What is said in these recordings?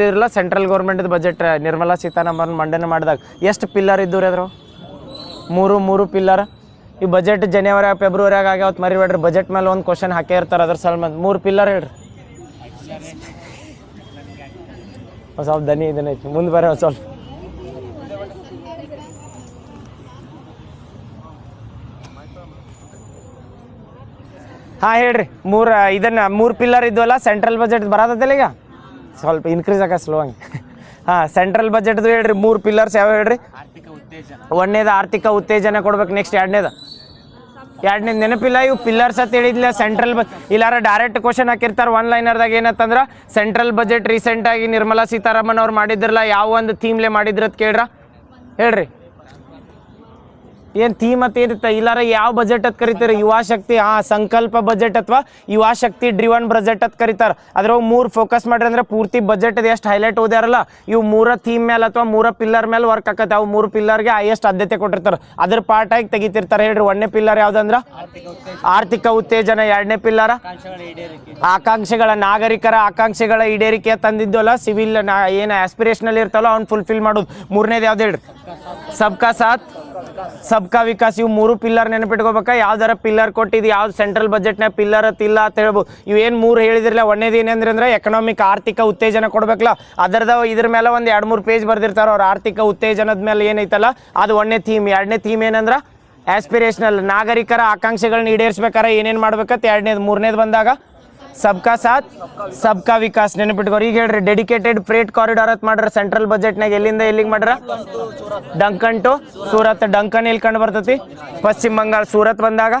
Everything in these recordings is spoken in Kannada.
ಇರಲ್ಲ central government budget Nirmala Sitharaman ಮಂಡನೆ ಮಾಡಿದಾಗ ಎಷ್ಟು ಪಿಲ್ಲರ್ ಇದ್ದು ರೀ ಅದ್ರ ಮೂರು ಪಿಲ್ಲರ್. ಈ ಬಜೆಟ್ ಜನವರಿ ಫೆಬ್ರವರಿಯಾಗ ಆಗ್ಯಾವತ್ತು ಮರಿಬೇಡ್ರಿ. ಬಜೆಟ್ ಮೇಲೆ ಒಂದು ಕ್ವಶನ್ ಹಾಕೇ ಇರ್ತಾರೆ ಅದ್ರ ಸಲ್ಮಂದ್ 3 ಪಿಲ್ಲರ್ ಹೇಳ್ರಿ. ಸ್ವಲ್ಪ ದನಿ ಇದನ್ನೈತಿ ಮುಂದೆ ಬರೋ ಸ್ವಲ್ಪ. ಹಾಂ ಹೇಳ್ರಿ. ಮೂರು ಪಿಲ್ಲರ್ ಇದ್ವಲ್ಲ ಸೆಂಟ್ರಲ್ ಬಜೆಟ್ ಬರತ್ತಲ್ಲ ಈಗ ಸ್ವಲ್ಪ ಇನ್ಕ್ರೀಸ್ ಆಗ ಸ್ಲೋ ಹಂಗೆ. ಹಾಂ ಸೆಂಟ್ರಲ್ ಬಜೆಟ್ದು ಹೇಳ್ರಿ 3 ಪಿಲ್ಲರ್ಸ್ ಯಾವ ಹೇಳ್ರಿ. ಒಂದನೇದು ಆರ್ಥಿಕ ಉತ್ತೇಜನ ಕೊಡ್ಬೇಕು. ನೆಕ್ಸ್ಟ್ ಎರಡನೇದು ನೆನಪಿಲ್ಲ ಇವು ಪಿಲ್ಲರ್ಸ್ ಅಂತ ಹೇಳಿದ್ಲ ಸೆಂಟ್ರಲ್ ಇಲ್ಲಾರ ಡೈರೆಕ್ಟ್ ಕ್ವಶನ್ ಹಾಕಿರ್ತಾರೆ ಒನ್ ಲೈನರ್ದಾಗ ಏನತ್ತಂದ್ರೆ ಸೆಂಟ್ರಲ್ ಬಜೆಟ್ ರೀಸೆಂಟಾಗಿ ನಿರ್ಮಲಾ ಸೀತಾರಾಮನ್ ಅವ್ರು ಮಾಡಿದ್ರಲ್ಲ ಯಾವ ಒಂದು ಥೀಮ್ಲೆ ಮಾಡಿದ್ರತ್ ಕೇಳ್ರ ಹೇಳ್ರಿ. ಏನು ಥೀಮ್ ಅಂತ ಏನಿತ್ತ ಇಲ್ಲಾರ ಯಾವ ಬಜೆಟ್ ಅಂತ ಕರಿತಾರೆ ಯುವಾ ಶಕ್ತಿ ಸಂಕಲ್ಪ ಬಜೆಟ್ ಅಥವಾ ಯುವಾ ಶಕ್ತಿ ಡ್ರಿವನ್ ಬಜೆಟ್ ಅಂತ ಕರಿತಾರೆ. ಅದ್ರಾಗ 3 ಫೋಕಸ್ ಮಾಡ್ರಿ ಅಂದ್ರೆ ಪೂರ್ತಿ ಬಜೆಟ್ ಎಷ್ಟು ಹೈಲೈಟ್ ಓದ್ಯಾರಲ್ಲ ಇವು 3 ಥೀಮ್ ಮೇಲೆ ಅಥವಾ 3 ಪಿಲ್ಲರ್ ಮೇಲೆ ವರ್ಕ್ ಆಕತ್ತೆ. ಅವು 3 ಪಿಲ್ಲರ್ಗೆ ಹೈಯೆಸ್ಟ್ ಆದ್ಯತೆ ಕೊಟ್ಟಿರ್ತಾರೆ. ಅದ್ರ ಪಾರ್ಟ್ ಆಗಿ ತೆಗಿತಿರ್ತಾರೆ ಹೇಳ್ರಿ. 1ನೇ ಪಿಲ್ಲರ್ ಯಾವ್ದಂದ್ರ ಆರ್ಥಿಕ ಉತ್ತೇಜನ. 2ನೇ ಪಿಲ್ಲರ್ ಆಕಾಂಕ್ಷೆಗಳ ನಾಗರಿಕರ ಆಕಾಂಕ್ಷೆಗಳ ಈಡೇರಿಕೆ ತಂದಿದ್ವಲ್ಲ ಸಿವಿಲ್ ಏನು ಆಸ್ಪಿರೇಷನಲ್ ಇರ್ತಲ್ಲ ಅವ್ನು ಫುಲ್ಫಿಲ್ ಮಾಡೋದು. 3ನೇದು ಯಾವ್ದು ಹೇಳ್ರಿ ಸಬ್ಕಾ ಸಾಥ್ ಸಬ್ಕಾ ವಿಕಾಸ್. ಇವು 3 ಪಿಲ್ಲರ್ ನೆನಪಿಟ್ಕೋಬೇಕಾ. ಯಾವ್ದಾರ ಪಿಲ್ಲರ್ ಕೊಟ್ಟಿದ್ದು ಯಾವ್ದು ಸೆಂಟ್ರಲ್ ಬಜೆಟ್ನ ಪಿಲ್ಲರ್ ಇಲ್ಲ ಅಂತ ಹೇಳ್ಬೋದು. ಇವೇನು 3 ಹೇಳಿದ್ರಲ್ಲ 1ನೇದು ಏನಂದ್ರೆ ಅಂದ್ರೆ ಎಕನಾಮಿಕ್ ಆರ್ಥಿಕ ಉತ್ತೇಜನ ಕೊಡ್ಬೇಕಲ್ಲ ಅದರದ ಇದ್ರ ಮೇಲೆ ಒಂದು 2-3 ಪೇಜ್ ಬರ್ದಿರ್ತಾರೆ ಅವ್ರು. ಆರ್ಥಿಕ ಉತ್ತೇಜನದ ಮೇಲೆ ಏನೈತಲ್ಲ ಅದು 1ನೇ ಥೀಮ್. 2ನೇ ಥೀಮ್ ಏನಂದ್ರೆ ಆಸ್ಪಿರೇಷನಲ್ ನಾಗರಿಕರ ಆಕಾಂಕ್ಷೆಗಳನ್ನ ಈಡೇರಿಸ್ಬೇಕಾರೆ ಏನೇನು ಮಾಡ್ಬೇಕಂತ 2ನೇದು. 3ನೇದು ಬಂದಾಗ ಸಬ್ಕಾ ಸಾಥ್ ಸಬ್ಕಾ ವಿಕಾಸ್ ನೆನಪಿಟ್ಕೋರಿ. ಈಗ ಹೇಳ್ರಿ ಡೆಡಿಕೇಟೆಡ್ ಫ್ರೇಟ್ ಕಾರಿಡಾರ್ ಅಂತ ಮಾಡ್ರ ಸೆಂಟ್ರಲ್ ಬಜೆಟ್ನಾಗ ಎಲ್ಲಿಂದ ಎಲ್ಲಿಗೆ ಮಾಡ್ರ ಡಂಕನ್ ಟು ಸೂರತ್. ಡಂಕನ್ ಎಲ್ಲಿ ಕಂಡು ಬರ್ತೈತಿ ಪಶ್ಚಿಮ ಬಂಗಾಳ ಸೂರತ್ ಬಂದಾಗ.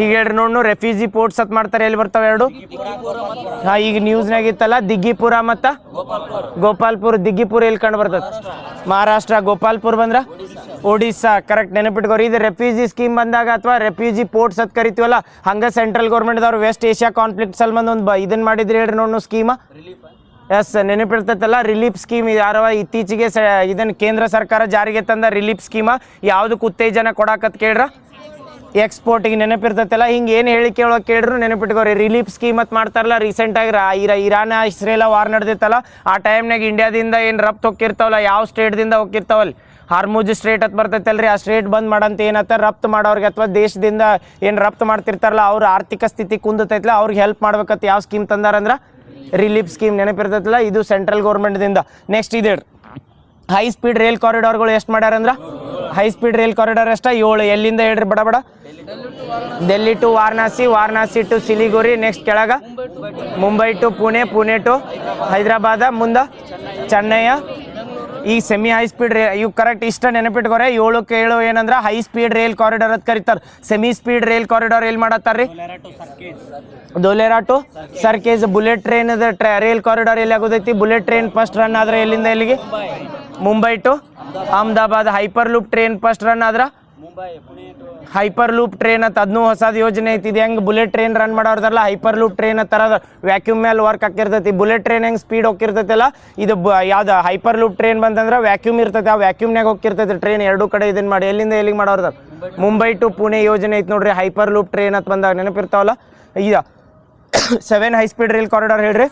ಈಗ ಹೇಳ್ರಿ ನೋಡು ರೆಫ್ಯೂಜಿ ಪೋರ್ಟ್ಸ್ ಅಂತ ಮಾಡ್ತಾರೆ ಎಲ್ಲಿ ಬರ್ತಾವೆ 2. ಹಾಂ ಈಗ ನ್ಯೂಸ್ನಾಗ ಇತ್ತಲ್ಲ ದಿಗ್ಗಿಪುರ ಮತ್ತು ಗೋಪಾಲ್ಪುರ್. ದಿಗ್ಗಿಪುರ ಎಲ್ಲಿ ಕಂಡು ಬರ್ತದೆ ಮಹಾರಾಷ್ಟ್ರ. ಗೋಪಾಲ್ಪುರ್ ಬಂದ್ರೆ ಒಡಿಸ್ಸಾ. ಕರೆಕ್ಟ್ ನೆನಪಿಟ್ಕೋರಿ. ಇದು ರೆಫ್ಯೂಜಿ ಸ್ಕೀಮ್ ಬಂದಾಗ ಅಥವಾ ರೆಫ್ಯೂಜಿ ಪೋರ್ಟ್ಸ್ ಅಂತ ಕರಿತೀವಲ್ಲ ಹಂಗೆ ಸೆಂಟ್ರಲ್ ಗೌರ್ಮೆಂಟ್ದವ್ರು ವೆಸ್ಟ್ ಏಷ್ಯಾ ಕಾನ್ಫ್ಲಿಕ್ಟ್ ಸಲ್ಮಂದ್ ಒಂದು ಇದನ್ನು ಮಾಡಿದ್ರಿ ಹೇಳ್ರಿ ನೋಡು ಸ್ಕೀಮ. ಎಸ್ ನೆನಪಿರ್ತೈತಲ್ಲ ರಿಲೀಫ್ ಸ್ಕೀಮ್. ಯಾರವ ಇತ್ತೀಚೆಗೆ ಇದನ್ನು ಕೇಂದ್ರ ಸರ್ಕಾರ ಜಾರಿಗೆ ತಂದ ರಿಲೀಫ್ ಸ್ಕೀಮ. ಯಾವುದಕ್ಕೆ ಉತ್ತೇಜನ ಕೊಡಾಕತ್ ಕೇಳ್ರ ಎಕ್ಸ್ಪೋರ್ಟಿಗೆ. ನೆನಪಿರ್ತೈತಲ್ಲ ಹಿಂಗೆ ಏನು ಹೇಳಿ ಕೇಳೋಕೆ ಕೇಳ್ರು ನೆನಪಿಟ್ಕೋರಿ. ರಿಲೀಫ್ ಸ್ಕೀಮ್ ಅಂತ ಮಾಡ್ತಾರಲ್ಲ ರೀಸೆಂಟಾಗಿ ಇರಾನ್ ಇಸ್ರೇಲ ವಾರ್ ನಡೆದಿತ್ತಲ್ಲ ಆ ಟೈಮ್ನಾಗ ಇಂಡಿಯಾದಿಂದ ಏನು ರಫ್ತು ಹೋಗಿರ್ತಾವಲ್ಲ ಯಾವ ಸ್ಟೇಟ್ದಿಂದ ಹೋಗಿರ್ತಾವಲ್ಲಿ ಹಾರ್ಮುಜ್ ಸ್ಟ್ರೇಟ್ ಅಂತ ಬರ್ತೈತಲ್ರಿ ಆ ಸ್ಟ್ರೇಟ್ ಬಂದ್ ಮಾಡಂತ ಏನತ್ತ ರಫ್ತು ಮಾಡೋರಿಗೆ ಅಥವಾ ದೇಶದಿಂದ ಏನು ರಫ್ತು ಮಾಡ್ತಿರ್ತಾರಲ್ಲ ಅವ್ರ ಆರ್ಥಿಕ ಸ್ಥಿತಿ ಕುಂದತೈತಲ್ಲ ಅವ್ರಿಗೆ ಹೆಲ್ಪ್ ಮಾಡ್ಬೇಕಂತ ಯಾವ ಸ್ಕೀಮ್ ತಂದಾರಂದ್ರೆ ರಿಲೀಫ್ ಸ್ಕೀಮ್. ನೆನಪಿರ್ತೈತಲ್ಲ ಇದು ಸೆಂಟ್ರಲ್ ಗೌರ್ಮೆಂಟ್ದಿಂದ. ನೆಕ್ಸ್ಟ್ ಇದೆ ಹೈ ಸ್ಪೀಡ್ ರೈಲ್ ಕಾರಿಡಾರ್ಗಳು ಎಷ್ಟು ಮಾಡ್ಯಾರಂದ್ರೆ ಹೈ ಸ್ಪೀಡ್ ರೈಲ್ ಕಾರಿಡಾರ್ ಅಷ್ಟ 7. ಎಲ್ಲಿಂದ ಹೇಳ್ರಿ ಬಡ Delhi to Varanasi, Varanasi to Siliguri. Next ಕೆಳಗ ಮುಂಬೈ ಟು ಪುಣೆ, ಪುಣೆ ಟು ಹೈದರಾಬಾದ, ಮುಂದೆ ಚೆನ್ನೈಯ. ಈ ಸೆಮಿ ಹೈ ಸ್ಪೀಡ್ ಇವು ಕರೆಕ್ಟ್ ಇಷ್ಟ ನೆನಪಿಟ್ಕೋರೆ. 7ಕ್ಕೆ 7 ಏನಂದ್ರೆ ಹೈ ಸ್ಪೀಡ್ ರೈಲ್ ಕಾರಿಡಾರ್ ಅಂತ ಕರೀತಾರೆ. ಸೆಮಿ ಸ್ಪೀಡ್ ರೈಲ್ ಕಾರಿಡಾರ್ ಎಲ್ಲಿ ಮಾಡತ್ತಾರ್ರಿ Dholera to Sarkhej. Bullet train rail corridor ಎಲ್ಲಿ ಆಗೋದೈತಿ ಬುಲೆಟ್ ಟ್ರೈನ್ ಫಸ್ಟ್ ರನ್ ಆದ್ರೆ ಎಲ್ಲಿಂದ ಎಲ್ಲಿಗೆ Mumbai to Ahmedabad. Hyperloop train first run ಆದ್ರೆ ಹೈಪರ್ ಲೂಪ್ ಟ್ರೈನ್ ಅಂತ ಅದನ್ನೂ ಹೊಸದು ಯೋಜನೆ ಐತಿ. ಇದು ಹೆಂಗೆ ಬುಲೆಟ್ ಟ್ರೈನ್ ರನ್ ಮಾಡೋರ್ದಾರಲ್ಲ ಹೈಪರ್ ಲೂಪ್ ಟ್ರೈನ್ ಥರದ ವ್ಯಾಕ್ಯೂಮ್ ಮೇಲೆ ವರ್ಕ್ ಆಗಿರ್ತೈತಿ. ಬುಲೆಟ್ ಟ್ರೈನ್ ಹೆಂಗೆ ಸ್ಪೀಡ್ ಹೋಗಿರ್ತೈತಲ್ಲ ಇದು ಯಾವ್ದು ಹೈಪರ್ ಲೂಪ್ ಟ್ರೈನ್ ಬಂತಂದ್ರೆ ವ್ಯಾಕ್ಯೂಮ್ ಇರ್ತೈತಿ. ಆ ವ್ಯಾಕ್ಯೂಮ್ನಾಗ ಹೋಗಿರ್ತೈತಿ ಟ್ರೈನ್ ಎರಡೂ ಕಡೆ ಇದನ್ನು ಮಾಡಿ. ಎಲ್ಲಿಂದ ಎಲ್ಲಿಗೆ ಮಾಡೋರ್ದಾರ ಮುಂಬೈ ಟು ಪುಣೆ ಯೋಜನೆ ಐತಿ ನೋಡ್ರಿ ಹೈಪರ್ ಲೂಪ್ ಟ್ರೈನ್ ಅಂತ ಬಂದಾಗ ನೆನಪಿರ್ತಾವಲ್ಲ. ಈಗ 7 ಹೈ ಸ್ಪೀಡ್ ರೈಲ್ ಕಾರಿಡಾರ್ ಹೇಳ್ರಿ.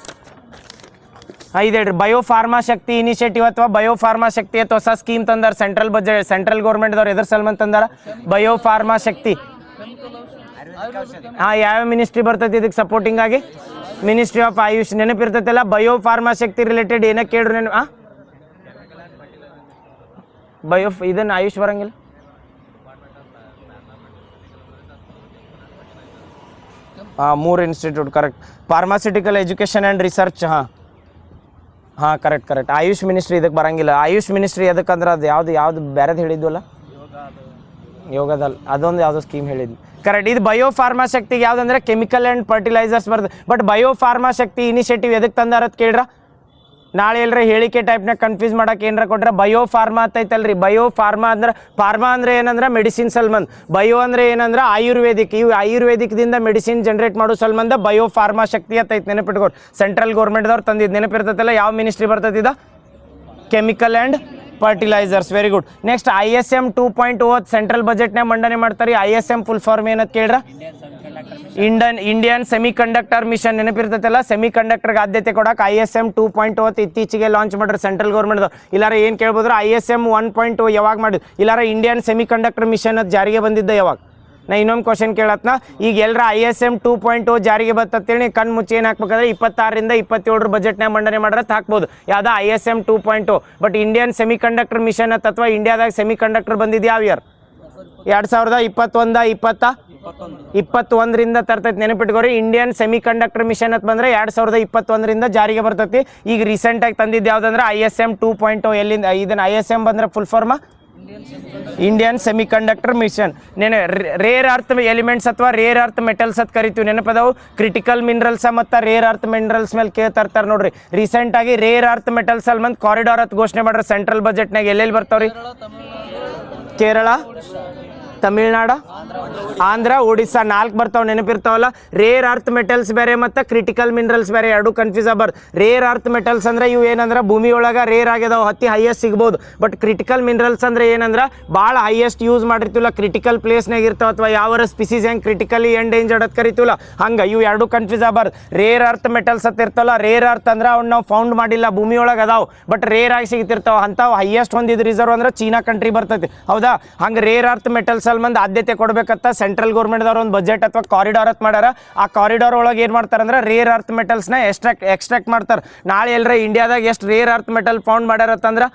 5 ಹೇಳ್ರಿ ಬಯೋಫಾರ್ಮಾ ಶಕ್ತಿ ಇನಿಷಿಯೇಟಿವ್ ಅಥವಾ ಬಯೋಫಾರ್ಮಾ ಶಕ್ತಿ ಅಂತ ಹೊಸ ಸ್ಕೀಮ್ ತಂದಾರ ಸೆಂಟ್ರಲ್ ಬಜೆಟ್ ಸೆಂಟ್ರಲ್ ಗೌರ್ಮೆಂಟ್ದವ್ರು ಎದ್ರ ಸಲ್ಮಂದ್ ತಂದಾರ ಬಯೋಫಾರ್ಮಾ ಶಕ್ತಿ. ಯಾವ ಮಿನಿಸ್ಟ್ರಿ ಬರ್ತೈತಿ ಇದಕ್ಕೆ ಸಪೋರ್ಟಿಂಗ್ ಆಗಿ ಮಿನಿಸ್ಟ್ರಿ ಆಫ್ ಆಯುಷ್. ನೆನಪಿರ್ತೈತಲ್ಲ ಬಯೋಫಾರ್ಮಾ ಶಕ್ತಿ ರಿಲೇಟೆಡ್ ಏನಕ್ಕೆ ಕೇಳ್ರಿ ನೆನಪು ಇದನ್ನು ಆಯುಷ್ ಬರಂಗಿಲ್ಲ. ಮೂರು institute correct. Pharmaceutical education and research. Correct. Ayush ministry ಇದಕ್ಕೆ ಬರಂಗಿಲ್ಲ. ಆಯುಷ್ ಮಿನಿಸ್ಟ್ರಿ ಅದಕ್ಕಂದ್ರೆ ಅದು ಯಾವುದು ಬೇರೆದು ಹೇಳಿದ್ವಲ್ಲ ಯೋಗದಲ್ಲಿ ಅದೊಂದು ಯಾವುದೋ ಸ್ಕೀಮ್ ಹೇಳಿದ್ವಿ ಕರೆಕ್ಟ್. ಇದು ಬಯೋಫಾರ್ಮಾ ಶಕ್ತಿಗೆ ಯಾವುದಂದ್ರೆ ಕೆಮಿಕಲ್ ಆ್ಯಂಡ್ ಫರ್ಟಿಲೈಸರ್ಸ್ ಬರ್ತದೆ. ಬಟ್ ಬಯೋಫಾರ್ಮಾ ಶಕ್ತಿ ಇನಿಷಿಯೇಟಿವ್ ಎದಕ್ಕೆ ತಂದಾರತ್ ಕೇಳ್ರ ನಾಳೆ ಎಲ್ಲರ ಹೇಳಿಕೆ ಟೈಪ್ನಾಗ ಕನ್ಫ್ಯೂಸ್ ಮಾಡಕ್ಕೆ ಏನಾರ ಕೊಟ್ರೆ ಬಯೋಫಾರ್ಮಾ ಅಂತೈತಲ್ರಿ. ಬಯೋಫಾರ್ಮಾ ಅಂದ್ರೆ ಫಾರ್ಮಾ ಅಂದರೆ ಏನಂದ್ರೆ ಮೆಡಿಸಿನ್ ಸಲ್ಮಂದ್. ಬಯೋ ಅಂದರೆ ಏನಂದ್ರೆ ಆಯುರ್ವೇದಿಕ್. ಇವು ಆಯುರ್ವೇದಿಕ್ದಿಂದ ಮೆಡಿಸಿನ್ ಜನರೇಟ್ ಮಾಡೋ ಸಲ್ಮಂದ ಬಯೋಫಾರ್ಮಾ ಶಕ್ತಿ ಅಂತೈತೆ ನೆನಪಿಟ್ಕೊಡ್ರಿ. ಸೆಂಟ್ರಲ್ ಗೌರ್ಮೆಂಟ್ದವ್ರು ತಂದಿದ್ದು ನೆನಪಿರ್ತೈತಲ್ಲ. ಯಾವ ಮಿನಿಸ್ಟ್ರಿ ಬರ್ತೈತಿದ chemical and fertilizers. Very good. Next ISM 2.0 central ಬಜೆಟ್ನಾಗ ಮಂಡನೆ ಮಾಡ್ತಾರೆ. ISM ಫುಲ್ ಫಾರ್ಮ್ ಏನಂತ ಕೇಳ್ರ? Indian semiconductor mission. ನೆನಪಿರ್ತೈತಲ್ಲ, ಸೆಮಿ ಕಂಡಕ್ಟರ್ಗೆ ಆದ್ಯತೆ ಕೊಡಕ್ಕೆ ISM 2.0 ಇತ್ತೀಚೆಗೆ ಲಾಂಚ್ ಮಾಡ್ರಿ ಸೆಂಟ್ರಲ್ ಗೌರ್ಮೆಂಟ್. ಇಲ್ಲಾರ ಏನು ಕೇಳ್ಬೋದ್ರ, ISM 1.0 ಯಾವಾಗ ಮಾಡಿದ್ರು? ಇಲ್ಲಾರ ಇಂಡಿಯನ್ ಸೆಮಿ ಕಂಡಕ್ಟರ್ ಮಿಷನ್ ಅದು ಜಾರಿಗೆ ಬಂದಿದ್ದ ಯಾವಾಗ? ನಾ ಇನ್ನೊಂದು ಕ್ವಶನ್ ಕೇಳತ್ನ, ಈಗ ಎಲ್ಲರ ISM 2.0 ಜಾರಿಗೆ ಬರ್ತೇಳಿ ಕಣ್ಣು ಮುಚ್ಚಿ ಏನು ಹಾಕ್ಬೇಕಂದ್ರೆ 26ರಿಂದ 27 ಬಜೆಟ್ನಾಗ ಮಂಡನೆ ಮಾಡ್ರತ್ ಹಾಕ್ಬೋದು. ಯಾವ್ದು ISM 2.0. But Indian semiconductor mission ಅಥವಾ ಇಂಡಿಯಾದಾಗ ಸೆಮಿ ಕಂಡಕ್ಟರ್ ಬಂದಿದ್ದು ಯಾವ ಇಯರ್? 2021ರಿಂದ ತರ್ತೈತಿ. ನೆನಪಿಟ್ಕೋರಿ, ಇಂಡಿಯನ್ ಸೆಮಿ ಕಂಡಕ್ಟರ್ ಮಿಷನ್ ಅಂತ ಬಂದರೆ 2021ರಿಂದ ಜಾರಿಗೆ ಬರ್ತೈತಿ. ಈಗ ರೀಸೆಂಟಾಗಿ ತಂದಿದ್ದು ಯಾವುದಂದ್ರೆ ISM 2.0. ಎಲ್ಲಿಂದ ಇದನ್ನು ISM ಬಂದ್ರೆ full form Indian semiconductor mission. Rare earth elements ಅಥವಾ ರೇರ್ ಅರ್ತ್ ಮೆಟಲ್ಸ್ ಅಂತ ಕರಿತೀವಿ. ನೆನಪದವು ಕ್ರಿಟಿಕಲ್ ಮಿನರಲ್ಸ್ ಮತ್ತು ರೇರ್ ಅರ್ತ್ ಮಿನರಲ್ಸ್ ಮೇಲೆ ಕೇಳ್ತಾರ್ತಾರೆ ನೋಡ್ರಿ. ರೀಸೆಂಟಾಗಿ ರೇರ್ ಅರ್ತ್ ಮೆಟಲ್ಸ್ ಅಲ್ಲಿ ಬಂದು ಕಾರಿಡಾರ್ ಅಂತ ಘೋಷಣೆ ಮಾಡ್ರಿ ಸೆಂಟ್ರಲ್ ಬಜೆಟ್ನಾಗ. ಎಲ್ಲೆಲ್ಲಿ ಬರ್ತಾವ್ರಿ? ಕೇರಳ, ತಮಿಳ್ನಾಡು, ಆಂಧ್ರ, ಒಡಿಸ್ಸಾ 4 ಬರ್ತಾವೆ. ನೆನಪಿರ್ತಾವಲ್ಲ. ರೇರ್ ಅರ್ತ್ ಮೆಟಲ್ಸ್ ಬೇರೆ ಮತ್ತು ಕ್ರಿಟಿಕಲ್ ಮಿನರಲ್ಸ್ ಬೇರೆ, ಎರಡು ಕನ್ಫ್ಯೂಸ್ ಆಗ್ಬಾರ್ದು. ರೇರ್ ಅರ್ತ್ ಮೆಟಲ್ಸ್ ಅಂದ್ರೆ ಇವು ಏನಂದ್ರೆ ಭೂಮಿ ಒಳಗೆ ರೇರ್ ಆಗ್ಯದಾವ, ಹೈಯೆಸ್ಟ್ ಸಿಗ್ಬೋದು. ಬಟ್ ಕ್ರಿಟಿಕಲ್ ಮಿನರಲ್ಸ್ ಅಂದ್ರೆ ಏನಂದ್ರೆ ಭಾಳ ಹೈಯೆಸ್ಟ್ ಯೂಸ್ ಮಾಡಿರ್ತಿಲ್ಲ, ಕ್ರಿಟಿಕಲ್ ಪ್ಲೇಸ್ನಾಗ ಇರ್ತಾವ, ಅಥವಾ ಯಾವ ಸ್ಪೀಸೀಸ್ ಹೆಂಗೆ ಕ್ರಿಟಿಕಲಿ ಎಂಡೇಂಜರ್ಡ್ ಅಂತ ಕರಿತೀವಲ್ಲ ಹಂಗೆ. ಇವು ಎರಡು ಕನ್ಫ್ಯೂಸ್ ಆಗ್ಬಾರ್ದು. ರೇರ್ ಅರ್ತ್ ಮೆಟಲ್ಸ್ ಅಂತ ಇರ್ತಲ್ಲ, ರೇರ್ ಅರ್ತ್ ಅಂದ್ರೆ ಅವ್ನು ನಾವು ಫೌಂಡ್ ಮಾಡಿಲ್ಲ, ಭೂಮಿ ಒಳಗೆ ಅದಾವ ಬಟ್ ರೇರ್ ಆಗಿ ಸಿಗ್ತಿರ್ತಾವ. ಅಂಥವು ಹೈಯೆಸ್ಟ್ ಹೊಂದಿದ್ದು ರಿಸರ್ವ್ ಅಂದ್ರೆ ಚೀನಾ ಕಂಟ್ರಿ ಬರ್ತೈತಿ. ಹೌದಾ? ಹಂಗೆ ರೇರ್ ಅರ್ತ್ ಮೆಟಲ್ಸ್ ಅಲ್ಲಿ ಬಂದು ಆದ್ಯತೆ ಕೊಡ್ಬೇಕಂತ ಸೆಂಟ್ರಲ್ ಗೌರ್ಮೆಂಟ್ದವ್ರು ಒಂದು ಬಜೆಟ್ ಅಥವಾ ಕಾರಿಡಾರ್ ಅಂತ ಮಾಡ್ಯಾರ. ಆ ಕಾರಿಡಾರ್ ಒಳಗೆ ಏನು ಮಾಡ್ತಾರೆ ಅಂದ್ರೆ ರೇರ್ ಅರ್ತ್ ಮೆಟಲ್ಸ್ನ ಎಕ್ಸ್ಟ್ರಾಕ್ಟ್ ಮಾಡ್ತಾರೆ. ನಾಳೆ ಎಲ್ಲರ ಇಂಡಿಯಾದಾಗ ಎಷ್ಟು ರೇರ್ ಅರ್ತ್ ಮೆಟಲ್ ಫೌಂಡ್ ಮಾಡ್ಯಾರತ್ತಂದ್ರೆ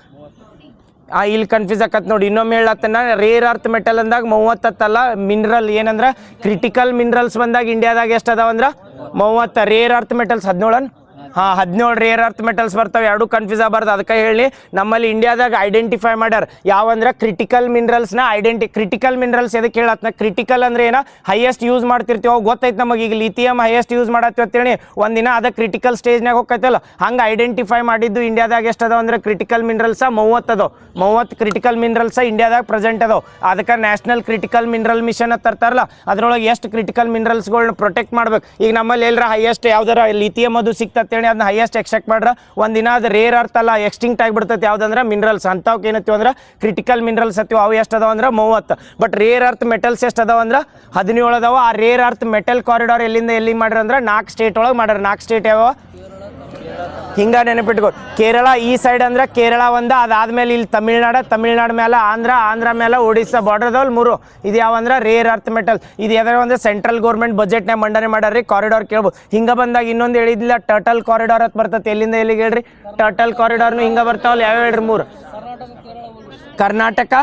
ಇಲ್ಲಿ ಕನ್ಫ್ಯೂಸ್ ಆಕತ್ ನೋಡಿ. ಇನ್ನೊಮ್ಮೆ ಹೇಳತ್ತನ, ರೇರ್ ಅರ್ತ್ ಮೆಟಲ್ ಅಂದಾಗ 30 ಮಿನರಲ್ ಏನಂದ್ರೆ ಕ್ರಿಟಿಕಲ್ ಮಿನರಲ್ಸ್ ಬಂದಾಗ ಇಂಡಿಯಾದಾಗ ಎಷ್ಟು ಅದಾವಂದ್ರೆ 30. Rare earth metals 17. 17 rare earth metals ಬರ್ತಾವೆ. ಎರಡು ಕನ್ಫ್ಯೂಸ್ ಆಗಬಾರ್ದು. ಅದಕ್ಕೆ ಹೇಳಿ ನಮ್ಮಲ್ಲಿ ಇಂಡಿಯಾದಾಗ ಐಡೆಂಟಿಫೈ ಮಾಡ್ಯಾರ ಯಾವಂದ್ರೆ ಕ್ರಿಟಿಕಲ್ ಮಿನರಲ್ಸ್ನ. ಕ್ರಿಟಿಕಲ್ ಮಿನರಲ್ಸ್ ಎದಕ್ಕೆ ಹೇಳತ್ನ? ಕ್ರಿಟಿಕಲ್ ಅಂದ್ರೆ ಏನ ಹೈಯೆಸ್ಟ್ ಯೂಸ್ ಮಾಡ್ತಿರ್ತೀವಿ, ಅವು ಗೊತ್ತೈತೆ ನಮಗೆ. ಈಗ ಲಿಥಿಯಂ ಹೈಯೆಸ್ಟ್ ಯೂಸ್ ಮಾಡತ್ತೀವಿ ಅಂತೇಳಿ ಒಂದಿನ ಅದ ಕ್ರಿಟಿಕಲ್ ಸ್ಟೇಜ್ನಾಗ ಹೋಗ್ತೈತಲ್ಲ, ಹಂಗೆ ಐಡೆಂಟಿಫೈ ಮಾಡಿದ್ದು ಇಂಡಿಯಾದಾಗ ಎಷ್ಟು ಅದಾವ ಅಂದ್ರೆ ಕ್ರಿಟಿಕಲ್ ಮಿನರಲ್ಸ 30 ಅದಾವ. 30 ಕ್ರಿಟಿಕಲ್ ಮಿನರಲ್ಸ ಇಂಡಿಯಾದಾಗ ಪ್ರೆಸೆಂಟ್ ಅದಾವ. ಅದಕ್ಕೆ ನ್ಯಾಷನಲ್ ಕ್ರಿಟಿಕಲ್ ಮಿನರಲ್ ಮಿಷನ್ ಅಂತ ತರ್ತಾರಲ್ಲ, ಅದ್ರೊಳಗೆ ಎಷ್ಟು ಕ್ರಿಟಿಕಲ್ ಮಿನರಲ್ಸ್ಗಳನ್ನ ಪ್ರೊಟೆಕ್ಟ್ ಮಾಡ್ಬೇಕು. ಈಗ ನಮ್ಮಲ್ಲಿ ಎಲ್ಲರ ಹೈಯೆಸ್ಟ್ ಯಾವ್ದಾರ ಲಿಥಿಯಂ ಅದು ಸಿಕ್ತತ್ತೇಳಿ ಅದನ್ನ ಹೈಯೆಸ್ಟ್ ಎಕ್ಸ್ಟ್ರಾಕ್ಟ್ ಮಾಡ್ರ ಒಂದಿನ ಅದು ರೇರ್ ಅರ್ತ್ ಅಲ್ಲ, ಎಕ್ಸ್ಟಿಂಕ್ಟ್ ಆಗಿಬಿಡ್ತೈತೆ. ಯಾವ್ದಂದ್ರೆ ಮಿನರಲ್ಸ್ ಅಂತವಕ್ಕೆ ಏನತ್ತೀವಿ ಅಂದ್ರೆ ಕ್ರಿಟಿಕಲ್ ಮಿನರಲ್ಸ್ ಅತ್ತೀವಿ. ಅವು ಎಷ್ಟು ಅದಾವ ಅಂದ್ರೆ 30. ಬಟ್ ರೇರ್ ಅರ್ತ್ ಮೆಟಲ್ಸ್ ಎಷ್ಟು ಅದಾವ ಅಂದ್ರೆ 17 ಅದಾವ. ಆ ರೇರ್ ಅರ್ತ್ ಮೆಟಲ್ ಕಾರಿಡಾರ್ ಎಲ್ಲಿಂದ ಎಲ್ಲಿ ಮಾಡ್ಯಾರ ಅಂದ್ರೆ 4 ಸ್ಟೇಟ್ ಒಳಗೆ ಮಾಡ್ಯಾರ. 4 ಸ್ಟೇಟ್ ಯಾವ ಹಿಂಗ ನೆನಪಿಟ್ಕೋ. ಕೇರಳ ಈ ಸೈಡ್ ಅಂದ್ರೆ ಕೇರಳ ಒಂದು, ಅದಾದ್ಮೇಲೆ ಇಲ್ಲಿ ತಮಿಳ್ನಾಡು ಮೇಲೆ ಆಂಧ್ರ ಮೇಲೆ ಒಡಿಸ್ಸಾ ಬಾರ್ಡರ್ ಅದಾವಲ್ಲಿ 3. ಇದು ಯಾವಂದ್ರೆ ರೇರ್ ಅರ್ತ್ ಮೆಟಲ್. ಇದು ಯಾವ್ದಾರ ಅಂದ್ರೆ ಸೆಂಟ್ರಲ್ ಗೌರ್ಮೆಂಟ್ ಬಜೆಟ್ನಾಗ ಮಂಡನೆ ಮಾಡ್ಯಾರ್ರಿ. ಕಾರಿಡಾರ್ ಕೇಳ್ಬೋದು. ಹಿಂಗ ಬಂದಾಗ ಇನ್ನೊಂದು ಹೇಳಿದಿಲ್ಲ, ಟರ್ಟಲ್ ಕಾರಿಡಾರ್ ಅಂತ ಬರ್ತೈತೆ. ಎಲ್ಲಿಂದ ಎಲ್ಲಿಗೆ ಹೇಳ್ರಿ? ಟರ್ಟಲ್ ಕಾರಿಡಾರ್ನು ಹಿಂಗ ಬರ್ತಾವಲ್ಲ, ಯಾವ ಹೇಳ್ರಿ? 3: ಕರ್ನಾಟಕ,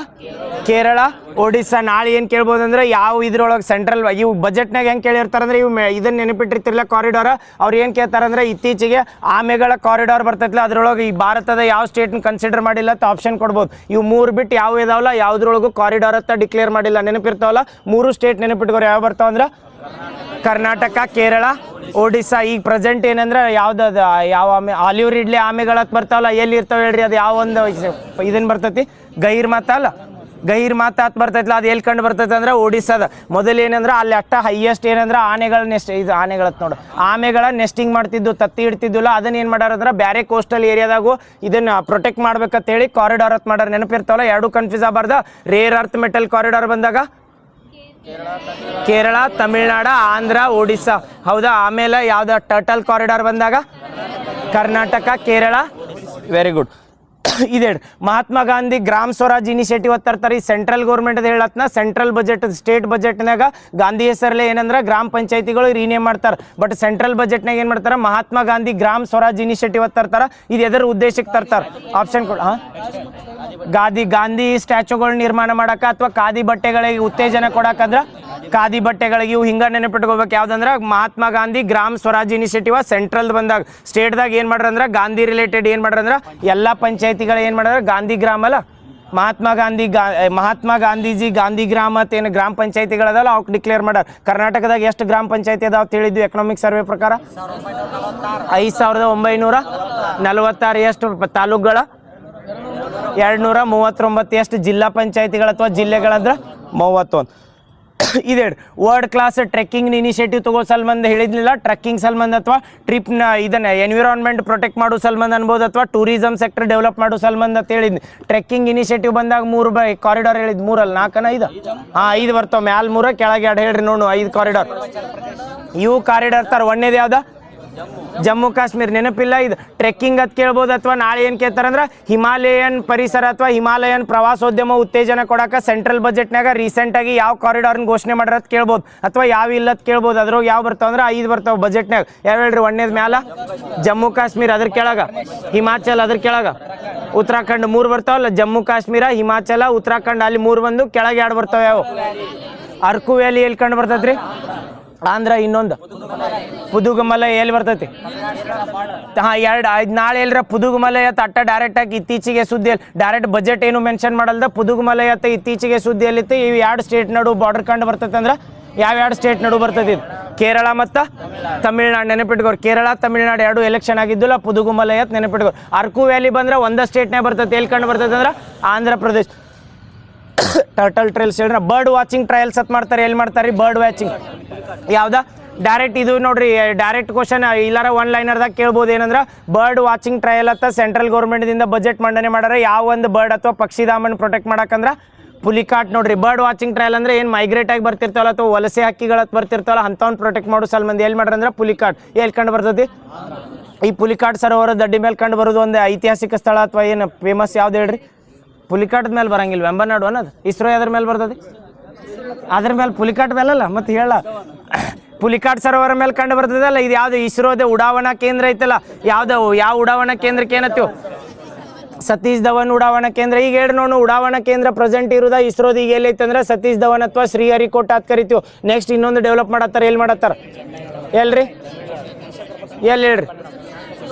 ಕೇರಳ, ಒಡಿಸ್ಸಾ. ನಾಳೆ ಏನು ಕೇಳ್ಬೋದು ಅಂದ್ರೆ ಯಾವ ಇದ್ರೊಳಗೆ ಸೆಂಟ್ರಲ್ ಇವು ಬಜೆಟ್ನಾಗ ಹೆಂಗೆ ಕೇಳಿರ್ತಾರಂದ್ರೆ ಇವು ಇದನ್ನು ನೆನಪಿಟ್ಟಿರ್ತಿರಲ್ಲ ಕಾರಿಡಾರ್. ಅವ್ರು ಏನು ಕೇಳ್ತಾರಂದ್ರೆ ಇತ್ತೀಚೆಗೆ ಆಮೆಗಳ ಕಾರಿಡಾರ್ ಬರ್ತೈತಿಲ್ಲ, ಅದ್ರೊಳಗೆ ಈ ಭಾರತದ ಯಾವ ಸ್ಟೇಟ್ನ ಕನ್ಸಿಡರ್ ಮಾಡಿಲ್ಲ ಅಂತ ಆಪ್ಷನ್ ಕೊಡ್ಬೋದು. ಇವು 3 ಬಿಟ್ಟು ಯಾವ ಇದಾವಲ್ಲ ಯಾವುದ್ರೊಳಗೂ ಕಾರಿಡಾರ್ ಅಂತ ಡಿಕ್ಲೇರ್ ಮಾಡಿಲ್ಲ. ನೆನಪಿರ್ತಾವಲ್ಲ 3 ಸ್ಟೇಟ್ ನೆನಪಿಟ್ಕೋರು. ಯಾವ ಬರ್ತಾವಂದ್ರೆ ಕರ್ನಾಟಕ, ಕೇರಳ, ಒಡಿಸ್ಸಾ. ಈಗ ಪ್ರೆಸೆಂಟ್ ಏನಂದ್ರೆ ಯಾವ್ದು ಯಾವ ಆಮೆ, ಆಲಿವ್ ರಿಡ್ಲೆ ಆಮೆಗಳತ್ ಬರ್ತಾವಲ್ಲ, ಎಲ್ಲಿ ಇರ್ತಾವೆ ಹೇಳ್ರಿ? ಅದು ಯಾವ ಒಂದು ಇದನ್ನು ಬರ್ತೈತಿ? ಗಹಿರ್ ಮಾತಾ ಅಲ್ಲ, ಗಹಿರ್ ಮಾತಾ ಅಂತ ಬರ್ತೈತಿಲ್ಲ, ಅದು ಎಲ್ಲಿ ಕಂಡು ಬರ್ತೈತೆ ಅಂದ್ರೆ ಒಡಿಸ್ಸಾದ. ಮೊದಲು ಏನಂದ್ರೆ ಅಲ್ಲಿ ಅಷ್ಟ ಹೈಯೆಸ್ಟ್ ಏನಂದ್ರೆ ಆಮೆಗಳ ನೆಸ್ಟಿಂಗ್ ಮಾಡ್ತಿದ್ದು, ತತ್ತಿ ಇಡ್ತಿದ್ದಿಲ್ಲ. ಅದನ್ನ ಏನು ಮಾಡ್ಯಾರ ಅಂದ್ರೆ ಬೇರೆ ಕೋಸ್ಟಲ್ ಏರಿಯಾದಾಗೂ ಇದನ್ನ ಪ್ರೊಟೆಕ್ಟ್ ಮಾಡ್ಬೇಕಂತೇಳಿ ಕಾರಿಡಾರ್ ಅಂತ ಮಾಡ್ಯಾರ. ನೆನಪಿರ್ತಾವಲ್ಲ, ಎರಡು ಕನ್ಫ್ಯೂಸ್ ಆಗಬಾರ್ದು. ರೇರ್ ಅರ್ತ್ ಮೆಟಲ್ ಕಾರಿಡಾರ್ ಬಂದಾಗ ಕೇರಳ, ತಮಿಳ್ನಾಡು, ಆಂಧ್ರ, ಒಡಿಸ್ಸಾ. ಹೌದಾ? ಆಮೇಲೆ ಯಾವ್ದು ಟರ್ಟಲ್ ಕಾರಿಡಾರ್ ಬಂದಾಗ ಕರ್ನಾಟಕ, ಕೇರಳ. Very good. ಇದೆ ಮಹಾತ್ಮ ಗಾಂಧಿ ಗ್ರಾಮ್ ಸ್ವರಾಜ್ ಇನಿಷಿಯೇಟಿವ್ ಅಂತ ತರ್ತಾರೆ. ಈ ಸೆಂಟ್ರಲ್ ಗೌರ್ಮೆಂಟ್ ಹೇಳತ್ನ ಸೆಂಟ್ರಲ್ ಬಜೆಟ್ ಸ್ಟೇಟ್ ಬಜೆಟ್ನಾಗ ಗಾಂಧಿ ಹೆಸರಲ್ಲೇ ಏನಂದ್ರೆ ಗ್ರಾಮ ಪಂಚಾಯತಿಗಳು ರೀನೇಮ್ ಮಾಡ್ತಾರೆ. ಬಟ್ ಸೆಂಟ್ರಲ್ ಬಜೆಟ್ನಾಗ ಏನು ಮಾಡ್ತಾರೆ? ಮಹಾತ್ಮ ಗಾಂಧಿ ಗ್ರಾಮ್ ಸ್ವರಾಜ್ ಇನಿಷಿಯೇಟಿವ್ ಅಂತ ತರ್ತಾರೆ. ಇದು ಎದರ ಉದ್ದೇಶಕ್ಕೆ ತರ್ತಾರೆ? ಆಪ್ಷನ್ ಕೊಡ. ಗಾಂಧಿ ಸ್ಟ್ಯಾಚುಗಳು ನಿರ್ಮಾಣ ಮಾಡಕ್ಕೆ ಅಥವಾ ಖಾದಿ ಬಟ್ಟೆಗಳಿಗೆ ಉತ್ತೇಜನ ಕೊಡಕ್ಕಂದ್ರೆ ಖಾದಿ ಬಟ್ಟೆಗಳಿಗೆ ಇವು ಹಿಂಗ ನೆನಪಿಟ್ಕೋಬೇಕು. ಯಾವ್ದಂದ್ರೆ ಮಹಾತ್ಮ ಗಾಂಧಿ ಗ್ರಾಮ್ ಸ್ವರಾಜ್ ಇನಿಷಿಯೇಟಿವ್ ಸೆಂಟ್ರಲ್ ಬಂದಾಗ. ಸ್ಟೇಟ್ದಾಗ ಏನು ಮಾಡ್ರ ಅಂದ್ರೆ ಗಾಂಧಿ ರಿಲೇಟೆಡ್ ಏನು ಮಾಡ್ರ ಅಂದ್ರೆ ಎಲ್ಲ ಪಂಚಾಯತಿಗಳು ಏನು ಮಾಡಿದ್ರೆ ಗಾಂಧಿ ಗ್ರಾಮ ಅಲ್ಲ, ಮಹಾತ್ಮ ಗಾಂಧೀಜಿ ಗಾಂಧಿ ಗ್ರಾಮ ಅಂತ ಏನು ಗ್ರಾಮ ಪಂಚಾಯತಿಗಳದಲ್ಲ ಅವಕ್ಕೆ ಡಿಕ್ಲೇರ್ ಮಾಡ್ಯಾರ. ಕರ್ನಾಟಕದಾಗ ಎಷ್ಟು ಗ್ರಾಮ ಪಂಚಾಯತಿ ಅದಾವ ಅಂತ ಹೇಳಿದ್ವಿ ಎಕನಾಮಿಕ್ ಸರ್ವೆ ಪ್ರಕಾರ? 5946. ಎಷ್ಟು ತಾಲೂಕುಗಳ? 239. ಎಷ್ಟು ಜಿಲ್ಲಾ ಪಂಚಾಯತಿಗಳು ಅಥವಾ ಜಿಲ್ಲೆಗಳಂದ್ರೆ 31. ಇದೇಳಿ ವರ್ಲ್ಡ್ ಕ್ಲಾಸ್ ಟ್ರೆಕ್ಕಿಂಗ್ ಇನಿಷಿಯೇಟಿವ್ ತಗೋ ಸಲ್ಬಂದ ಹೇಳಿದ್ನಿಲ್ಲ, ಟ್ರೆಕ್ಕಿಂಗ್ ಸಲ್ಬಂದ ಅಥವಾ ಟ್ರಿಪ್ನ ಇದನ್ನ ಎನ್ವಿರಾನ್ಮೆಂಟ್ ಪ್ರೊಟೆಕ್ಟ್ ಮಾಡೋ ಸಲ್ಬಂದ ಅನ್ಬೋದು, ಅಥವಾ ಟೂರಿಸಮ್ ಸೆಕ್ಟರ್ ಡೆವಲಪ್ ಮಾಡೋ ಸಲ್ಬಂದ ಅಂತ ಹೇಳಿದ್ನಿ. ಟ್ರೆಕ್ಕಿಂಗ್ ಇನಿಷಿಯೇಟಿವ್ ಬಂದಾಗ 3 ಕಾರಿಡಾರ್ ಹೇಳಿದ್, 3 4 5 5 ಬರ್ತಾವ, ಮ್ಯಾಲ್ 3 ಕೆಳಗೆ 2 ಹೇಳ್ರಿ ನೋಡು 5 ಕಾರಿಡಾರ್. ಇವು ಕಾರಿಡಾರ್ ತರ ಒಂದೇದು ಯಾವ್ದ? ಜಮ್ಮು ಕಾಶ್ಮೀರ್. ನೆನಪಿಲ್ಲ ಇದು ಟ್ರೆಕ್ಕಿಂಗ್ ಅಂತ ಕೇಳ್ಬೋದು, ಅಥವಾ ನಾಳೆ ಏನು ಕೇಳ್ತಾರಂದ್ರೆ ಹಿಮಾಲಯನ್ ಪರಿಸರ ಅಥವಾ ಹಿಮಾಲಯನ್ ಪ್ರವಾಸೋದ್ಯಮ ಉತ್ತೇಜನ ಕೊಡಕ್ಕೆ ಸೆಂಟ್ರಲ್ ಬಜೆಟ್ನಾಗ ರೀಸೆಂಟಾಗಿ ಯಾವ ಕಾರಿಡಾರ್ನ ಘೋಷಣೆ ಮಾಡ್ರ ಅಂತ ಕೇಳ್ಬೋದು, ಅಥವಾ ಯಾವ ಇಲ್ಲತ್ ಕೇಳ್ಬೋದು. ಅದ್ರಾಗ ಯಾವ ಬರ್ತಾವ ಅಂದ್ರೆ 5 ಬರ್ತಾವ ಬಜೆಟ್ನಾಗ. ಯಾವ ಹೇಳ್ರಿ? ಒಂದೇದ್ ಮ್ಯಾಲ ಜಮ್ಮು ಕಾಶ್ಮೀರ, ಅದ್ರ ಕೆಳಗ ಹಿಮಾಚಲ್, ಅದ್ರ ಕೆಳಗ ಉತ್ತರಾಖಂಡ್. 3 ಬರ್ತಾವಲ್ಲ, ಜಮ್ಮು ಕಾಶ್ಮೀರ, ಹಿಮಾಚಲ, ಉತ್ತರಾಖಂಡ್. ಅಲ್ಲಿ 3 ಬಂದು ಕೆಳಗೆ 2 ಬರ್ತಾವ. ಯಾವ? ಅರ್ಕು ವ್ಯಾಲಿ ಎಲ್ಲಿ ಕಂಡು ಬರ್ತೈತ್ರಿ? ಆಂಧ್ರ. ಇನ್ನೊಂದು ಪುದುಗಮಲೈ ಎಲ್ಲಿ ಬರ್ತೈತಿ? ನಾಳೆ ಎಲ್ರ ಪುದುಗಮಲೈ ಅಟ್ಟ ಡೈರೆಕ್ಟ್ ಆಗಿ ಇತ್ತೀಚೆಗೆ ಸುದ್ದಿಯಲ್ಲಿ ಡೈರೆಕ್ಟ್ ಬಜೆಟ್ ಏನು ಮೆನ್ಷನ್ ಮಾಡಲ್ದ ಪುದುಗಮಲೈ ಇತ್ತೀಚೆಗೆ ಸುದ್ದಿಯಲ್ಲಿತ್ತು. ಇವು 2 ಸ್ಟೇಟ್ ನಡು ಬಾರ್ಡರ್ ಕಂಡು ಬರ್ತೈತೆ ಅಂದ್ರೆ ಯಾವ 2 ಸ್ಟೇಟ್ ನಡು ಬರ್ತೈತಿ? ಕೇರಳ ಮತ್ತು ತಮಿಳ್ನಾಡು. ನೆನಪಿಟ್ಕೋರು, ಕೇರಳ ತಮಿಳ್ನಾಡು 2 ಎಲೆಕ್ಷನ್ ಆಗಿದ್ದಿಲ್ಲ, ಪುದುಗಮಲೈ ಅಂತ ನೆನಪಿಟ್ಕೋರು. ಅರ್ಕು ವ್ಯಾಲಿ ಬಂದ್ರೆ ಒಂದೇ ಸ್ಟೇಟ್ನಾಗ ಬರ್ತೈತಿ. ಎಲ್ಲಿ ಕಂಡು ಬರ್ತೈತೆ ಅಂದ್ರೆ ಆಂಧ್ರ ಪ್ರದೇಶ್. ಟರ್ಟಲ್ ಟ್ರೈಲ್ಸ್ ಹೇಳ್ರಿ, ಬರ್ಡ್ ವಾಚಿಂಗ್ ಟ್ರಯಲ್ಸ್ ಅಂತ ಮಾಡ್ತಾರೆ. ಎಲ್ಲಿ ಮಾಡ್ತಾರೆ? Bird watching. ಯಾವ್ದ? ಡೈರೆಕ್ಟ್ ಇದು ನೋಡ್ರಿ, ಡೈರೆಕ್ಟ್ ಕ್ವಶನ್ ಇಲ್ಲಾರ 1 ಲೈನರ್ದಾಗ ಕೇಳ್ಬೋದು. ಏನಂದ್ರೆ ಬರ್ಡ್ ವಾಚಿಂಗ್ ಟ್ರಯಲ್ ಅಂತ ಸೆಂಟ್ರಲ್ ಗೌರ್ಮೆಂಟ್ದಿಂದ ಬಜೆಟ್ ಮಂಡನೆ ಮಾಡ್ಯಾರ. ಯಾವ ಒಂದು ಬರ್ಡ್ ಅಥವಾ ಪಕ್ಷಿಧಾಮನ ಪ್ರೊಟೆಕ್ಟ್ ಮಾಡಕ್ಕಂದ್ರೆ ಪುಲಿಕಾಟ್. ನೋಡ್ರಿ, ಬರ್ಡ್ ವಾಚಿಂಗ್ ಟ್ರಯಲ್ ಅಂದ್ರೆ ಏನು ಮೈಗ್ರೇಟ್ ಆಗಿ ಬರ್ತಿರ್ತಾವಲ್ಲ ಅಥವಾ ವಲಸೆ ಹಕ್ಕಿಗಳತ್ ಬರ್ತಿರ್ತಾವಲ್ಲ ಅಂಥವ್ನ ಪ್ರೊಟೆಕ್ಟ್ ಮಾಡೋ ಸಲ್ಬಂದಿ ಎಲ್ಲಿ ಮಾಡ್ರಿ ಅಂದ್ರೆ ಪುಲಿಕಾಟ್. ಎಲ್ಲಿ ಕಂಡು ಬರ್ತೈತಿ? ಈ ಪುಲಿಕಾಟ್ ಸರೋವರ ದಡ್ಡಿ ಮೇಲೆ ಕಂಡು ಬರೋದು ಒಂದು ಐತಿಹಾಸಿಕ ಸ್ಥಳ ಅಥವಾ ಏನು ಫೇಮಸ್ ಯಾವ್ದು ಹೇಳ್ರಿ? ಪುಲಿಕಾಟ್ ಮೇಲೆ ಬರಂಗಿಲ್ಲ, ವೆಂಬನಾಡು ಅನ್ನೋದು. ಇಸ್ರೋ ಅದ್ರ ಮೇಲೆ ಬರ್ತದೆ, ಅದ್ರ ಮೇಲೆ ಪುಲಿಕಾಟ್ ಮೇಲಲ್ಲ ಮತ್ತೆ ಹೇಳ. ಪುಲಿಕಾಟ್ ಸರೋವರ ಮೇಲೆ ಕಂಡು ಬರ್ತದಲ್ಲ, ಇದು ಯಾವ್ದು? ಇಸ್ರೋದ ಉಡಾವಣಾ ಕೇಂದ್ರ ಐತಲ್ಲ. ಯಾವ್ದು? ಯಾವ ಉಡಾವಣಾ ಕೇಂದ್ರಕ್ಕೆ ಏನತ್ತೀವಿ? ಸತೀಶ್ ಧವನ್ ಉಡಾವಣಾ ಕೇಂದ್ರ. ಈಗ ಹೇಳಿ ನೋಡು, ಉಡಾವಣಾ ಕೇಂದ್ರ ಪ್ರೆಸೆಂಟ್ ಇರೋದ ಇಸ್ರೋದ ಈಗ ಎಲ್ಲೈತೆ ಅಂದ್ರೆ ಸತೀಶ್ ಧವನ್ ಅಥವಾ ಶ್ರೀಹರಿಕೋಟ ಅಂತ ಕರಿತೀವಿ. ನೆಕ್ಸ್ಟ್ ಇನ್ನೊಂದು ಡೆವಲಪ್ ಮಾಡತ್ತಾರ. ಎಲ್ಲಿ ಮಾಡತ್ತಾರ? ಎಲ್ರಿ? ಎಲ್ಲಿ ಹೇಳ್ರಿ?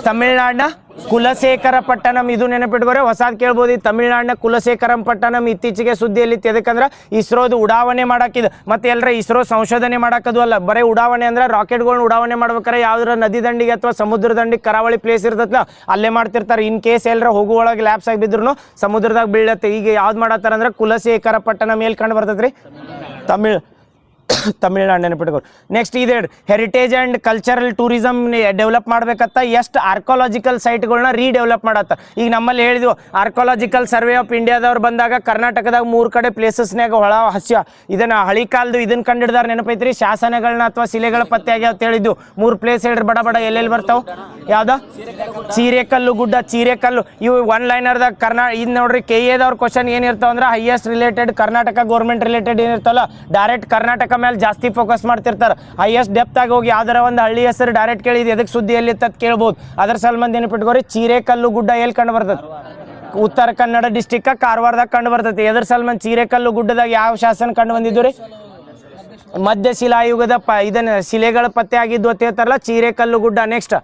ತಮಿಳ್ನಾಡಿನ ಕುಲಶೇಖರ ಪಟ್ಟಣಂ. ಇದು ನೆನಪಿಟ್ಬರ, ಹೊಸಾದ್ ಕೇಳ್ಬೋದು. ತಮಿಳ್ನಾಡಿನ ಕುಲಶೇಖರಂ ಪಟ್ಟಣಂ ಇತ್ತೀಚೆಗೆ ಸುದ್ದಿಯಲ್ಲಿ ಎದಕ್ಕಂದ್ರೆ ಇಸ್ರೋದು ಉಡಾವಣೆ ಮಾಡಾಕಿದ್. ಮತ್ತೆ ಎಲ್ಲರ ಇಸ್ರೋ ಸಂಶೋಧನೆ ಮಾಡಾಕದು ಅಲ್ಲ, ಬರೀ ಉಡಾವಣೆ ಅಂದ್ರೆ ರಾಕೆಟ್ಗಳನ್ನ ಉಡಾವಣೆ ಮಾಡ್ಬೇಕಾರೆ ಯಾವ್ದಾರ ನದಿ ದಂಡಿಗೆ ಅಥವಾ ಸಮುದ್ರ ದಂಡಿಗೆ ಕರಾವಳಿ ಪ್ಲೇಸ್ ಇರ್ತೈತಲ್ಲ ಅಲ್ಲೇ ಮಾಡ್ತಿರ್ತಾರೆ. ಇನ್ ಕೇಸ್ ಎಲ್ಲರ ಹೋಗುವೊಳಗೆ ಲ್ಯಾಬ್ಸ್ ಆಗಿ ಬಿದ್ರು ಸಮುದ್ರದಾಗ ಬೀಳತ್ತೆ. ಈಗ ಯಾವ್ದು ಮಾಡತ್ತಾರ ಅಂದ್ರೆ ಕುಲಶೇಖರ ಪಟ್ಟಣಂ. ಎಲ್ಲಿ ಕಂಡು ಬರ್ತೈತ್ರಿ? ತಮಿಳ್ನಾಡು. ನೆನಪಿಟ್ಕೋರು. ನೆಕ್ಸ್ಟ್ ಇದೆ heritage and cultural tourism develop ಮಾಡ್ಬೇಕತ್ತ ಎಷ್ಟು ಆರ್ಕೋಲಾಜಿಕಲ್ ಸೈಟ್ಗಳನ್ನ ರೀಡೆವಲಪ್ ಮಾಡತ್ತ. ಈಗ ನಮ್ಮಲ್ಲಿ ಹೇಳಿದ್ವು ಆರ್ಕೋಲಾಜಿಕಲ್ ಸರ್ವೆ ಆಫ್ ಇಂಡಿಯಾದವ್ರು ಬಂದಾಗ ಕರ್ನಾಟಕದಾಗ 3 ಕಡೆ ಪ್ಲೇಸಸ್ನಾಗ ಹೊಳ ಹಸ್ಯ ಇದನ್ನ ಹಳಿ ಕಾಲದ್ದು ಇದನ್ನ ಕಂಡಿಡ್ದಾರ. ನೆನಪೈತ್ರಿ? ಶಾಸನಗಳನ್ನ ಅಥವಾ ಶಿಲೆಗಳ ಪತ್ತೆ ಆಗ್ಯಾವ ಅಂತ ಹೇಳಿದ್ವು. 3 ಪ್ಲೇಸ್ ಹೇಳ್ರಿ ಬಡ ಬಡ. ಎಲ್ಲೆಲ್ಲಿ ಬರ್ತಾವ? ಯಾವ್ದ? ಚೀರೆಕಲ್ಲು ಗುಡ್ಡ, ಚೀರೆಕಲ್ಲು. ಇವು 1 ಲೈನರ್ದಾಗ ಇದು ನೋಡ್ರಿ, KA ದವ್ರ ಕ್ವಶನ್ ಏನಿರ್ತಾವ ಅಂದ್ರೆ highest related Karnataka government related ಏನಿರ್ತಾವಲ್ಲ ಡೈರೆಕ್ಟ್ ಕರ್ನಾಟಕ ಮೇಲೆ ಜಾಸ್ತಿ ಫೋಕಸ್ ಮಾಡ್ತಿರ್ತಾರೆ. ಹೈಯೆಸ್ಟ್ ಡೆಪ್ತ್ ಆಗಿ ಹೋಗಿ ಯಾವ್ದಾರ ಒಂದು ಹಳ್ಳಿ ಹೆಸರು ಡೈರೆಕ್ಟ್ ಕೇಳಿದ್ ಎದಕ್ಕೆ ಸುದ್ದಿ ಎಲ್ಲಿ ಅಂತ ಕೇಳ್ಬೋದು. ಅದ್ರ ಸಲ್ಬಂದ್ ನೆನಪಿಟ್ಕೋರಿ, ಚೀರೆಕಲ್ಲು ಗುಡ್ಡ ಎಲ್ಲಿ ಕಂಡು ಬರ್ತದೆ? ಉತ್ತರ ಕನ್ನಡ ಡಿಸ್ಟಿಕ್ ಕಾರವಾರದಾಗ ಕಂಡು ಬರ್ತೈತಿ. ಎದ್ರ ಸಲ್ಬಂದ್ ಚೀರೆಕಲ್ಲು ಗುಡ್ಡದಾಗ ಯಾವ ಶಾಸನ ಕಂಡು ಬಂದಿದ್ದು ರೀ? ಮಧ್ಯಶಿಲಾಯುಗದ ಇದನ್ನ ಶಿಲೆಗಳ ಪತ್ತೆ ಆಗಿದ್ದು ಅಂತ ಹೇಳ್ತಾರಲ್ಲ, ಚೀರೆಕಲ್ಲು ಗುಡ್ಡ. ನೆಕ್ಸ್ಟ್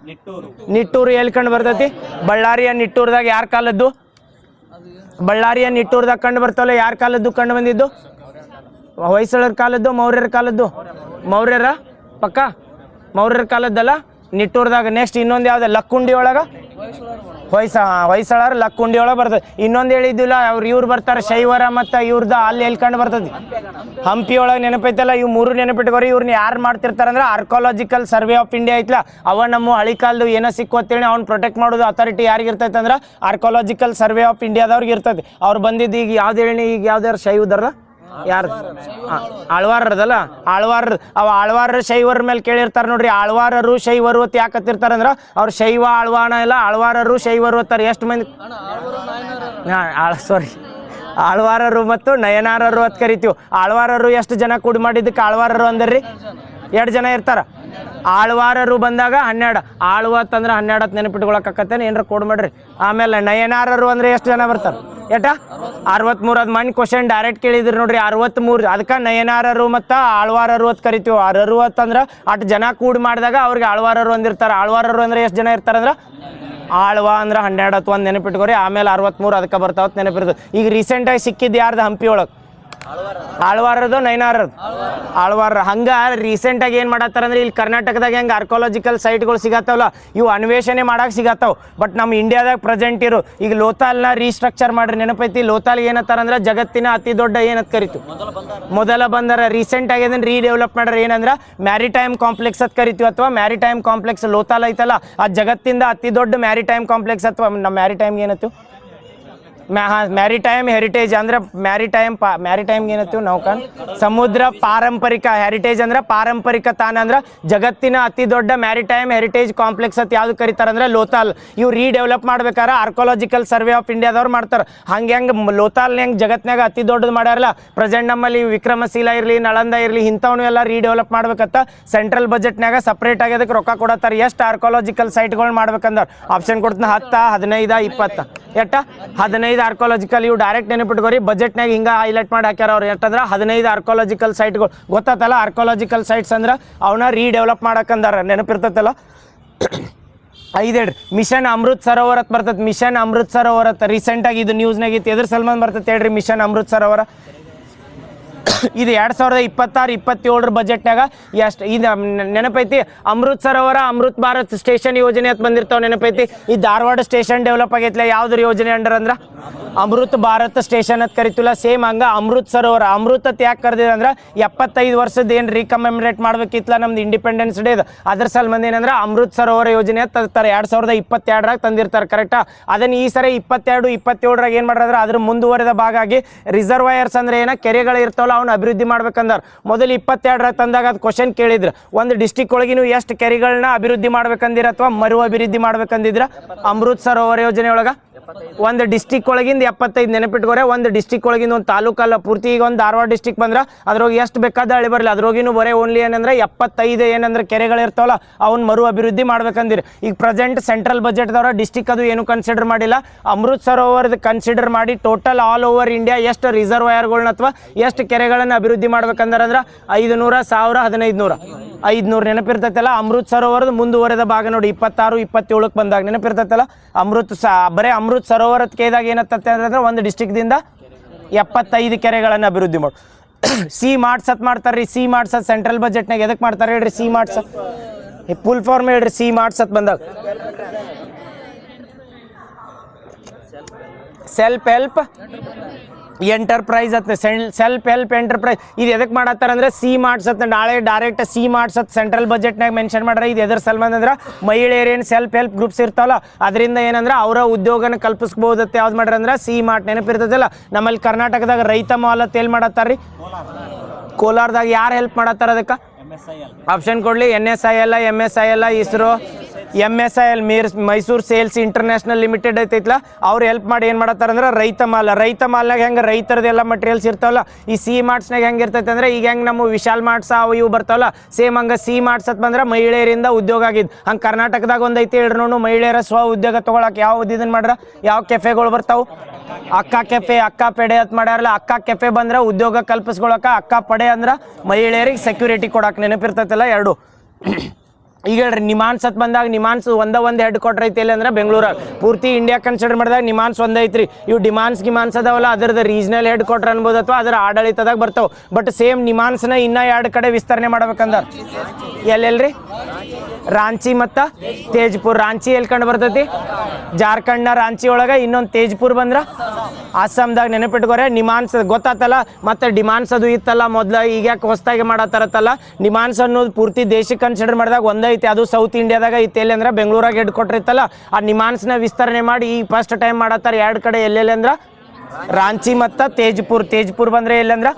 ನಿಟ್ಟೂರು ಎಲ್ಲಿ ಕಂಡು ಬರ್ತೈತಿ? ಬಳ್ಳಾರಿಯ ನಿಟ್ಟೂರ್ದಾಗ ಯಾರ ಕಾಲದ್ದು? ಬಳ್ಳಾರಿಯ ನಿಟ್ಟೂರ್ದಾಗ ಕಂಡು ಬರ್ತಾವಲ್ಲ, ಯಾರ ಕಾಲದ್ದು ಕಂಡು ಬಂದಿದ್ದು? ಹೊಯ್ಸಳರ ಕಾಲದ್ದು, ಮೌರ್ಯರ ಕಾಲದ್ದು? ಮೌರ್ಯರ ಪಕ್ಕ, ಮೌರ್ಯರ ಕಾಲದ್ದಲ್ಲ ನಿಟ್ಟೂರ್ದಾಗ. ನೆಕ್ಸ್ಟ್ ಇನ್ನೊಂದು ಯಾವ್ದು? ಲಕ್ಕುಂಡಿ ಒಳಗ ಹೊಯ್ಸಳರ ಲಕ್ಕುಂಡಿ ಒಳಗೆ ಬರ್ತದೆ. ಇನ್ನೊಂದು ಹೇಳಿದ್ದಿಲ್ಲ, ಇವ್ರು ಬರ್ತಾರೆ ಶೈವರ ಮತ್ತು ಇವ್ರದ್ದು ಅಲ್ಲಿ ಎಲ್ಲಿ ಕಂಡು ಬರ್ತದೆ? ಹಂಪಿ ಒಳಗೆ. ನೆನಪೈತಲ್ಲ? ಇವು 3 ನೆನಪಿಟ್ಕೋರಿ. ಇವ್ರನ್ನ ಯಾರು ಮಾಡ್ತಿರ್ತಾರೆ ಅಂದ್ರೆ ಆರ್ಕೋಲಾಜಿಕಲ್ ಸರ್ವೆ ಆಫ್ ಇಂಡಿಯಾ ಐತ್ಲ, ಅವ ನಮ್ಮ ಹಳಿ ಕಾಲದ್ದು ಏನೋ ಸಿಕ್ಕು ಅಂತೇಳಿ ಅವ್ನು ಪ್ರೊಟೆಕ್ಟ್ ಮಾಡೋದು ಅಥಾರಿಟಿ ಯಾರಿಗೆ ಇರ್ತೈತೆ ಅಂದ್ರೆ ಆರ್ಕೋಲಾಜಿಕಲ್ ಸರ್ವೆ ಆಫ್ ಇಂಡಿಯಾದವ್ರಿಗೆ ಇರ್ತೈತಿ. ಅವ್ರು ಬಂದಿದ್ದು ಈಗ ಯಾವ್ದು ಹೇಳಿ? ಈಗ ಯಾವ್ದಾರು ಶೈವದಲ್ಲ ಯಾರು? ಆಳ್ವಾರದಲ್ಲ, ಆಳ್ವಾರ. ಅವ ಆಳ್ವಾರ ಶೈವರ ಮೇಲೆ ಕೇಳಿರ್ತಾರೆ ನೋಡ್ರಿ. ಆಳ್ವಾರರು ಶೈವರು ಅಂತ ಯಾಕತ್ತಿರ್ತಾರೆ ಅಂದ್ರೆ ಅವ್ರು ಶೈವ ಆಳ್ವಾಣ ಇಲ್ಲ, ಆಳ್ವಾರರು ಶೈವರು ಅಂತಾರೆ. ಎಷ್ಟು ಮಂದಿ? ಸಾರಿ, ಆಳ್ವಾರರು ಮತ್ತು ನಯನಾರರು ಅಂತ ಕರಿತೀವಿ. ಆಳ್ವಾರರು ಎಷ್ಟು ಜನ ಕೂಡಿ ಮಾಡಿದ್ದಕ್ಕೆ ಆಳ್ವಾರರು ಅಂದ್ರಿ? 2 ಜನ ಇರ್ತಾರ. ಆಳ್ವಾರರು ಬಂದಾಗ 12, ಆಳ್ವತ್ ಅಂದ್ರೆ 12 ನೆನಪಿಟ್ಕೊಳಕತ್ತೇನೆ, ಏನಾರ ಕೋಡ್ ಮಾಡ್ರಿ. ಆಮೇಲೆ ನಯನಾರರು ಅಂದ್ರೆ ಎಷ್ಟು ಜನ ಬರ್ತಾರೆ? 63. ಅದು ಮಣ್ಣು ಕ್ವಶನ್ ಡೈರೆಕ್ಟ್ ಕೇಳಿದ್ರಿ ನೋಡ್ರಿ, 63. ಅದಕ್ಕೆ ನಯನಾರರು ಮತ್ತು ಆಳ್ವಾರರು ಅಂತ ಕರಿತೀವಿ. 60 ಅಂದ್ರೆ ಅಷ್ಟು ಜನ ಕೂಡಿ ಮಾಡಿದಾಗ ಅವ್ರಿಗೆ ಆಳ್ವಾರರು ಅಂದಿರ್ತಾರೆ. ಆಳ್ವಾರರು ಅಂದ್ರೆ ಎಷ್ಟು ಜನ ಇರ್ತಾರೆ ಅಂದ್ರೆ ಆಳ್ವ ಅಂದ್ರೆ 12 ಒಂದು ನೆನಪಿಟ್ಕೋರಿ. ಆಮೇಲೆ 63 ಅದಕ್ಕೆ ಬರ್ತಾವತ್ ನೆನಪಿರ್ತದೆ. ಈಗ ರೀಸೆಂಟಾಗಿ ಸಿಕ್ಕಿದ್ದು ಯಾರ್ದು? ಹಂಪಿ ಒಳಗೆ ಆಳ್ವಾರದು ನೈನಾರದು ಆಳ್ವಾರ. ಹಂಗೆ ರೀಸೆಂಟಾಗಿ ಏನು ಮಾಡತ್ತಾರ ಅಂದ್ರೆ ಇಲ್ಲಿ ಕರ್ನಾಟಕದಾಗ ಹೆಂಗೆ ಆರ್ಕೋಲಾಜಿಕಲ್ ಸೈಟ್ಗಳು ಸಿಗತ್ತವಲ್ಲ, ಇವು ಅನ್ವೇಷಣೆ ಮಾಡಕ್ಕೆ ಸಿಗತ್ತಾವ. ಬಟ್ ನಮ್ಮ ಇಂಡಿಯಾದಾಗ ಪ್ರೆಸೆಂಟ್ ಇರು ಈಗ ಲೋತಾಲ್ನ ರೀಸ್ಟ್ರಕ್ಚರ್ ಮಾಡ್ರಿ. ನೆನಪೈತಿ ಲೋತಾಲ್ ಏನತ್ತಾರ ಅಂದ್ರೆ ಜಗತ್ತಿನ ಅತಿ ದೊಡ್ಡ ಏನಂತ ಕರಿತು, ಮೊದಲ ಬಂದರ. ರೀಸೆಂಟಾಗಿ ಅದನ್ನು ರೀಡೆವಲಪ್ ಮಾಡ್ರಿ. ಏನಂದ್ರೆ ಮ್ಯಾರಿಟೈಮ್ ಕಾಂಪ್ಲೆಕ್ಸ್ ಅಂತ ಕರಿತೀವಿ, ಅಥವಾ ಮ್ಯಾರಿಟೈಮ್ ಕಾಂಪ್ಲೆಕ್ಸ್ ಲೋತಾಲ್ ಐತಲ್ಲ, ಆ ಜಗತ್ತಿಂದ ಅತಿ ದೊಡ್ಡ ಮ್ಯಾರಿಟೈಮ್ ಕಾಂಪ್ಲೆಕ್ಸ್. ಅಥವಾ ನಮ್ಮ ಮ್ಯಾರಿಟೈಮ್ ಏನತ್ತು, ಮ್ಯಾರಿಟೈಮ್ ಹೆರಿಟೇಜ್ ಅಂದ್ರೆ ಮ್ಯಾರಿಟೈಮ್ ಏನತ್ತೀವಿ ನಾವು ಸಮುದ್ರ ಪಾರಂಪರಿಕ ಹೆರಿಟೇಜ್ ಅಂದ್ರೆ ಪಾರಂಪರಿಕ ತಾಣ. ಅಂದ್ರೆ ಜಗತ್ತಿನ ಅತಿ ದೊಡ್ಡ ಮ್ಯಾರಿಟೈಮ್ ಹೆರಿಟೇಜ್ ಕಾಂಪ್ಲೆಕ್ಸ್ ಅಂತ ಯಾವ್ದು ಕರೀತಾರೆ ಅಂದ್ರೆ ಲೋತಾಲ್. ಇವು ರೀಡೆವಲಪ್ ಮಾಡ್ಬೇಕಾದ್ರೆ ಆರ್ಕೋಲಾಜಿಕಲ್ ಸರ್ವೆ ಆಫ್ ಇಂಡಿಯಾದವ್ರು ಮಾಡ್ತಾರೆ. ಹಂಗೆ ಲೋತಾಲ್ ಹೆಂಗೆ ಜಗತ್ನಾಗ ಅತಿ ದೊಡ್ಡದು ಮಾಡ್ಯಾರಲ್ಲ, ಪ್ರೆಸೆಂಟ್ ನಮ್ಮಲ್ಲಿ ವಿಕ್ರಮಶೀಲ ಇರಲಿ, ನಳಂದ ಇರಲಿ, ಇಂಥವನು ಎಲ್ಲ ರೀಡೆವಲಪ್ ಮಾಡ್ಬೇಕಂತ ಸೆಂಟ್ರಲ್ ಬಜೆಟ್ನಾಗ ಸಪ್ರೇಟ್ ಆಗಿ ಅದಕ್ಕೆ ರೊಕ್ಕ ಕೊಡತ್ತಾರೆ. ಎಷ್ಟು ಆರ್ಕೋಲಾಜಿಕಲ್ ಸೈಟ್ಗಳು ಮಾಡ್ಬೇಕಂದ್ರೆ ಆಪ್ಷನ್ ಕೊಡ್ತೀನಿ, 10, 15, 20. ಎಟ್ಟ 15 ಆರ್ಕೋಲಾಜಿಕಲ್. ಇವು ಡೈರೆಕ್ಟ್ ನೆನಪಿಟ್ಕೋರಿ, ಬಜೆಟ್ನಾಗ ಹಿಂಗೆ ಹೈಲೈಟ್ ಮಾಡಿ ಹಾಕ್ಯಾರ ಅವ್ರು. ಎಷ್ಟಂದ್ರೆ 15 ಆರ್ಕೋಲಾಜಿಕಲ್ ಸೈಟ್ಗಳು. ಗೊತ್ತಾತಲ್ಲ ಆರ್ಕೋಲಾಜಿಕಲ್ ಸೈಟ್ಸ್ ಅಂದ್ರೆ ಅವನ್ನ ರೀಡೆವಲಪ್ ಮಾಡಕ್ಕಂದಾರ, ನೆನಪಿರ್ತೈತಲ್ಲ. 5 ಹೇಳ್ರಿ. ಮಿಷನ್ ಅಮೃತ್ ಸರೋವರ ಅಂತ ಬರ್ತೈತೆ. ಮಿಷನ್ ಅಮೃತ್ ಸರೋವರ ಅಂತ ರೀಸೆಂಟಾಗಿ ಇದು ನ್ಯೂಸ್ನಾಗ ಇತ್ತು. ಎದ್ರ ಸಲ್ಮಾನ್ ಬರ್ತೈತೆ ಹೇಳ್ರಿ ಮಿಷನ್ ಅಮೃತ್ ಸರೋವರ. ಇದು 2026-27 ಬಜೆಟ್ನಾಗ ಎಷ್ಟು ಇದು ನೆನಪೈತಿ. ಅಮೃತ್ ಸರೋವರ ಅಮೃತ್ ಭಾರತ್ ಸ್ಟೇಷನ್ ಯೋಜನೆ ಅಂತ ಬಂದಿರ್ತಾವೆ, ನೆನಪೈತಿ. ಈ ಧಾರವಾಡ ಸ್ಟೇಷನ್ ಡೆವಲಪ್ ಆಗೈತಿಲ್ಲ, ಯಾವ್ದ್ರ ಯೋಜನೆ ಅಂಡರ್ ಅಂದ್ರೆ ಅಮೃತ್ ಭಾರತ್ ಸ್ಟೇಷನ್ ಅಂತ ಕರಿತಿಲ್ಲ. ಸೇಮ್ ಹಂಗ ಅಮೃತ್ ಸರೋವರ. ಅಮೃತ್ ಅಂತ ಯಾಕೆ ಕರೆದಿದೆ ಅಂದ್ರೆ 75 ವರ್ಷದ ಏನು ರೀಕಮೆಮರೇಟ್ ಮಾಡ್ಬೇಕಿತ್ತಲ್ಲ ನಮ್ದು ಇಂಡಿಪೆಂಡೆನ್ಸ್ ಡೇ, ಅದ್ರ ಸಲ್ಮಂದಿ ಏನಂದ್ರೆ ಅಮೃತ್ ಸರೋವರ ಯೋಜನೆ ಅಂತ ತರ್ತಾರೆ. 2022ರಾಗ ತಂದಿರ್ತಾರೆ, ಕರೆಕ್ಟಾ. ಅದನ್ನು ಈ ಸರಿ 22-27ರಾಗ ಏನು ಮಾಡ್ರೆ ಅದ್ರ ಮುಂದುವರೆದ ಭಾಗ ಆಗಿ ರಿಸರ್ವಾಯರ್ಸ್ ಅಂದ್ರೆ ಏನ ಕೆರೆಗಳು ಇರ್ತಾವಲ್ಲ ಅವ್ನು ಅಭಿವೃದ್ಧಿ ಮಾಡ್ಬೇಕಂದ್ರೆ ಮೊದಲು 22ರಾಗ ತಂದಾಗ ಅದು ಕ್ವಶನ್ ಕೇಳಿದ್ರು, ಒಂದು ಡಿಸ್ಟಿಕ್ ಒಳಗೆ ನೀವು ಎಷ್ಟು ಕೆರೆಗಳನ್ನ ಅಭಿವೃದ್ಧಿ ಮಾಡ್ಬೇಕಂದಿರ ಅಥವಾ ಮರು ಅಭಿವೃದ್ಧಿ ಮಾಡ್ಬೇಕಂದಿದ್ರ ಅಮೃತ್ ಸರೋವರ ಯೋಜನೆ ಒಳಗೆ. ಒಂದು ಡಿಸ್ಟಿಕ್ ಒಳಗಿಂದ 75 ನೆನಪಿಟ್ಕೋರೆ. ಒಂದು ಡಿಸ್ಟಿಕ್ ಒಳಗಿಂದ ಒಂದು ತಾಲೂಕಲ್ಲ ಪೂರ್ತಿ. ಈಗ ಒಂದು ಧಾರವಾಡ ಡಿಸ್ಟಿಕ್ ಬಂದ್ರೆ ಅದ್ರೊಳಗೆ ಎಷ್ಟು ಬೇಕಾದ ಹಳ್ಳಿ ಬರಲಿ, ಅದ್ರೊಳಗಿನೂ ಬರೀ ಓನ್ಲಿ ಏನಂದ್ರೆ 75 ಏನಂದ್ರೆ ಕೆರೆಗಳಿರ್ತಾವಲ್ಲ ಅವ್ನು ಮರು ಅಭಿವೃದ್ಧಿ ಮಾಡ್ಬೇಕಂದಿರಿ. ಈಗ ಪ್ರೆಸೆಂಟ್ ಸೆಂಟ್ರಲ್ ಬಜೆಟ್ದವ್ರ ಡಿಸ್ಟಿಕ್ ಅದು ಏನು ಕನ್ಸಿಡರ್ ಮಾಡಿಲ್ಲ. ಅಮೃತ್ ಸರೋವರದ ಕನ್ಸಿಡರ್ ಮಾಡಿ ಟೋಟಲ್ ಆಲ್ ಓವರ್ ಇಂಡಿಯಾ ಎಷ್ಟು ರಿಸರ್ವಾಯರ್ಗಳನ್ನ ಅಥವಾ ಎಷ್ಟು ಕೆರೆಗಳನ್ನು ಅಭಿವೃದ್ಧಿ ಮಾಡ್ಬೇಕಂದ್ರೆ 500, 1000, 1500, 500 ನೆನಪಿರ್ತೈತಲ್ಲ. ಅಮೃತ್ ಸರೋವರದ ಮುಂದುವರೆದ ಭಾಗ ನೋಡಿ 26-27ಕ್ಕೆ ಬಂದಾಗ ನೆನಪಿರ್ತೈತಲ್ಲ. ಬರೀ ಅಮೃತ್ ಸರೋವರದ ಕೇದಾಗ ಏನತ್ತತ್ತೆ ಅಂದ್ರೆ ಒಂದು ಡಿಸ್ಟಿಕ್ದಿಂದ 75 ಕೆರೆಗಳನ್ನು ಅಭಿವೃದ್ಧಿ ಮಾಡು. ಸಿ ಮಾಡ್ಸತ್ ಮಾಡ್ತಾರ್ರಿ. ಸಿ ಮಾಡ್ಸತ್ ಸೆಂಟ್ರಲ್ ಬಜೆಟ್ನಾಗ ಎದಕ್ಕೆ ಮಾಡ್ತಾರೆ ಹೇಳ್ರಿ? ಸಿ ಮಾಡ್ಸತ್ ಫುಲ್ ಫಾರ್ಮ್ ಹೇಳ್ರಿ. ಸಿ ಮಾಡ್ಸತ್ ಬಂದಾಗ ಸೆಲ್ಫ್ ಹೆಲ್ಪ್ ಎಂಟರ್ಪ್ರೈಸ್ ಅಂತ. ಸೆಲ್ಫ್ ಹೆಲ್ಪ್ ಎಂಟರ್ಪ್ರೈಸ್ ಇದು ಎದಕ್ಕೆ ಮಾಡತ್ತಾರ ಅಂದ್ರೆ ಸಿ ಮಾಡ್ಸತ್. ನಾಳೆ ಡೈರೆಕ್ಟ್ ಸಿ ಮಾಡ್ಸತ್ ಸೆಂಟ್ರಲ್ ಬಜೆಟ್ನಾಗ ಮೆನ್ಷನ್ ಮಾಡ್ರೆ ಇದು ಎದ್ರ ಸಲ್ಮಾನ್ ಅಂದ್ರೆ ಮಹಿಳೆಯರು ಏನು ಸೆಲ್ಫ್ ಹೆಲ್ಪ್ ಗ್ರೂಪ್ಸ್ ಇರ್ತಾವಲ್ಲ ಅದರಿಂದ ಏನಂದ್ರೆ ಅವರ ಉದ್ಯೋಗನ ಕಲ್ಪಿಸ್ಬೋದತ್ತೆ. ಯಾವ್ದು ಮಾಡ್ರಿ ಅಂದ್ರೆ ಸಿ ಮಾರ್ಟ್. ನೆನಪಿರ್ತದಲ್ಲ ನಮ್ಮಲ್ಲಿ ಕರ್ನಾಟಕದಾಗ ರೈತ ಮಾಲ್ ಅಂತ ಎಲ್ಲಿ ಮಾಡತ್ತಾರ್ರಿ? ಕೋಲಾರದಾಗ. ಯಾರು ಹೆಲ್ಪ್ ಮಾಡತ್ತಾರ ಅದಕ್ಕೆ? ಆಪ್ಷನ್ ಕೊಡ್ಲಿ. NSIL, MSIL, ISRO, MSIL Mysore sales international limited ಐತೈತ್ಲ, ಅವ್ರು ಹೆಲ್ಪ್ ಮಾಡಿ ಏನು ಮಾಡತ್ತಾರ ಅಂದ್ರೆ ರೈತ ಮಾಲ್. ರೈತ ಮಾಲ್ನಾಗ ಹೆಂಗೆ ರೈತರದೆಲ್ಲ ಮಟೀರಿಯಲ್ಸ್ ಇರ್ತಾವಲ್ಲ, ಈ ಸಿ ಮಾರ್ಟ್ಸ್ನಾಗ ಹೆಂಗೆ ಇರ್ತೈತೆ ಅಂದ್ರೆ ಈಗ ಹೆಂಗೆ ನಮ್ಮ ವಿಶಾಲ್ ಮಾರ್ಟ್ಸ್ ಅವು ಇವು ಬರ್ತಾವಲ್ಲ ಸೇಮ್ ಹಂಗೆ ಸಿ ಮಾರ್ಟ್ಸ್ ಅಂತ ಬಂದ್ರೆ ಮಹಿಳೆಯರಿಂದ ಉದ್ಯೋಗ ಆಗಿದ್ದು. ಹಂಗೆ ಕರ್ನಾಟಕದಾಗ ಒಂದು ಐತಿ ಹೇಳ್ರಿ ನೋಡು, ಮಹಿಳೆಯರ ಸ್ವ ಉದ್ಯೋಗ ತೊಗೊಳಕ್ಕೆ ಯಾವ್ದು ಇದನ್ನು ಮಾಡ್ರ ಯಾವ ಕೆಫೆಗಳು ಬರ್ತಾವೆ? ಅಕ್ಕ ಕೆಫೆ, ಅಕ್ಕ ಪೆಡೆ ಅಂತ ಮಾಡ್ಯಾರಲ್ಲ. ಅಕ್ಕ ಕೆಫೆ ಬಂದ್ರೆ ಉದ್ಯೋಗ ಕಲ್ಪಿಸ್ಕೊಳಕ, ಅಕ್ಕ ಪಡೆ ಅಂದ್ರೆ ಮಹಿಳೆಯರಿಗೆ ಸೆಕ್ಯೂರಿಟಿ ಕೊಡಕ್ಕೆ. ನೆನಪಿರ್ತೈತಲ್ಲ ಎರಡು. ಈಗ ಹೇಳ್ರಿ ನಿಮಾನ್ಸ್ ಅಂತ ಬಂದಾಗ ನಿಮಾನ್ಸ್ ಒಂದು ಹೆಡ್ ಕ್ವಾರ್ಟರ್ ಐತಿ ಎಲ್ಲಿ ಅಂದ್ರೆ ಬೆಂಗಳೂರಾಗ. ಪೂರ್ತಿ ಇಂಡಿಯಾ ಕನ್ಸಿಡರ್ ಮಾಡಿದಾಗ ನಿಮಾನ್ಸ್ ಒಂದೇ ಐತ್ರಿ. ಇವು ಗಿಮಾನ್ಸ್ ಅದಾವಲ್ಲ ಅದರದ್ದು ರೀಜನಲ್ ಹೆಡ್ ಕ್ವಾರ್ಟರ್ ಅನ್ಬೋದು ಅಥವಾ ಅದರ ಆಡಳಿತದಾಗ ಬರ್ತಾವೆ. ಬಟ್ ಸೇಮ್ ನಿಮಾನ್ಸ್ನ ಇನ್ನೂ 2 ಕಡೆ ವಿಸ್ತರಣೆ ಮಾಡ್ಬೇಕಂದ್ರೆ ಎಲ್ಲೆಲ್ರಿ? ರಾಂಚಿ ಮತ್ತು ತೇಜ್ಪುರ್. ರಾಂಚಿ ಎಲ್ಲಿ ಕಂಡು ಬರ್ತೈತಿ? ಜಾರ್ಖಂಡ್ನ ರಾಂಚಿ ಒಳಗೆ. ಇನ್ನೊಂದು ತೇಜ್ಪುರ್ ಬಂದ್ರೆ ಅಸ್ಸಾಂದಾಗ. ನೆನಪಿಟ್ಕೋರೆ ನಿಮಾನ್ಸ್ ಗೊತ್ತಾತಲ್ಲ. ಮತ್ತು ಡಿಮಾನ್ಸ್ ಅದು ಇತ್ತಲ್ಲ ಮೊದಲು, ಈಗ ಯಾಕೆ ಹೊಸದಾಗಿ ಮಾಡತ್ತಾರತ್ತಲ್ಲ. ನಿಮಾನ್ಸ್ ಅನ್ನೋದು ಪೂರ್ತಿ ದೇಶಕ್ಕೆ ಕನ್ಸಿಡರ್ ಮಾಡಿದಾಗ ಒಂದೇ ಐತಿ, ಅದು ಸೌತ್ ಇಂಡಿಯಾದಾಗ ಐತಿ. ಎಲ್ಲಿ ಅಂದ್ರೆ ಬೆಂಗಳೂರಾಗ ಹೆಡ್ ಕ್ವಾರ್ಟರ್ ಇತ್ತಲ್ಲ, ಆ ನಿಮಾನ್ಸ್ನ ವಿಸ್ತರಣೆ ಮಾಡಿ ಈ ಫಸ್ಟ್ ಟೈಮ್ ಮಾಡತ್ತಾರ 2 ಕಡೆ. ಎಲ್ಲೆಲ್ಲಿ ಅಂದ್ರೆ ರಾಂಚಿ ಮತ್ತು ತೇಜ್ಪುರ್. ತೇಜ್ಪುರ್ ಬಂದರೆ ಎಲ್ಲಂದ್ರೆ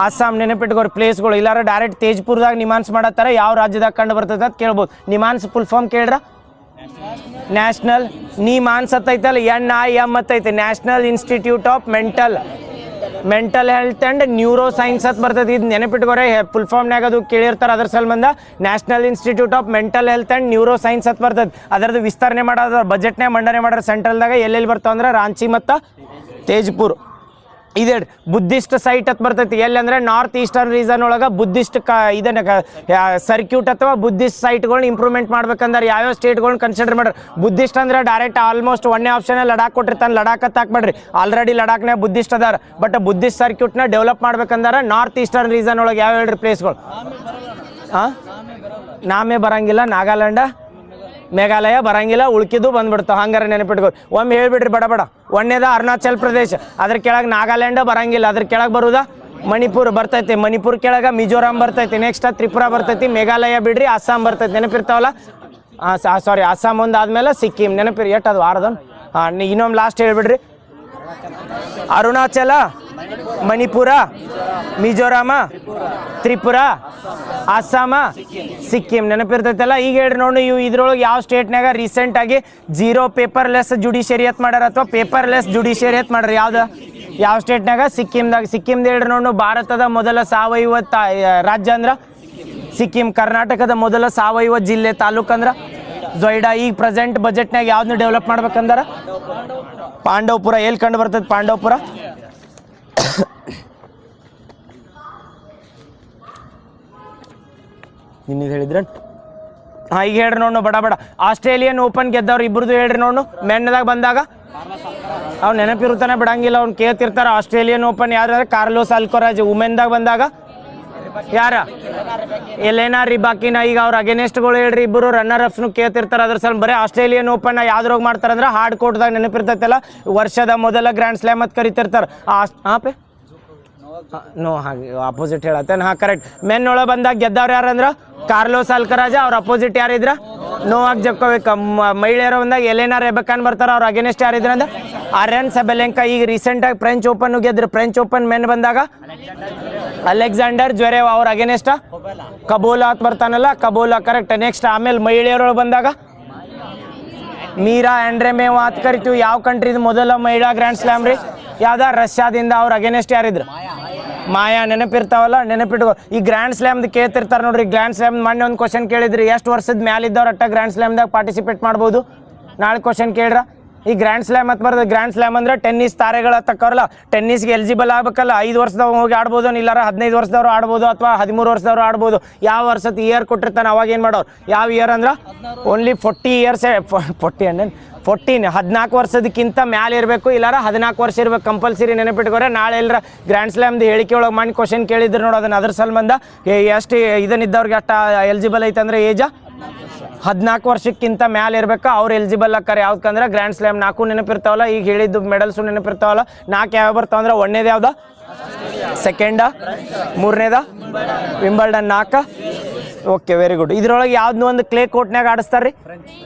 ಅಸ್ಸಾಂ. ನೆನಪಿಟ್ಕೋರಿ ಪ್ಲೇಸ್ಗಳು. ಇಲ್ಲಾರ ಡೈರೆಕ್ಟ್ ತೇಜ್ಪುರದಾಗ ನಿಮಾನ್ಸ್ ಮಾಡತ್ತಾರೆ. ಯಾವ ರಾಜ್ಯದಾಗ ಕಂಡು ಬರ್ತದೆ ಅಂತ ಕೇಳ್ಬೋದು. ನಿಮಾನ್ಸ್ ಫುಲ್ ಫಾರ್ಮ್ ಕೇಳ್ರ? ನ್ಯಾಷನಲ್ ನಿಮಾನ್ಸ್ ಐತಲ್ಲ, NIM ಐತೆ, national institute of mental health and neuroscience ಅಂತ ಬರ್ತದೆ. ಇದು ನೆನಪಿಟ್ಕೋರೆ ಫುಲ್ ಫಾರ್ಮ್ನಾಗ ಅದು ಕೇಳಿರ್ತಾರೆ. ಅದ್ರ ಸಂಬಂಧ national institute of mental health and neuroscience ಅಂತ ಬರ್ತದೆ. ಅದರದ್ದು ವಿಸ್ತರಣೆ ಮಾಡೋದು ಬಜೆಟ್ನಾಗ ಮಂಡನೆ ಮಾಡ್ರೆ ಸೆಂಟ್ರಲ್ದಾಗ. ಎಲ್ಲೆಲ್ಲಿ ಬರ್ತಾವ ಅಂದ್ರೆ ರಾಂಚಿ ಮತ್ತು ತೇಜ್ಪುರ್. ಇದೆ ಬುದ್ಧಿಸ್ಟ್ ಸೈಟ್ ಅಂತ ಬರ್ತೈತಿ ಎಲ್ಲಿ ಅಂದರೆ ನಾರ್ತ್ ಈಸ್ಟರ್ನ್ ರೀಸನ್ ಒಳಗೆ ಬುದ್ಧಿಸ್ಟ್ ಇದನ್ನ ಸರ್ಕ್ಯೂಟ್ ಅಥವಾ ಬುದ್ಧಿಸ್ಟ್ ಸೈಟ್ಗಳನ್ನ ಇಂಪ್ರೂವ್ಮೆಂಟ್ ಮಾಡ್ಬೇಕಂದ್ರೆ ಯಾವ್ಯಾವ ಸ್ಟೇಟ್ಗಳನ್ನ ಕನ್ಸಿಡರ್ ಮಾಡ್ರಿ. ಬುದ್ಧಿಸ್ಟ್ ಅಂದ್ರೆ ಡೈರೆಕ್ಟ್ ಆಲ್ಮೋಸ್ಟ್ ಒಂದೇ ಆಪ್ಷನ್ ಲಡಾಖ್ ಕೊಟ್ಟಿರ್ತಾನೆ, ಲಡಾಖ್ ಅಂತ ಹಾಕ್ಬೇಡ್ರಿ. ಆಲ್ರೆಡಿ ಲಡಾಖ್ನ ಬುದ್ಧಿಸ್ಟ್ ಅದಾರ. ಬಟ್ ಬುದ್ಧಿಸ್ಟ್ ಸರ್ಕ್ಯೂಟ್ನ ಡೆವಲಪ್ ಮಾಡ್ಬೇಕಂದ್ರೆ ನಾರ್ತ್ ಈಸ್ಟರ್ನ್ ರೀಸನ್ ಒಳಗೆ ಯಾವ ಹೇಳ್ರಿ ಪ್ಲೇಸ್ಗಳು? ನಾಮೇ ಬರಂಗಿಲ್ಲ, ನಾಗಾಲ್ಯಾಂಡ ಮೇಘಾಲಯ ಬರಂಗಿಲ್ಲ, ಉಳ್ಕಿದ್ದು ಬಂದ್ಬಿಡ್ತಾವೆ. ಹಂಗಾರೆ ನೆನಪಿಟ್ಕೊ, ಒಮ್ಮೆ ಹೇಳ್ಬಿಡ್ರಿ ಬಡ ಬಡ. ಒಂದೇದ ಅರುಣಾಚಲ್ ಪ್ರದೇಶ್, ಅದ್ರ ಕೆಳಗೆ ನಾಗಾಲ್ಯಾಂಡ್ ಬರಂಗಿಲ್ಲ, ಅದ್ರ ಕೆಳಗೆ ಬರುದಾ ಮಣಿಪುರ್ ಬರ್ತೈತಿ, ಮಣಿಪುರ್ ಕೆಳಗೆ ಮಿಜೋರಾಂ ಬರ್ತೈತಿ, ನೆಕ್ಸ್ಟ್ ತ್ರಿಪುರಾ ಬರ್ತೈತಿ, ಮೇಘಾಲಯ ಬಿಡ್ರಿ ಅಸ್ಸಾಂ ಬರ್ತೈತಿ. ನೆನಪಿರ್ತಾವಲ್ಲ? ಸಾರಿ, ಅಸ್ಸಾಂ ಒಂದು ಆದ್ಮೇಲೆ ಸಿಕ್ಕಿಂ. ನೆನಪಿರಿ ಎಷ್ಟು ಅದು ವಾರದ? ಇನ್ನೊಮ್ಮೆ ಲಾಸ್ಟ್ ಹೇಳ್ಬಿಡ್ರಿ. ಅರುಣಾಚಲ, ಮಣಿಪುರ, ಮಿಜೋರಾಮ, ತ್ರಿಪುರಾ, ಅಸ್ಸಾಮ, ಸಿಕ್ಕಿಂ. ನೆನಪಿರ್ತೈತಲ್ಲ? ಈಗ ಹೇಳ್ರಿ ನೋಡಿ, ಇವು ಇದ್ರೊಳಗೆ ಯಾವ ಸ್ಟೇಟ್ನಾಗ ರೀಸೆಂಟಾಗಿ ಜೀರೋ ಪೇಪರ್ಲೆಸ್ ಜುಡಿಷಿಯರಿ ಅಂತ ಮಾಡ್ಯಾರ ಅಥವಾ ಪೇಪರ್ಲೆಸ್ ಜುಡಿಷಿಯರಿ ಅಂತ ಮಾಡ್ರಿ? ಯಾವ ಸ್ಟೇಟ್ನಾಗ? ಸಿಕ್ಕಿಂದಾಗ. ಸಿಕ್ಕಿಂದ ಹೇಳ್ರಿ ನೋಡಿ, ಭಾರತದ ಮೊದಲ ಸಾವಯವ ರಾಜ್ಯ ಅಂದ್ರೆ ಸಿಕ್ಕಿಂ. ಕರ್ನಾಟಕದ ಮೊದಲ ಸಾವಯವ ಜಿಲ್ಲೆ ತಾಲೂಕು ಅಂದ್ರೆ ಜೊಯ್ಡಾ. ಈಗ ಪ್ರೆಸೆಂಟ್ ಬಜೆಟ್ನಾಗ ಯಾವ್ದನ್ನ ಡೆವಲಪ್ ಮಾಡ್ಬೇಕಂದ್ರೆ ಪಾಂಡವಪುರ. ಎಲ್ಲಿ ಕಂಡು ಬರ್ತದೆ ಪಾಂಡವಪುರ? ನಿನ್ನೆ ಹೇಳಿದ್ರೆ ಈಗ ಹೇಳ್ರಿ ನೋಡು ಬಡ ಬಡ. ಆಸ್ಟ್ರೇಲಿಯನ್ ಓಪನ್ ಗೆದ್ದವ್ರು ಇಬ್ರದ್ದು ಹೇಳ್ರಿ ನೋಡು. ಮೆನ್ದಾಗ ಬಂದಾಗ ಅವ್ನು ನೆನಪಿರುತ್ತಾನೆ, ಬಿಡಂಗಿಲ್ಲ, ಅವ್ನು ಕೇಳ್ತಿರ್ತಾರೆ. ಆಸ್ಟ್ರೇಲಿಯನ್ ಓಪನ್ ಯಾರು? ಕಾರ್ಲೋಸ್ ಅಲ್ಕೊರಾಜ್. ವುಮೆನ್ದಾಗ ಬಂದಾಗ ಯಾರ? ಎಲೆನಾ ರಿಬಾಕಿನ. ಈಗ ಅವ್ರ ಅಗೇನೆಸ್ಟ್ಗಳು ಹೇಳ್ರಿ ಇಬ್ಬರು ರನ್ನರ್ ಅಪ್ಸ್ನು ಕೇಳ್ತಿರ್ತಾರೆ. ಅದ್ರ ಸಲ ಬರೀ ಆಸ್ಟ್ರೇಲಿಯನ್ ಓಪನ್ ಯಾವ್ದ್ರೋಗ ಮಾಡ್ತಾರೆ ಅಂದ್ರೆ ಹಾರ್ಡ್ ಕೋರ್ಟ್ದಾಗ. ನೆನಪಿರ್ತೈತಲ್ಲ? ವರ್ಷದ ಮೊದಲ ಗ್ರ್ಯಾಂಡ್ ಸ್ಲಾಮ್ ಅಂತ ಕರಿತಿರ್ತಾರೆ. ಪೇ ನೋ, ಹಾಗೆ ಅಪೋಸಿಟ್ ಹೇಳತ್ತೇನೆ. ಕರೆಕ್ಟ್. ಮೆನ್ ಒಳಗೆ ಬಂದಾಗ ಗೆದ್ದವ್ರು ಯಾರಂದ್ರೆ ಕಾರ್ಲೋಸ್ ಅಲ್ಕರಾಜ. ಅವ್ರ ಅಪೋಸಿಟ್ ಯಾರಿದ್ರ? Novak Djokovic. ಮಹಿಳೆಯರ ಬಂದಾಗ ಎಲೆನಾ ರೆಬೆಕಾನ್ ಬರ್ತಾರೆ. ಅವ್ರ ಅಗೇನೆಸ್ಟ್ ಯಾರಿದ್ರ ಅಂದ್ರೆ ಆರ್ಯನ್ ಸೆಬೆಲೆಂಕಾ. ಈಗ ರೀಸೆಂಟಾಗಿ ಫ್ರೆಂಚ್ ಓಪನ್ ಗೆದ್ರು. ಫ್ರೆಂಚ್ ಓಪನ್ ಮೆನ್ ಬಂದಾಗ ಅಲೆಕ್ಸಾಂಡರ್ ಜ್ವೆರೇವ್. ಅವ್ರ ಅಗೇನೆಸ್ಟ್ ಕಬೋಲಾ ಅಂತ ಬರ್ತಾನಲ್ಲ, ಕಬೋಲಾ. ಕರೆಕ್ಟ್. ನೆಕ್ಸ್ಟ್ ಆಮೇಲೆ ಮಹಿಳೆಯರೊಳಗೆ ಬಂದಾಗ ಮೀರಾ ಆಂಡ್ರೆಮೇವ್ ಅಂತ ಕರಿತೀವಿ. ಯಾವ ಕಂಟ್ರಿದು ಮೊದಲ ಮಹಿಳಾ ಗ್ರ್ಯಾಂಡ್ ಸ್ಲಾಮ್ ರೀ? ಯಾವ್ದ? ರಷ್ಯಾದಿಂದ. ಅವ್ರ ಅಗೇನೆಸ್ಟ್ ಯಾರಿದ್ರು? ಮಾಯಾ. ನೆನಪಿರ್ತಾವಲ್ಲ? ನೆನಪಿಟ್ಕೋ. ಈ ಗ್ರ್ಯಾಂಡ್ ಸ್ಲಾಮ್ದು ಕೇಳ್ತಿರ್ತಾರೆ ನೋಡ್ರಿ. ಗ್ರ್ಯಾಂಡ್ ಸ್ಲಾಮ್ ಮೊನ್ನೆ ಒಂದು ಕ್ವಶನ್ ಕೇಳಿದ್ರಿ, ಎಷ್ಟು ವರ್ಷದ ಮ್ಯಾಲಿದ್ದವ್ರು ಅಟ್ಟ ಗ್ರ್ಯಾಂಡ್ ಸ್ಲಾಮ್ದಾಗ ಪಾರ್ಟಿಸಿಪೇಟ್ ಮಾಡ್ಬೋದು? ನಾಳೆ ಕ್ವಶನ್ ಕೇಳ್ರ. ಈ ಗ್ರ್ಯಾಂಡ್ ಸ್ಲಾಮ್ ಅಂತ ಬರ್ತದೆ. ಗ್ರ್ಯಾಂಡ್ ಸ್ಲಾಮ್ ಅಂದ್ರೆ ಟೆನ್ನಿಸ್ ತಾರೆಗಳ ತಕ್ಕವ್ರಲ್ಲ, ಟೆನ್ನಿಸ್ಗೆ ಎಲಿಜಿಬಲ್ ಆಗ್ಬೇಕಲ್ಲ. 5 ವರ್ಷದವ್ರು ಹೋಗಿ ಆಡ್ಬೋದು, ಇಲ್ಲಾರ 15 ವರ್ಷದವ್ರು ಆಡ್ಬೋದು, ಅಥವಾ 13 ವರ್ಷದವ್ರು ಆಡ್ಬೋದು. ಯಾವ ವರ್ಷದ ಇಯರ್ ಕೊಟ್ಟಿರ್ತಾನೆ ಅವಾಗ ಏನು ಮಾಡೋರು? ಯಾವ ಇಯರ್ ಅಂದ್ರೆ ಓನ್ಲಿ 40 ಇಯರ್ಸ್. 14 ವರ್ಷದಕ್ಕಿಂತ ಮ್ಯಾಲೆ ಇರಬೇಕು, ಇಲ್ಲಾರ 14 ವರ್ಷ ಇರ್ಬೇಕು ಕಂಪಲ್ಸರಿ. ನೆನಪಿಟ್ಕೋರೆ. ನಾಳೆ ಎಲ್ಲರ ಗ್ರ್ಯಾಂಡ್ ಸ್ಲಾಮ್ದು ಹೇಳಿಕೆ ಒಳಗೆ ಮಾಡಿ ಕ್ವಶನ್ ಕೇಳಿದ್ರು ನೋಡಿ, ಅದನ್ನ ಅದ್ರ ಸಂಬಂಧ ಎಷ್ಟು ಇದನ್ನಿದ್ದವ್ರಿಗೆ ಅಷ್ಟ ಎಲಿಜಿಬಲ್ ಐತೆ ಅಂದ್ರೆ ಏಜ 14 ವರ್ಷಕ್ಕಿಂತ ಮ್ಯಾಲೆ ಇರ್ಬೇಕು, ಅವ್ರು ಎಲಿಜಿಬಲ್ ಆಕ್ಕಾರೆ. ಯಾವ್ದಕ್ಕಂದ್ರೆ ಗ್ರ್ಯಾಂಡ್ ಸ್ಲಾಮ್ 4 ನೆನಪಿರ್ತಾವಲ್ಲ. ಈಗ ಹೇಳಿದ್ದು ಮೆಡಲ್ಸು ನೆನಪಿರ್ತಾವಲ್ಲ. 4 ಯಾವ ಬರ್ತಾವಂದ್ರೆ ಒಂದೇದು ಯಾವ್ದು? ಸೆಕೆಂಡ. ಮೂರನೇದ ವಿಂಬಲ್ಡನ್. 4. Okay, very good. ಇದ್ರೊಳಗೆ ಯಾವ್ದು ಒಂದು ಕ್ಲೇ ಕೋರ್ಟ್ನಾಗ ಆಡಿಸ್ತಾರ್ರಿ?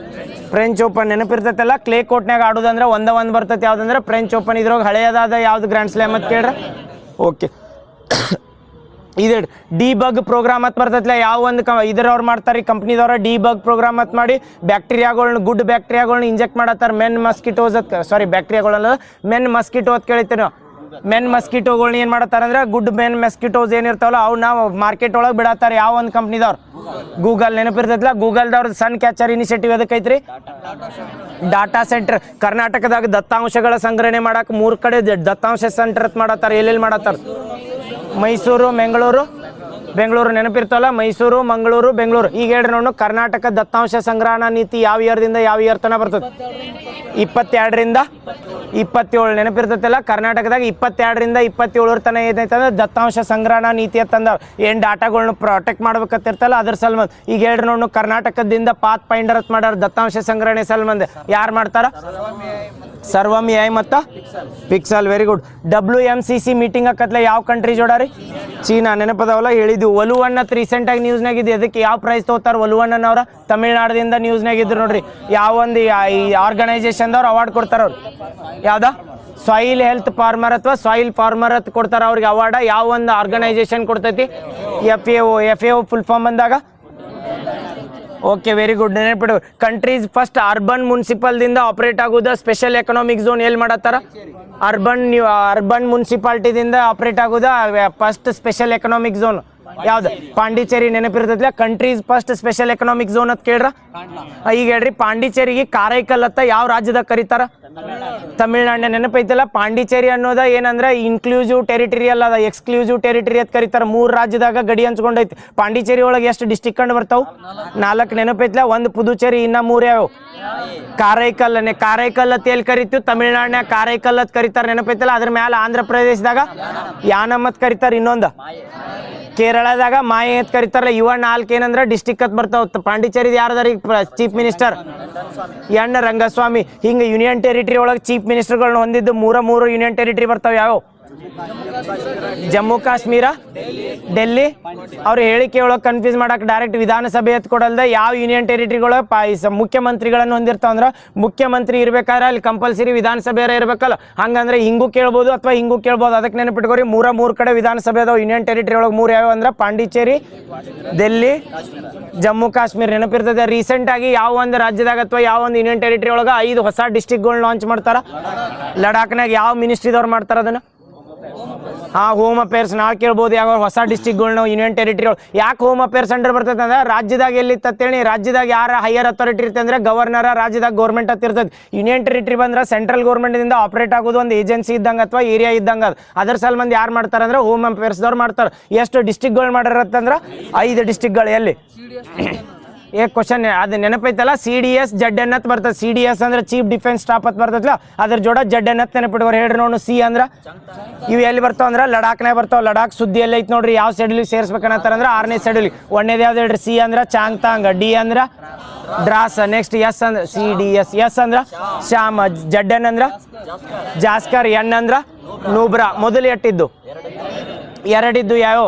French Open. ನೆನಪಿರ್ತೈತಲ್ಲ? ಕ್ಲೇ ಕೋರ್ಟ್ನಾಗ ಆಡೋದಂದ್ರೆ ಒಂದು ಬರ್ತೈತೆ. ಯಾವ್ದಂದ್ರೆ ಫ್ರೆಂಚ್ ಓಪನ್. ಇದ್ರೊಳಗೆ ಹಳೆಯದಾದ ಯಾವ್ದು ಗ್ರ್ಯಾಂಡ್ ಸ್ಲಾಮ್ ಅಂತ ಕೇಳ್ರ? ಓಕೆ. ಇದು ಡಿಬಗ್ ಪ್ರೋಗ್ರಾಮ್ ಅಂತ ಬರ್ತೈತಿಲ್ಲ? ಯಾವ ಒಂದು ಇದ್ರವ್ರು ಮಾಡ್ತಾರೆ, ಕಂಪ್ನಿದವ್ರ ಡಿಬಗ್ ಪ್ರೋಗ್ರಾಮ್ ಅಂತ ಮಾಡಿ ಬ್ಯಾಕ್ಟೀರಿಯಾಗಳನ್ನ, ಗುಡ್ ಬ್ಯಾಕ್ಟೀರಿಯಾಗಳನ್ನ ಇಂಜೆಕ್ಟ್ ಮಾಡತ್ತಾರೆ. ಮೆನ್ ಮಸ್ಕಿಟೋಸ್ ಮೆನ್ ಮಸ್ಕಿಟೋ ಅಂತ ಕೇಳಿತೀವಿ ನಾವು. ಮೆನ್ ಮಸ್ಕಿಟೋಗಳನ್ನ ಏನು ಮಾಡತ್ತಾರೆ ಅಂದ್ರೆ ಗುಡ್ ಮೆನ್ ಮಸ್ಕಿಟೋಸ್ ಏನಿರ್ತಾವಲ್ಲ ಅವನ್ನ ಮಾರ್ಕೆಟ್ ಒಳಗೆ ಬಿಡತ್ತಾರೆ. ಯಾವ ಒಂದು ಕಂಪ್ನಿದವ್ರು? ಗೂಗಲ್. ನೆನಪಿರ್ತೈತಿಲ್ಲ? ಗೂಗಲ್ದವ್ರದ್ದು ಸನ್ ಕ್ಯಾಚರ್ ಇನಿಷಿಯೇಟಿವ್ ಎದಕ್ಕೆ ಐತ್ರಿ? Data centre. ಕರ್ನಾಟಕದಾಗ ದತ್ತಾಂಶಗಳ ಸಂಗ್ರಹಣೆ ಮಾಡಕ್ಕೆ 3 ಕಡೆ ದತ್ತಾಂಶ ಸೆಂಟರ್ ಅಂತ ಮಾಡತ್ತಾರೆ. ಎಲ್ಲೆಲ್ಲಿ ಮಾಡತ್ತಾರೆ? ಮೈಸೂರು, ಬೆಂಗಳೂರು. ನೆನಪಿರ್ತಾವಲ್ಲ? ಮೈಸೂರು, ಮಂಗಳೂರು, ಬೆಂಗಳೂರು. ಈಗ ಹೇಳ್ರಿ ನೋಡು, ಕರ್ನಾಟಕ ದತ್ತಾಂಶ ಸಂಗ್ರಹಣಾ ನೀತಿ ಯಾವ ಇಯರ್ದಿಂದ ಯಾವ ಇಯರ್ ತನಕ ಬರ್ತದೆ? 22ರಿಂದ 27. ನೆನಪಿರ್ತೈತಲ್ಲ? ಕರ್ನಾಟಕದಾಗ 22ರಿಂದ 27 ತನಕ ಏನೈತೆ ಅಂದ್ರೆ ದತ್ತಾಂಶ ಸಂಗ್ರಹಣಾ ನೀತಿ ಅಂತಂದ ಏನು ಡಾಟಾಗಳನ್ನ ಪ್ರೊಟೆಕ್ಟ್ ಮಾಡ್ಬೇಕಂತಿರ್ತಲ್ಲ ಅದ್ರ ಸಲ್ಮಂದ್. ಈಗ ಹೇಳ್ರಿ ನೋಡು, ಕರ್ನಾಟಕದಿಂದ ಪಾತ್ ಫೈಂಡರ್ ಅಂತ ಮಾಡ್ಯಾರ ದತ್ತಾಂಶ ಸಂಗ್ರಹಣೆ ಸಲ್ಮಂದ್. ಯಾರು ಮಾಡ್ತಾರ? ಸರ್ವಮ್ AI ಮತ್ತು Pixxel. Very good. WMCC meeting ಆಕತ್ಲೆ ಯಾವ ಕಂಟ್ರಿ ಜೋಡಾರಿ? ಚೀನಾ. ನೆನಪದವಲ್ಲ? ಹೇಳಿದ್ವಿ. ಒಲುವಣ್ಣ ರೀಸೆಂಟಾಗಿ ನ್ಯೂಸ್ನಾಗಿದ್ದು. ಅದಕ್ಕೆ ಯಾವ ಪ್ರೈಸ್ ತೊಗೋತಾರೆ ಒಲುವಣ್ಣನವ್ರ? ತಮಿಳ್ನಾಡದಿಂದ ನ್ಯೂಸ್ನಾಗ ಇದ್ರು ನೋಡ್ರಿ. ಯಾವೊಂದು ಈ ಆರ್ಗನೈಸೇಷನ್ದವ್ರು ಅವಾರ್ಡ್ ಕೊಡ್ತಾರೆ. ಅವ್ರು ಯಾವ್ದ? ಸಾಯಿಲ್ ಹೆಲ್ತ್ ಫಾರ್ಮರ್ ಅಥವಾ ಸಾಯಿಲ್ ಫಾರ್ಮರ್ ಅಂತ ಕೊಡ್ತಾರೆ ಅವ್ರಿಗೆ ಅವಾರ್ಡ. ಯಾವ ಒಂದು ಆರ್ಗನೈಸೇಷನ್ ಕೊಡ್ತೈತಿ? FAO ಫುಲ್ ಫಾರ್ಮ್ ಬಂದಾಗ. Okay, very good. ನೆನಪಿಡು. ಕಂಟ್ರೀಸ್ ಫಸ್ಟ್ ಅರ್ಬನ್ ಮುನ್ಸಿಪಲ್ದಿಂದ ಆಪರೇಟ್ ಆಗೋದು ಸ್ಪೆಷಲ್ ಎಕನಾಮಿಕ್ ಝೋನ್ ಎಲ್ಲಿ ಮಾಡತ್ತಾರ? ಅರ್ಬನ್ ಮುನ್ಸಿಪಾಲ್ಟಿದಿಂದ ಆಪರೇಟ್ ಆಗೋದು ಫಸ್ಟ್ ಸ್ಪೆಷಲ್ ಎಕನಾಮಿಕ್ ಝೋನ್ ಯಾವ್ದು ಪಾಂಡಿಚೇರಿ ನೆನಪಿರ್ತೈತಿಲ್ಲ. Countries first special economic zone ಅಂತ ಕೇಳ್ರ. ಈಗ ಹೇಳ್ರಿ ಪಾಂಡಿಚೇರಿಗೆ ಕಾರೈಕಲ್ ಅಂತ ಯಾವ ರಾಜ್ಯದಾಗ ಕರೀತಾರ? ತಮಿಳ್ನಾಡಿನ ನೆನಪೈತಲ್ಲ. ಪಾಂಡಿಚೇರಿ ಅನ್ನೋದ ಏನಂದ್ರೆ ಇನ್ಕ್ಲೂಸಿವ್ ಟೆರಿಟರಿಯಲ್ ಅದ, ಎಕ್ಸ್ಕ್ಲೂಸಿವ್ ಟೆರಿಟರಿ ಅಂತ ಕರೀತಾರ. 3 ರಾಜ್ಯದಾಗ ಗಡಿ ಹಂಚ್ಕೊಂಡೈತಿ. ಪಾಂಡಿಚೇರಿ ಒಳಗೆ ಎಷ್ಟು ಡಿಸ್ಟಿಕ್ ಕಂಡು ಬರ್ತಾವ? 4 ನೆನಪೈತಿಲ್ಲ. 1 ಪುದುಚೇರಿ, ಇನ್ನ 3 ಯಾವ? ಕಾರೈಕಲ್. ಕಾರೈಕಲ್ ಅಂತ ಎಲ್ಲಿ ಕರಿತೀವಿ? ತಮಿಳ್ನಾಡಿನಾಗ ಕಾರೈಕಲ್ ಅಂತ ಕರೀತಾರ, ನೆನಪೈತಲ್ಲ. ಅದ್ರ ಮ್ಯಾಲ ಆಂಧ್ರ ಪ್ರದೇಶದಾಗ ಯಾನಮ್ ಅಂತ ಕರೀತಾರ. ಇನ್ನೊಂದು ಕೇರಳದಾಗ ಮಾಯೆ ಅಂತ ಕರೀತಾರಲ್ಲ. ಇವ 4 ಏನಂದ್ರೆ ಡಿಸ್ಟಿಕ್ ಅಂತ ಬರ್ತಾವ. ಪಾಂಡಿಚೇರಿದ ಯಾರದಾರ ಚೀಫ್ ಮಿನಿಸ್ಟರ್? ಎನ್ ರಂಗಸ್ವಾಮಿ. ಹಿಂಗೆ ಯೂನಿಯನ್ ಟೆರಿಟರಿ ಒಳಗೆ ಚೀಫ್ ಮಿನಿಸ್ಟರ್ಗಳನ್ನ ಹೊಂದಿದ್ದು 3 ಯೂನಿಯನ್ ಟೆರಿಟರಿ ಬರ್ತಾವ. ಯಾವ? ಜಮ್ಮು ಕಾಶ್ಮೀರ, ಡೆಲ್ಲಿ. ಅವ್ರ ಹೇಳಿಕೆ ಒಳಗೆ ಕನ್ಫ್ಯೂಸ್ ಮಾಡಕ್ಕೆ ಡೈರೆಕ್ಟ್ ವಿಧಾನಸಭೆ ಎತ್ ಕೊಡಲ್ದ ಯಾವ ಯೂನಿಯನ್ ಟೆರಿಟರಿಗಳ ಮುಖ್ಯಮಂತ್ರಿಗಳನ್ನು ಹೊಂದಿರ್ತಾವ ಅಂದ್ರೆ ಮುಖ್ಯಮಂತ್ರಿ ಇರ್ಬೇಕಾದ್ರೆ ಅಲ್ಲಿ ಕಂಪಲ್ಸರಿ ವಿಧಾನಸಭೆ ಇರ್ಬೇಕಲ್ಲ. ಹಂಗಂದ್ರೆ ಹಿಂಗೂ ಕೇಳ್ಬೋದು ಅಥವಾ ಹಿಂಗೂ ಕೇಳ್ಬೋದು. ಅದಕ್ಕೆ ನೆನಪಿಟ್ಕೋರಿ 3 ಕಡೆ ವಿಧಾನಸಭೆ ಅದಾವ. ಯೂನಿಯನ್ ಟೆರಿಟರಿ ಒಳಗೆ 3 ಯಾವ ಅಂದ್ರೆ ಪಾಂಡಿಚೇರಿ, ಡೆಲ್ಲಿ, ಜಮ್ಮು ಕಾಶ್ಮೀರ. ನೆನಪಿರ್ತದೆ. ರೀಸೆಂಟ್ ಆಗಿ ಯಾವ ಒಂದು ರಾಜ್ಯದಾಗ ಅಥವಾ ಯಾವ ಒಂದು ಯೂನಿಯನ್ ಟೆರಿಟರಿ ಒಳಗೆ 5 ಹೊಸ ಡಿಸ್ಟಿಕ್ಗಳು ಲಾಂಚ್ ಮಾಡ್ತಾರ. ಲಡಾಖ್ನಾಗ ಯಾವ ಮಿನಿಸ್ಟ್ರಿದವ್ರು ಮಾಡ್ತಾರ ಅದನ್ನ? Home affairs. ನಾಳೆ ಕೇಳ್ಬೋದು ಯಾವ ಹೊಸ ಡಿಸ್ಟಿಕ್ಗಳನ್ನ ಯೂನಿಯನ್ ಟೆರಿಟರಿ ಒಳಗೆ. ಯಾಕೆ ಹೋಮ್ ಅಫೇರ್ಸ್ ಅಂಡರ್ ಬರ್ತೈತೆ ಅಂದ್ರೆ ರಾಜ್ಯದಾಗ ಎಲ್ಲಿ ಇರ್ತೇಳಿ, ರಾಜ್ಯದಾಗ ಯಾರ ಹೈಯರ್ ಅಥಾರಿಟಿ ಇರ್ತದೆ ಅಂದ್ರೆ ಗವರ್ನರ, ರಾಜ್ಯದಾಗ ಗೌರ್ಮೆಂಟ್ ಅಂತ ಇರ್ತದೆ. ಯೂನಿಯನ್ ಟೆರಿಟರಿ ಬಂದ್ರೆ ಸೆಂಟ್ರಲ್ ಗೌರ್ಮೆಂಟಿಂದ ಆಪರೇಟ್ ಆಗೋದು ಒಂದು ಏಜೆನ್ಸಿ ಇದ್ದಂಗೆ ಅಥವಾ ಏರಿಯಾ ಇದ್ದಂಗೆ. ಅದು ಅದರ ಸಲುವಾಗಿ ಯಾರು ಮಾಡ್ತಾರೆ ಅಂದ್ರೆ ಹೋಮ್ ಅಫೇರ್ಸ್ದವ್ರು ಮಾಡ್ತಾರೆ. ಎಷ್ಟು ಡಿಸ್ಟಿಕ್ಗಳು ಮಾಡಿರತ್ತಂದ್ರೆ 5 ಡಿಸ್ಟಿಕ್ಗಳು. ಎಲ್ಲಿ ಕ್ವಶನ್ ಅದು ನೆನಪೈತಲ್ಲ. CDS ZN ಅಂತ ಬರ್ತದೆ. CDS ಅಂದ್ರೆ ಚೀಫ್ ಡಿಫೆನ್ಸ್ ಸ್ಟಾಫ್ ಅಂತ ಬರ್ತೈತಲ್ಲ, ಅದ್ರ ಜೋಡ ZN ಅಂತ ನೆನಪಿಟ್ಕೋರಿ. ಹೇಳ್ರಿ ನೋಡು. C ಅಂದ್ರೆ ಇವು ಎಲ್ಲಿ ಬರ್ತಾವ ಅಂದ್ರೆ ಲಡಾಖ್ನಾಗ ಬರ್ತಾವ. ಲಡಾಖ್ ಸುದ್ದಿ ಎಲ್ಲ ಐತಿ ನೋಡ್ರಿ. ಯಾವ ಶೆಡ್ಯೂಲಿಗೆ ಸೇರಿಸ್ಬೇಕಂತಾರ ಅಂದ್ರೆ 6ನೇ ಶೆಡ್ಯೂಲಿಗೆ. 1ನೇದು ಯಾವ್ದು ಹೇಳ್ರಿ? C ಅಂದ್ರೆ ಚಾಂಗ್ತಾಂಗ್, D ಅಂದ್ರೆ ಡ್ರಾಸ್. ನೆಕ್ಸ್ಟ್ S ಅಂದ್ರೆ CDS. S ಅಂದ್ರೆ ಶ್ಯಾಮ್, ZN ಅಂದ್ರೆ ಜಾಸ್ಕರ್, N ಅಂದ್ರೆ ನೂಬ್ರಾ. ಮೊದಲು ಎಟ್ಟಿದ್ದು 2 ಇದ್ದು ಯಾವ?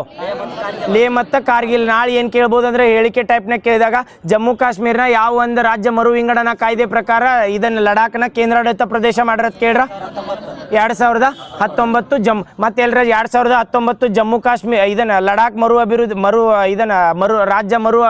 ಲೇ ಮತ್ತು ಕಾರ್ಗಿಲ್. ನಾಳೆ ಏನು ಕೇಳ್ಬೋದು ಅಂದ್ರೆ ಹೇಳಿಕೆ ಟೈಪ್ನಾಗ ಕೇಳಿದಾಗ ಜಮ್ಮು ಕಾಶ್ಮೀರ್ನ ಯಾವ ಒಂದು ರಾಜ್ಯ ಮರು ವಿಂಗಡಣಾ ಕಾಯ್ದೆ ಪ್ರಕಾರ ಇದನ್ನು ಲಡಾಖ್ನ ಕೇಂದ್ರಾಡಳಿತ ಪ್ರದೇಶ ಮಾಡಿರೋದು ಕೇಳ್ರ. 2019 ಜಮ್ಮು. ಮತ್ತೆ ಎಲ್ರ 2019 ಜಮ್ಮು ಕಾಶ್ಮೀರ ಇದನ್ನ ಲಡಾಖ್ ಮರು ರಾಜ್ಯ ಮರು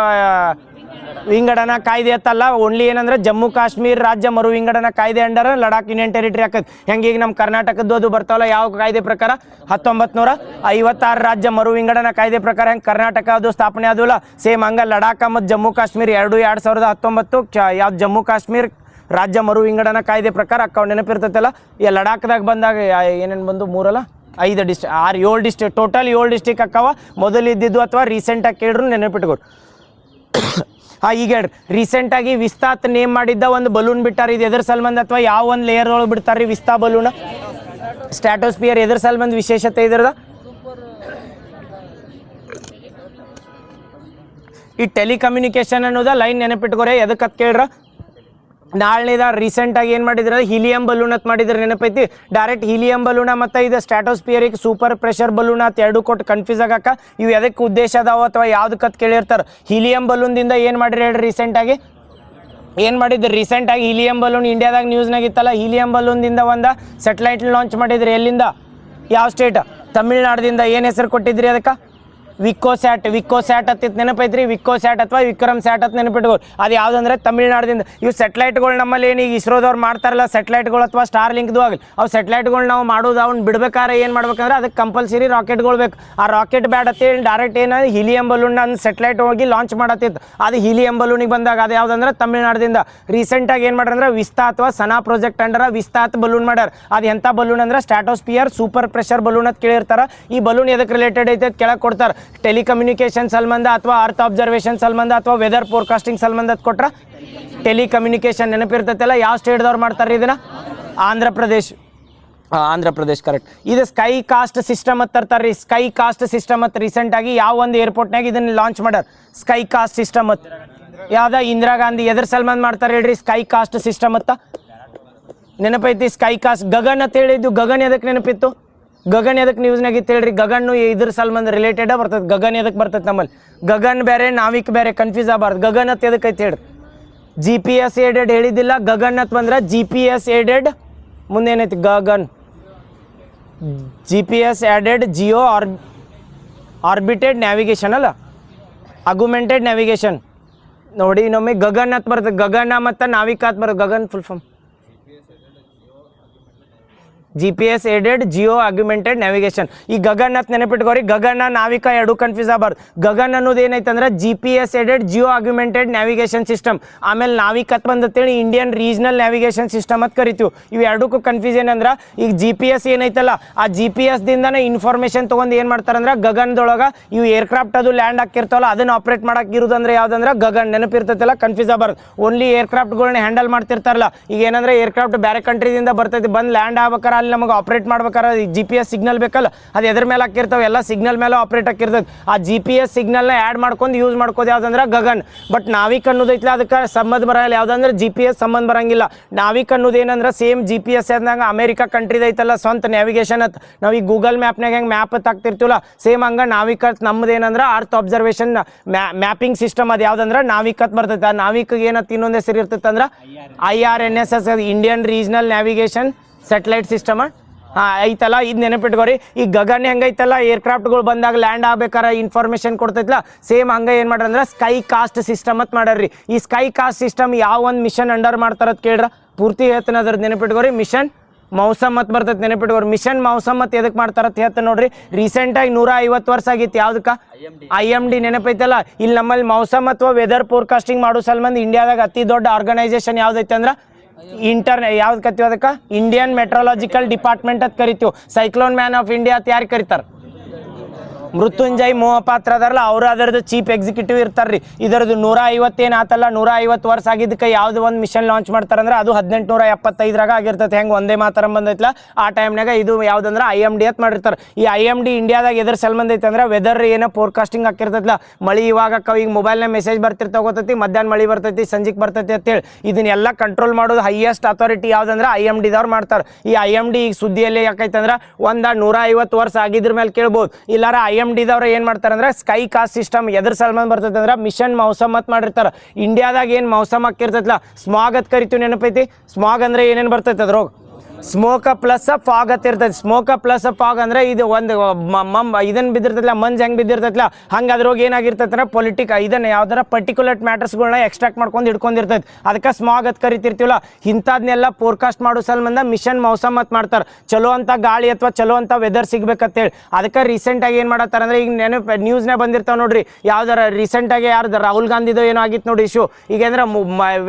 ವಿಂಗಡಣಾ ಕಾಯ್ದೆ ಅತ್ತಲ್ಲ. ಓನ್ಲಿ ಏನಂದ್ರೆ ಜಮ್ಮು ಕಾಶ್ಮೀರ ರಾಜ್ಯ ಮರು ವಿಂಗಡಣಾ ಕಾಯ್ದೆ ಅಂಡರ್ ಲಡಾಖ್ ಯೂನಿಯನ್ ಟೆರಿಟರಿ ಹಾಕದ್. ಹೆಂಗೆ ಈಗ ನಮ್ಮ ಕರ್ನಾಟಕದ್ದು ಅದು ಬರ್ತಾವಲ್ಲ ಯಾವ ಕಾಯ್ದೆ ಪ್ರಕಾರ? 1956 ರಾಜ್ಯ ಮರು ವಿಂಗಡಣಾ ಕಾಯ್ದೆ ಪ್ರಕಾರ ಹೆಂಗೆ ಕರ್ನಾಟಕ ಅದು ಸ್ಥಾಪನೆ ಆದವಲ್ಲ, ಸೇಮ್ ಹಂಗ ಲಡಾಖ್ ಮತ್ತು ಜಮ್ಮು ಕಾಶ್ಮೀರ 2019 ಯಾವ್ದು ಜಮ್ಮು ಕಾಶ್ಮೀರ ರಾಜ್ಯ ಮರು ವಿಂಗಡಣಾ ಕಾಯ್ದೆ ಪ್ರಕಾರ ಅಕ್ಕ ನೆನಪಿರ್ತೈತಲ್ಲ. ಈ ಲಡಾಖ್ದಾಗ ಬಂದಾಗ ಏನೇನು ಬಂದು 3 5 ಡಿಸ್ಟಿಕ್ 7 ಡಿಸ್ಟಿಕ್ ಟೋಟಲ್ 7 ಡಿಸ್ಟಿಕ್ ಅಕ್ಕವ. ಮೊದಲು ಇದ್ದಿದ್ದು ಅಥವಾ ರೀಸೆಂಟಾಗಿ ಕೇಳ್ರು ನೆನಪಿಟ್ಕೋರು. ಈಗ ಹೇಳ್ರಿ ರೀಸೆಂಟಾಗಿ ವಿಸ್ತಾತ್ ನೇಮ್ ಮಾಡಿದ್ದ ಒಂದು ಬಲೂನ್ ಬಿಟ್ಟಾರ. ಇದು ಎದ್ರ ಸಲ್ಬಂದ್ ಅಥವಾ ಯಾವ ಒಂದು ಲೇಯರ್ ಒಳಗೆ ಬಿಡ್ತಾರ್ರಿ ವಿಸ್ತಾ ಬಲೂನ್? ಸ್ಟ್ಯಾಟೋಸ್ಪಿಯರ್. ಎದ್ರ ಸಲ್ಬಂದ್ ವಿಶೇಷತೆ ಇದ್ರದ? ಈ ಟೆಲಿಕಮ್ಯುನಿಕೇಶನ್ ಅನ್ನೋದ ಲೈನ್ ನೆನಪಿಟ್ಕೋರೆ. ಎದಕ್ಕೆ ಅಂತ ಕೇಳ್ರ? ನಾಳೆದ ರೀಸೆಂಟಾಗಿ ಏನು ಮಾಡಿದ್ರೆ ಹೀಲಿಯಂ ಬಲೂನ್ ಅಂತ ಮಾಡಿದ್ರೆ ನೆನಪೈತಿ. ಡೈರೆಕ್ಟ್ ಹೀಲಿಯಂ ಬಲೂನ ಮತ್ತು ಇದು ಸ್ಟ್ಯಾಟೋಸ್ಪಿಯರಿಗೆ ಸೂಪರ್ ಪ್ರೆಷರ್ ಬಲೂನ್ ಅಂತ 2 ಕೊಟ್ಟು ಕನ್ಫ್ಯೂಸ್ ಆಗಕ್ಕ. ಇವು ಎದಕ್ಕೆ ಉದ್ದೇಶ ಅದಾವ ಅಥವಾ ಯಾವ್ದಕ್ಕಂತ ಕೇಳಿರ್ತಾರೆ. ಹೀಲಿಯಂ ಬಲೂನ್ದಿಂದ ಏನು ಮಾಡಿರಿ ಹೇಳ್ರಿ ರೀಸೆಂಟಾಗಿ? ಏನು ಮಾಡಿದ್ರು ರೀಸೆಂಟಾಗಿ ಹೀಲಿಯಂ ಬಲೂನ್ ಇಂಡಿಯಾದಾಗ ನ್ಯೂಸ್ನಾಗ ಇತ್ತಲ್ಲ. ಹೀಲಿಯಂ ಬಲೂನ್ದಿಂದ ಒಂದು ಸೆಟಲೈಟ್ ಲಾಂಚ್ ಮಾಡಿದ್ರಿ. ಎಲ್ಲಿಂದ? ಯಾವ ಸ್ಟೇಟ್? ತಮಿಳ್ನಾಡ್ದಿಂದ. ಏನು ಹೆಸರು ಕೊಟ್ಟಿದ್ರಿ ಅದಕ್ಕೆ? ವಿಕೋಸ್ಯಾಟ್ ಅತ್ತಿತ್ತು ನೆನಪೈತ್ರಿ. ವಿಕೋಸ್ಯಾಟ್ ಅಥವಾ ವಿಕ್ರಮ್ ಸ್ಯಾಟ್ ಅಂತ ನೆನಪಿಟ್ಕೋ. ಅದು ಯಾವುದಂದ್ರೆ ತಮಿಳ್ನಾಡಿಂದ. ಇವು ಸೆಟಲೈಟ್ಗಳು ನಮ್ಮಲ್ಲಿ ಏನು ಈಗ ಇಸ್ರೋದವ್ರು ಮಾಡ್ತಾರಲ್ಲ ಸೆಟಲೈಟ್ಗಳು ಅಥವಾ ಸ್ಟಾರ್ ಲಿಂಕ್ದು ಆಗಲಿ, ಅವು ಸೆಟಲೈಟ್ಗಳು ನಾವು ಮಾಡೋದು ಅವ್ನು ಬಿಡ್ಬೇಕಾದ್ರೆ ಏನು ಮಾಡ್ಬೇಕಂದ್ರೆ ಅದಕ್ಕೆ ಕಂಪಲ್ಸರಿ ರಾಕೆಟ್ಗಳು ಬೇಕು. ಆ ರಾಕೆಟ್ ಬ್ಯಾಡ್ ಅಂತೇಳಿ ಡೈರೆಕ್ಟ್ ಏನು ಹೀಲಿಯಂ ಬಲೂನ್ ಒಂದು ಸೆಟಲೈಟ್ ಹೋಗಿ ಲಾಂಚ್ ಮಾಡತ್ತಿತ್ತು. ಅದು ಹೀಲಿಯಂ ಬಲೂನಿಗೆ ಬಂದಾಗ ಅದು ಯಾವುದಂದ್ರೆ ತಮಿಳ್ನಾಡಿಂದ. ರೀಸೆಂಟಾಗಿ ಏನು ಮಾಡ್ಯಾರ ಅಂದ್ರೆ ವಿಸ್ತಾ ಅಥವಾ ಸನಾ ಪ್ರಾಜೆಕ್ಟ್ ಅಂಡರ ವಿಸ್ತಾತ್ ಬಲೂನ್ ಮಾಡ್ಯಾರ. ಅದು ಎಂಥ ಬಲೂನ್ ಅಂದ್ರೆ ಸ್ಟ್ಯಾಟೋಸ್ಪಿಯರ್ ಸೂಪರ್ ಪ್ರೆಷರ್ ಬಲೂನ್ ಅಂತ ಕೇಳಿರ್ತಾರೆ. ಈ ಬಲೂನ್ ಎದಕ್ಕೆ ರಿಲೇಟೆಡ್ ಐತೆ ಕೆಳಗೆ ಕೊಡ್ತಾರೆ. ಟೆಲಿಕಮ್ಯುನಿಕೇಶನ್ ಸಂಬಂಧ ಅಥವಾ ಅರ್ತ್ ಅಬ್ಸರ್ವೇಷನ್ ಸಂಬಂಧ ಅಥವಾ ವೆದರ್ ಫೋರ್ಕಾಸ್ಟಿಂಗ್ ಸಂಬಂಧ ಕೊಟ್ರ ಟೆಲಿಕಮ್ಯುನಿಕೇಶನ್ ನೆನಪಿರ್ತೈತಲ್ಲ. ಯಾವ ಸ್ಟೇಟ್ದವ್ರು ಮಾಡ್ತಾರೆ ಇದನ್ನ? ಆಂಧ್ರ ಪ್ರದೇಶ್ ಕರೆಕ್ಟ್. ಇದು ಸ್ಕೈ ಕಾಸ್ಟ್ ಸಿಸ್ಟಮ್ ಅಂತ ತರ್ತಾರೆ. ಸ್ಕೈ ಕಾಸ್ಟ್ ಸಿಸ್ಟಮ್ ಅಂತ ರೀಸೆಂಟಾಗಿ ಯಾವ ಒಂದು ಏರ್ಪೋರ್ಟ್ನಾಗ ಇದನ್ನ ಲಾಂಚ್ ಮಾಡ್ಯಾರ. ಸ್ಕೈ ಕಾಸ್ಟ್ ಸಿಸ್ಟಮ್ ಅಂತ ಯಾವ್ದ? ಇಂದಿರಾ ಗಾಂಧಿ. ಎದ್ರ ಸಲ್ಮಾನ್ ಮಾಡ್ತಾರೆ ಹೇಳ್ರಿ ಸ್ಕೈ ಕಾಸ್ಟ್ ಸಿಸ್ಟಮ್ ಅಂತ? ನೆನಪೈತಿ ಸ್ಕೈ ಕಾಸ್ಟ್. ಗಗನ್ ಅಂತ ಹೇಳಿದ್ದು ಗಗನ್ ಎದಕ್ಕೆ ನೆನಪಿತ್ತು? ಗಗನ್ ಎದಕ್ಕೆ ನ್ಯೂಸ್ನಾಗ ಇತ್ತು ಹೇಳ್ರಿ? ಗಗನ್ ಇದ್ರ ಸಲ್ಬಂದ್ ರಿಲೇಟೆಡ್ ಬರ್ತದೆ. ಗಗನ್ ಎದಕ್ಕೆ ಬರ್ತದೆ ನಮ್ಮಲ್ಲಿ? ಗಗನ್ ಬೇರೆ ನಾವಿಕ್ ಬೇರೆ, ಕನ್ಫ್ಯೂಸ್ ಆಗಬಾರ್ದು. ಗಗನ್ ಅಂತ ಎದಕ್ಕೆ ಐತೆ ಹೇಳ್ರಿ? GPS aided ಹೇಳಿದ್ದಿಲ್ಲ. ಗಗನ್ ಅಂತ ಬಂದ್ರೆ GPS ಏಡೆಡ್ ಮುಂದೇನೈತಿ? GAGAN GPS aided geo orbited navigation ಅಲ್ಲ, ಅಗ್ಯುಮೆಂಟೆಡ್ ನ್ಯಾವಿಗೇಷನ್. ನೋಡಿ ಇನ್ನೊಮ್ಮೆ ಗಗನ್ ಅಂತ ಬರ್ತದೆ. ಗಗನ ಮತ್ತು ನಾವಿಕ ಅಂತ ಬರ್ತದೆ. GAGAN full form GPS aided geo augmented navigation. ಈ ಗಗನ್ ಅಂತ ನೆನಪಿಟ್ಕೋರಿ, ಗಗನ ನಾವಿಕ ಎರಡು ಕನ್ಫ್ಯೂಸ್ ಆಗಬಾರ್ದು. ಗಗನ್ ಅನ್ನೋದು ಏನೈತಂದ್ರೆ GPS aided geo augmented navigation system. ಆಮೇಲೆ ನಾವಿಕತ್ ಬಂದತ್ತೇಳಿ ಇಂಡಿಯನ್ ರೀಜನಲ್ ನ್ಯಾವಿಗೇಷನ್ ಸಿಸ್ಟಮ್ ಅಂತ ಕರಿತೀವಿ. ಇವು ಎರಡಕ್ಕೂ ಕನ್ಫ್ಯೂಸ್ ಏನಂದ್ರೆ, ಈಗ GPS ಏನೈತಲ್ಲ ಆ GPS ದಿಂದನೇ ಇನ್ಫಾರ್ಮೇಶನ್ ತೊಗೊಂಡು ಏನು ಮಾಡ್ತಾರಂದ್ರೆ ಗಗನದೊಳಗೆ ಇವು ಏರ್ಕ್ರಾಫ್ಟ್ ಅದು ಲ್ಯಾಂಡ್ ಹಾಕಿರ್ತಾವಲ್ಲ ಅದನ್ನ ಆಪ್ರೇಟ್ ಮಾಡಕ್ಕೆ ಇರೋದಂದ್ರೆ ಯಾವ್ದಂದ್ರೆ ಗಗನ್. ನೆನಪಿರ್ತೈತಲ್ಲ, ಕನ್ಫ್ಯೂಸ್ ಆಗಬಾರ್ದು. ಓನ್ಲಿ ಏರ್ಕ್ರಾಫ್ಟ್ಗಳನ್ನ ಹ್ಯಾಂಡಲ್ ಮಾಡ್ತಿರ್ತಾರಲ್ಲ. ಈಗ ಏನಂದ್ರೆ ಏರ್ಕ್ರಾಫ್ಟ್ ಬೇರೆ ಕಂಟ್ರಿದಿಂದ ಬರ್ತೈತಿ, ಬಂದು ಲ್ಯಾಂಡ್ ಆಗ್ಬೇಕಾರೆ ಅಲ್ಲಿ ನಮಗೆ ಆಪ್ರೇಟ್ ಮಾಡ್ಬೇಕಾರೆ GPS ಸಿಗ್ನಲ್ ಬೇಕಲ್ಲ, ಅದು ಎದ್ರ ಮೇಲೆ ಹಾಕಿರ್ತಾವೆ, ಎಲ್ಲ ಸಿಗ್ನಲ್ ಮೇಲೆ ಆಪ್ರೇಟ್ ಹಾಕಿರ್ತದೆ. ಆ GPS ಸಿಗ್ನಲ್ನ ಆ್ಯಡ್ ಮಾಡ್ಕೊಂಡು ಯೂಸ್ ಮಾಡ್ಕೋದು ಯಾವ್ದಂದ್ರೆ ಗಗನ್. ಬಟ್ ನಾವಿಕ್ ಅನ್ನೋದೈತಿಲ್ಲ ಅದಕ್ಕೆ ಸಂಬಂಧ ಬರಲ್ಲ, ಯಾವ್ದಂದ್ರೆ GPS ಸಂಬಂಧ ಬರಂಗಿಲ್ಲ. ನಾವಿಕ್ ಅನ್ನೋದು ಏನಂದ್ರೆ ಸೇಮ್ GPS ಅಂದಾಗ ಅಮೆರಿಕಾ ಕಂಟ್ರಿದ ಐತಲ್ಲ ಸ್ವಂತ ನ್ಯಾವಿಗೇಷನ್ ಅಂತ. ನಾವು ಈ ಗೂಗಲ್ ಮ್ಯಾಪ್ನಾಗ ಹೆಂಗೆ ಮ್ಯಾಪ್ ಹಾಕ್ತಿರ್ತೀವಲ್ಲ ಸೇಮ್ ಹಂಗೆ ನಾವಿಕ್ ನಮ್ದು ಏನಂದ್ರೆ ಅರ್ತ್ ಅಬ್ಸರ್ವೇಷನ್ ಮ್ಯಾಪಿಂಗ್ ಸಿಸ್ಟಮ್. ಅದು ಯಾವ್ದಂದ್ರೆ ನಾವಿಕ್ ಅಂತ ಬರ್ತೈತೆ. ಆ ನಾವಿಕ್ ಏನಂತ ಇನ್ನೊಂದು ಹೆಸರು ಇರ್ತೈತೆ ಅಂದ್ರೆ IRNSS, Indian regional navigation satellite system ಐತಲ್ಲ. ಇದು ನೆನಪಿಟ್ಕೋರಿ. ಈ ಗಗನ್ ಹೆಂಗೈತಲ್ಲ ಏರ್ಕ್ರಾಫ್ಟ್ಗಳು ಬಂದಾಗ ಲ್ಯಾಂಡ್ ಆಗ್ಬೇಕಾರೆ ಇನ್ಫಾರ್ಮೇಶನ್ ಕೊಡ್ತೈತಲ್ಲ, ಸೇಮ್ ಹಂಗೆ ಏನು ಮಾಡ್ರಂದ್ರೆ ಸ್ಕೈ ಕಾಸ್ಟ್ ಸಿಸ್ಟಮ್ ಅಂತ ಮಾಡ್ರಿ. ಈ ಸ್ಕೈ ಕಾಸ್ಟ್ ಸಿಸ್ಟಮ್ ಯಾವ ಒಂದು ಮಿಷನ್ ಅಂಡರ್ ಮಾಡ್ತಾರತ್ ಕೇಳ್ರ, ಪೂರ್ತಿ ಹೇಳ್ತಾನೆ ಅದ್ರದ್ದು ನೆನಪಿಟ್ಕೋರಿ. ಮಿಷನ್ ಮೌಸಮ್ ಅಂತ ಬರ್ತೈತೆ, ನೆನಪಿಟ್ಕೋರಿ. ಮಿಷನ್ ಮೌಸಮ್ ಅಂತ ಎದಕ್ಕೆ ಮಾಡ್ತಾರತ್ ಹೇಳ್ತಾನೆ ನೋಡ್ರಿ. ರೀಸೆಂಟಾಗಿ 150 ವರ್ಷ ಆಗಿತ್ತು ಯಾವ್ದಕ್ಕೆ, IMD ನೆನಪೈತಲ್ಲ. ಇಲ್ಲಿ ನಮ್ಮಲ್ಲಿ ಮೌಸಮ್ ಅಥವಾ ವೆದರ್ ಫೋರ್ಕಾಸ್ಟಿಂಗ್ ಮಾಡೋ ಸಲ್ಮಂದ್ ಇಂಡಿಯಾದಾಗ ಅತಿ ದೊಡ್ಡ ಆರ್ಗನೈಸೇಷನ್ ಯಾವ್ದೈತೆ ಅಂದ್ರೆ ಯಾವ್ದು ಕರಿತೀವಿ ಅದಕ್ಕೆ ಇಂಡಿಯನ್ ಮೆಟ್ರಾಲಜಿಕಲ್ ಡಿಪಾರ್ಟ್ಮೆಂಟ್ ಅಂತ ಕರಿತೀವಿ. ಸೈಕ್ಲೋನ್ ಮ್ಯಾನ್ ಆಫ್ ಇಂಡಿಯಾ ಅಂತ ಯಾರು ಕರೀತಾರೆ, ಮೃತ್ಯುಂಜಯ್ ಮೊಹಪಾತ್ರ ಅದಾರಲ್ಲ ಅವರು ಅದರದ್ದು ಚೀಫ್ ಎಕ್ಸಿಕ್ಯೂಟಿವ್ ಇರ್ತಾರ್ರಿ. ಇದರದ್ದು 150 ಆತಲ್ಲ, 150 ವರ್ಷ ಆಗಿದ್ದಕ್ಕೆ ಯಾವ್ದು ಒಂದು ಮಿಷನ್ ಲಾಂಚ್ ಮಾಡ್ತಾರಂದ್ರೆ ಅದು 1875 ಆಗಿರ್ತೈತೆ. ಹೆಂಗೆ ಒಂದೇ ಮಾತರಂ ಬಂದೈತಲ್ಲ ಆ ಟೈಮ್ನಾಗ ಇದು ಯಾವ್ದಂದ್ರೆ IMD ಅಂತ ಮಾಡಿರ್ತಾರೆ. ಈ IMD ಇಂಡಿಯಾದಾಗ ಎದ್ರ ಸಂಬಂಧ ಐತೆ ಅಂದ್ರೆ ವೆದರ್ ಏನೋ ಫೋರ್ಕಾಸ್ಟಿಂಗ್ ಹಾಕಿರ್ತೈತಲ್ಲ, ಮಳಿ ಇವಾಗ ಈಗ ಮೊಬೈಲ್ನ ಮೆಸೇಜ್ ಬರ್ತಿರ್ತಾ ಗೊತ್ತೈತಿ, ಮಧ್ಯಾಹ್ನ ಮಳಿ ಬರ್ತೈತಿ, ಸಂಜೆಗೆ ಬರ್ತೈತಿ ಅಂತೇಳಿ ಇದನ್ನೆಲ್ಲ ಕಂಟ್ರೋಲ್ ಮಾಡೋದು ಹೈಯೆಸ್ಟ್ ಅಥಾರಿಟಿ ಯಾವ್ದಂದ್ರೆ IMD ದವ್ರು ಮಾಡ್ತಾರೆ. ಈ IMD ಈಗ ಸುದ್ದಿಯಲ್ಲಿ ಯಾಕೈತೆ ಅಂದ್ರೆ 150 ವರ್ಷ ಆಗಿದ್ರ ಮೇಲೆ ಕೇಳ್ಬೋದು. ಇಲ್ಲಾರ IMD ದವ್ರು ಏನು ಮಾಡ್ತಾರೆ ಅಂದ್ರೆ ಸ್ಕೈ ಕಾಸ್ಟ್ ಸಿಸ್ಟಮ್ ಎದ್ರ ಸಲ್ಮಾನ್ ಬರ್ತೈತೆ ಅಂದ್ರೆ ಮಿಷನ್ ಮೌಸಮ್ ಅಂತ ಮಾಡಿರ್ತಾರೆ. ಇಂಡಿಯಾದಾಗ ಏನು ಮೌಸಮ್ ಹಾಕಿರ್ತೈತಲ್ಲ ಸ್ಮಾಗ್ ಅಂತ ಕರಿತೀವಿ, ನೆನಪೈತಿ. ಸ್ಮಾಗ್ ಅಂದ್ರೆ ಏನೇನು ಬರ್ತೈತೆ ಅದ್ರೋಗ ಸ್ಮೋಕ ಪ್ಲಸ್ ಫಾಗ್ ಅಂತ ಇರ್ತೈತಿ. ಸ್ಮೋಕ ಪ್ಲಸ್ ಫಾಗ್ ಅಂದ್ರೆ ಇದು ಒಂದು ಇದನ್ನ ಬಿದ್ದಿರ್ತೈತಿಲ್ಲ, ಮಂಜ್ ಹೆಂಗೆ ಬಿದ್ದಿರ್ತೈತಿಲ್ಲ ಹಂಗೆ ಅದ್ರೋಗ ಏನಾಗಿರ್ತೈತೆ ಅಂದ್ರೆ ಇದನ್ನ ಯಾವ್ದಾರ ಪರ್ಟಿಕ್ಯುಲರ್ ಮ್ಯಾಟರ್ಸ್ಗಳನ್ನ ಎಕ್ಸ್ಟ್ರಾಕ್ಟ್ ಮಾಡ್ಕೊಂಡು ಹಿಡ್ಕೊಂಡಿರ್ತೈತಿ. ಅದಕ್ಕೆ ಸ್ಮಾಗ್ ಅಂತ ಕರಿತಿರ್ತೀವಲ್ಲ. ಇಂಥದ್ನೆಲ್ಲ ಫೋರ್ಕಾಸ್ಟ್ ಮಾಡೋ ಸಲ್ಮಂದ ಮಿಷನ್ ಮೌಸಮ್ ಅಂತ ಮಾಡ್ತಾರೆ. ಚಲೋ ಅಂತ ಗಾಳಿ ಅಥವಾ ಚಲೋ ಅಂತ ವೆದರ್ ಸಿಗ್ಬೇಕಂತೇಳಿ. ಅದಕ್ಕೆ ರೀಸೆಂಟಾಗಿ ಏನು ಮಾಡತ್ತಾರ ಅಂದ್ರೆ ಈಗ ನ್ಯೂಸ್ನೇ ಬಂದಿರ್ತಾವೆ ನೋಡ್ರಿ, ಯಾವ್ದಾರ ರೀಸೆಂಟಾಗಿ ಯಾರ್ದು ರಾಹುಲ್ ಗಾಂಧಿದು ಏನೋ ಆಗಿತ್ತು ನೋಡಿ ಇಶ್ಯೂ. ಈಗ ಅಂದ್ರೆ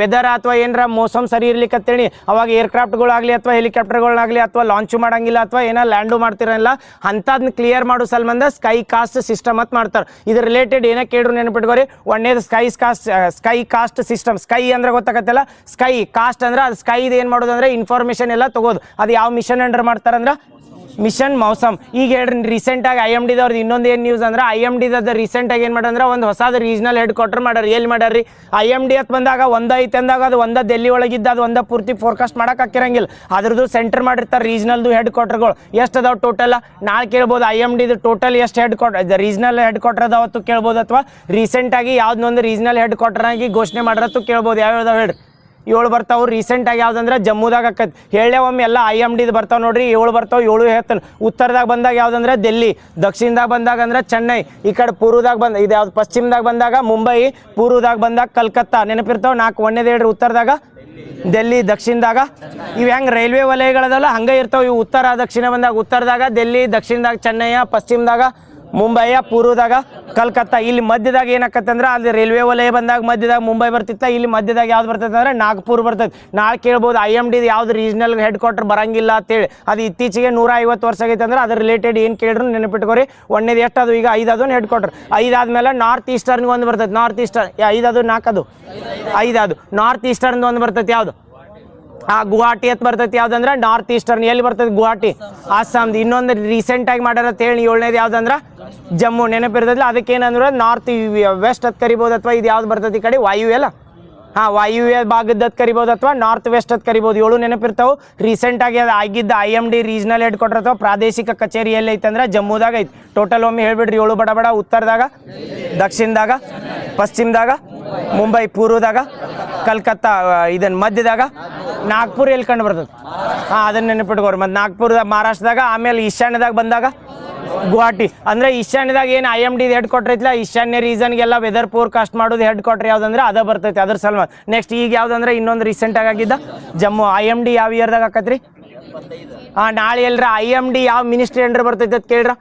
ವೆದರ್ ಅಥವಾ ಏನರ ಮೌಸಮ್ ಸರಿ ಇರ್ಲಿಕ್ಕಂತೇಳಿ ಅವಾಗ ಏರ್ಕ್ರಾಫ್ಟ್ಗಳಾಗಲಿ ಅಥವಾ ಹೆಲಿಕಾಪ್ಟರ್ಗಳಾಗಲಿ ಅಥವಾ ಲಾಂಚು ಮಾಡಂಗಿಲ್ಲ ಅಥವಾ ಏನೋ ಲ್ಯಾಂಡು ಮಾಡ್ತಿರಲ್ಲ ಅಂಥದ್ನ ಕ್ಲಿಯರ್ ಮಾಡೋ ಸಲ್ಮಂದ ಸ್ಕೈ ಕಾಸ್ಟ್ ಸಿಸ್ಟಮ್ ಅಂತ ಮಾಡ್ತಾರೆ. ಇದ್ರ ರಿಲೇಟೆಡ್ ಏನೋ ಕೇಳ್ರು ನೆನಪಿಟ್ಕೋರಿ. ಒಂದೇದು ಸ್ಕೈ ಕಾಸ್ಟ್ ಸಿಸ್ಟಮ್. ಸ್ಕೈ ಅಂದ್ರೆ ಗೊತ್ತಾಗತ್ತಲ್ಲ, ಸ್ಕೈ ಕಾಸ್ಟ್ ಅಂದ್ರೆ ಅದು ಸ್ಕೈದು ಏನು ಮಾಡೋದು ಅಂದ್ರೆ ಇನ್ಫಾರ್ಮೇಷನ್ ಎಲ್ಲ ತಗೋದು. ಅದು ಯಾವ ಮಿಷನ್ ಅಂಡರ್ ಮಾಡ್ತಾರಂದ್ರೆ ಮಿಷನ್ ಮೌಸಮ್. ಈಗ ಹೇಳ್ರಿ ರೀಸೆಂಟಾಗಿ IMD ದವ್ರದ್ದು ಇನ್ನೊಂದು ಏನು ನ್ಯೂಸ್ ಅಂದ್ರೆ IMD ರೀಸೆಂಟಾಗಿ ಏನು ಮಾಡಂದ್ರೆ ಒಂದು ಹೊಸದು ರೀಜನಲ್ ಹೆಡ್ ಕ್ವಾರ್ಟರ್ ಮಾಡ್ಯಾರ. ಎಲ್ಲಿ ಮಾಡ್ಯಾರ್ರಿ, IMD ಅಂತ ಬಂದಾಗ ಐತೆ ಅಂದಾಗ ಅದು ಡೆಲ್ಲಿ ಒಳಗಿದ್ದ ಅದು ಪೂರ್ತಿ ಫೋರ್ಕಾಸ್ಟ್ ಮಾಡಕ್ಕೆ ಹಾಕಿರಂಗಿಲ್ಲ. ಅದ್ರದ್ದು ಸೆಂಟರ್ ಮಾಡಿರ್ತಾರೆ ರೀಜನಲ್ದು ಹೆಡ್ ಕ್ವಾರ್ಟರ್ಗಳು. ಎಷ್ಟು ಅದಾವ ಟೋಟಲ್ ನಾಳೆ ಕೇಳ್ಬೋದು. IMD ಟೋಟಲ್ ಎಷ್ಟು headquarter regional headquarter ಅದಾವತ್ತು ಕೇಳ್ಬೋದು, ಅಥವಾ ರೀಸೆಂಟಾಗಿ ಯಾವ್ದೊಂದು ರೀಜನಲ್ ಹೆಡ್ ಕ್ವಾರ್ಟರ್ ಆಗಿ ಘೋಷಣೆ ಮಾಡಿರತ್ತು ಕೇಳ್ಬೋದು. ಯಾವ್ಯಾವ್ದಾವ ಹೇಳ್ರಿ, 7 ಬರ್ತಾವೆ. ರೀಸೆಂಟಾಗಿ ಯಾವ್ದಂದ್ರೆ ಜಮ್ಮುದಾಗ ಆಕೈತಿ. ಹೇಳೇ ಒಮ್ಮೆ ಎಲ್ಲ IMD ಬರ್ತಾವೆ ನೋಡ್ರಿ, 7 ಬರ್ತಾವೆ. 7 ಹೇಳ್ತಾನೆ. ಉತ್ತರದಾಗ ಬಂದಾಗ ಯಾವ್ದಂದ್ರೆ ದಿಲ್ಲಿ, ದಕ್ಷಿಣದಾಗ ಬಂದಾಗ ಅಂದ್ರೆ ಚೆನ್ನೈ, ಈ ಕಡೆ ಪೂರ್ವದಾಗ ಇದು ಯಾವ್ದು ಪಶ್ಚಿಮದಾಗ ಬಂದಾಗ ಮುಂಬೈ, ಪೂರ್ವದಾಗ ಬಂದಾಗ ಕಲ್ಕತ್ತಾ. ನೆನಪಿರ್ತಾವೆ 4 ಒಂದೇದು ಹೇಳ್ರಿ. ಉತ್ತರದಾಗ ದಿಲ್ಲಿ, ದಕ್ಷಿಣದಾಗ ಇವು ಹೆಂಗೆ ರೈಲ್ವೆ ವಲಯಗಳದಲ್ಲ ಹಂಗೆ ಇರ್ತಾವೆ. ಇವು ಉತ್ತರ ದಕ್ಷಿಣ ಬಂದಾಗ ಉತ್ತರದಾಗ ದಿಲ್ಲಿ, ದಕ್ಷಿಣದಾಗ ಚೆನ್ನೈ, ಪಶ್ಚಿಮದಾಗ ಮುಂಬೈಯ, ಪೂರ್ವದಾಗ ಕಲ್ಕತ್ತಾ. ಇಲ್ಲಿ ಮಧ್ಯದಾಗ ಏನಾಕತ್ತೆ ಅಂದ್ರೆ ಅಲ್ಲಿ ರೈಲ್ವೆ ವಲಯ ಬಂದಾಗ ಮಧ್ಯದಾಗ ಮುಂಬೈ ಬರ್ತಿತ್ತ, ಇಲ್ಲಿ ಮಧ್ಯದಾಗ ಯಾವ್ದು ಬರ್ತೈತೆ ಅಂದ್ರೆ ನಾಗ್ಪುರ್ ಬರ್ತೈತೆ. ನಾಳೆ ಕೇಳ್ಬೋದು IMD ಯಾವ್ದು ರೀಜನಲ್ ಹೆಡ್ ಕ್ವಾರ್ಟರ್ ಬರಂಗಿಲ್ಲ ಅಂತೇಳಿ. ಅದು ಇತ್ತೀಚೆಗೆ 150 ವರ್ಷ ಆಗೈತೆ ಅಂದ್ರೆ ಅದ್ರ ರಿಲೇಟೆಡ್ ಏನು ಕೇಳಿದ್ರು ನೆನಪಿಟ್ಕೋರಿ. ಒಂದೇದು ಎಷ್ಟು ಅದು ಈಗ 5 ಅದು ಹೆಡ್ ಕ್ವಾರ್ಟರ್. 5 ಆದ್ಮೇಲೆ ನಾರ್ತ್ ಈಸ್ಟರ್ನ್ಗೆ ಒಂದು ಬರ್ತೈತೆ. ನಾರ್ತ್ ಈಸ್ಟರ್ನ್ 5 ಅದು 4 ಅದು 5 ಅದು ನಾರ್ತ್ ಈಸ್ಟರ್ನ್ ಒಂದು ಬರ್ತೈತೆ. ಯಾವುದು ಗುವಾಹಟಿ ಅಂತ ಬರ್ತೈತಿ. ಯಾವ್ದಂದ್ರೆ ನಾರ್ತ್ ಈಸ್ಟರ್ನ್. ಎಲ್ಲಿ ಬರ್ತೈತಿ, ಗುವಾಹಟಿ, ಅಸ್ಸಾಮ್ದು. ಇನ್ನೊಂದು ರೀಸೆಂಟಾಗಿ ಮಾಡ್ಯಾರ ಅಂತ ಹೇಳಿ 7ನೇದು ಯಾವ್ದಂದ್ರೆ ಜಮ್ಮು. ನೆನಪಿರ್ತೈತಿಲ್ಲ. ಅದಕ್ಕೆ ಏನಂದ್ರೆ ನಾರ್ತ್ ವೆಸ್ಟ್ ಅಂತ ಕರಿಬೋದು, ಅಥವಾ ಇದು ಯಾವ್ದು ಬರ್ತೈತಿ ಈ ಕಡೆ ವಾಯುವ್ಯ ಅಲ್ಲ, ವಾಯುವ್ಯ ಭಾಗದ ಕರಿಬೋದು ಅಥವಾ ನಾರ್ತ್ ವೆಸ್ಟ್ ಅಂತ ಕರಿಬೋದು. 7 ನೆನಪಿರ್ತಾವೆ. ರೀಸೆಂಟಾಗಿ ಅದು ಆಗಿದ್ದ IMD ರೀಜನಲ್ ಹೆಡ್ ಕ್ವಾರ್ಟರ್ ಅಥವಾ ಪ್ರಾದೇಶಿಕ ಕಚೇರಿ ಎಲ್ಲಿ ಐತೆ ಅಂದ್ರೆ ಜಮ್ಮುದಾಗ ಐತಿ. ಟೋಟಲ್ ಒಮ್ಮೆ ಹೇಳ್ಬಿಡ್ರಿ 7 ಬಡ ಉತ್ತರದಾಗ, ದಕ್ಷಿಣದಾಗ, ಪಶ್ಚಿಮದಾಗ, ಮುಂಬೈ, ಪೂರ್ವದಾಗ, ಕಲ್ಕತ್ತಾ, ಇದನ್ನು ಮಧ್ಯದಾಗ, ನಾಗ್ಪುರ್ ಎಲ್ಲಿ ಕಂಡು ಬರ್ತದೆ ಅದನ್ನ ನೆನಪಿಟ್ಕೋರಿ. ಮತ್ತು ನಾಗ್ಪುರದ ಮಹಾರಾಷ್ಟ್ರದಾಗ. ಆಮೇಲೆ ಈಶಾನ್ಯದಾಗ ಬಂದಾಗ ಗುವಾಹಟಿ. ಅಂದರೆ ಈಶಾನ್ಯದಾಗ ಏನು IMD ಹೆಡ್ ಕ್ವಾರ್ಟರ್ ಐತಿಲ್ಲ, ಈಶಾನ್ಯ ರೀಸನ್ಗೆಲ್ಲ ವೆದರ್ ಫೋರ್ಕಾಸ್ಟ್ ಮಾಡೋದು ಹೆಡ್ ಕ್ವಾರ್ಟರ್ ಯಾವ್ದಂದ್ರೆ ಅದ ಬರ್ತೈತೆ. ಅದ್ರ ಸಲುವಾಗಿ ನೆಕ್ಸ್ಟ್ ಈಗ ಯಾವ್ದಂದ್ರೆ ಇನ್ನೊಂದು ರೀಸೆಂಟಾಗಿ ಆಗಿದ್ದ ಜಮ್ಮು. IMD ಯಾವ ಇಯರ್ದಾಗ ಆಕತ್ರಿ, ಹಾಂ ನಾಳೆ ಎಲ್ರ IMD ಯಾವ ಮಿನಿಸ್ಟ್ರಿ ಅಂಡ್ರ್ ಬರ್ತೈತೆ ಅಂತ ಕೇಳ್ರ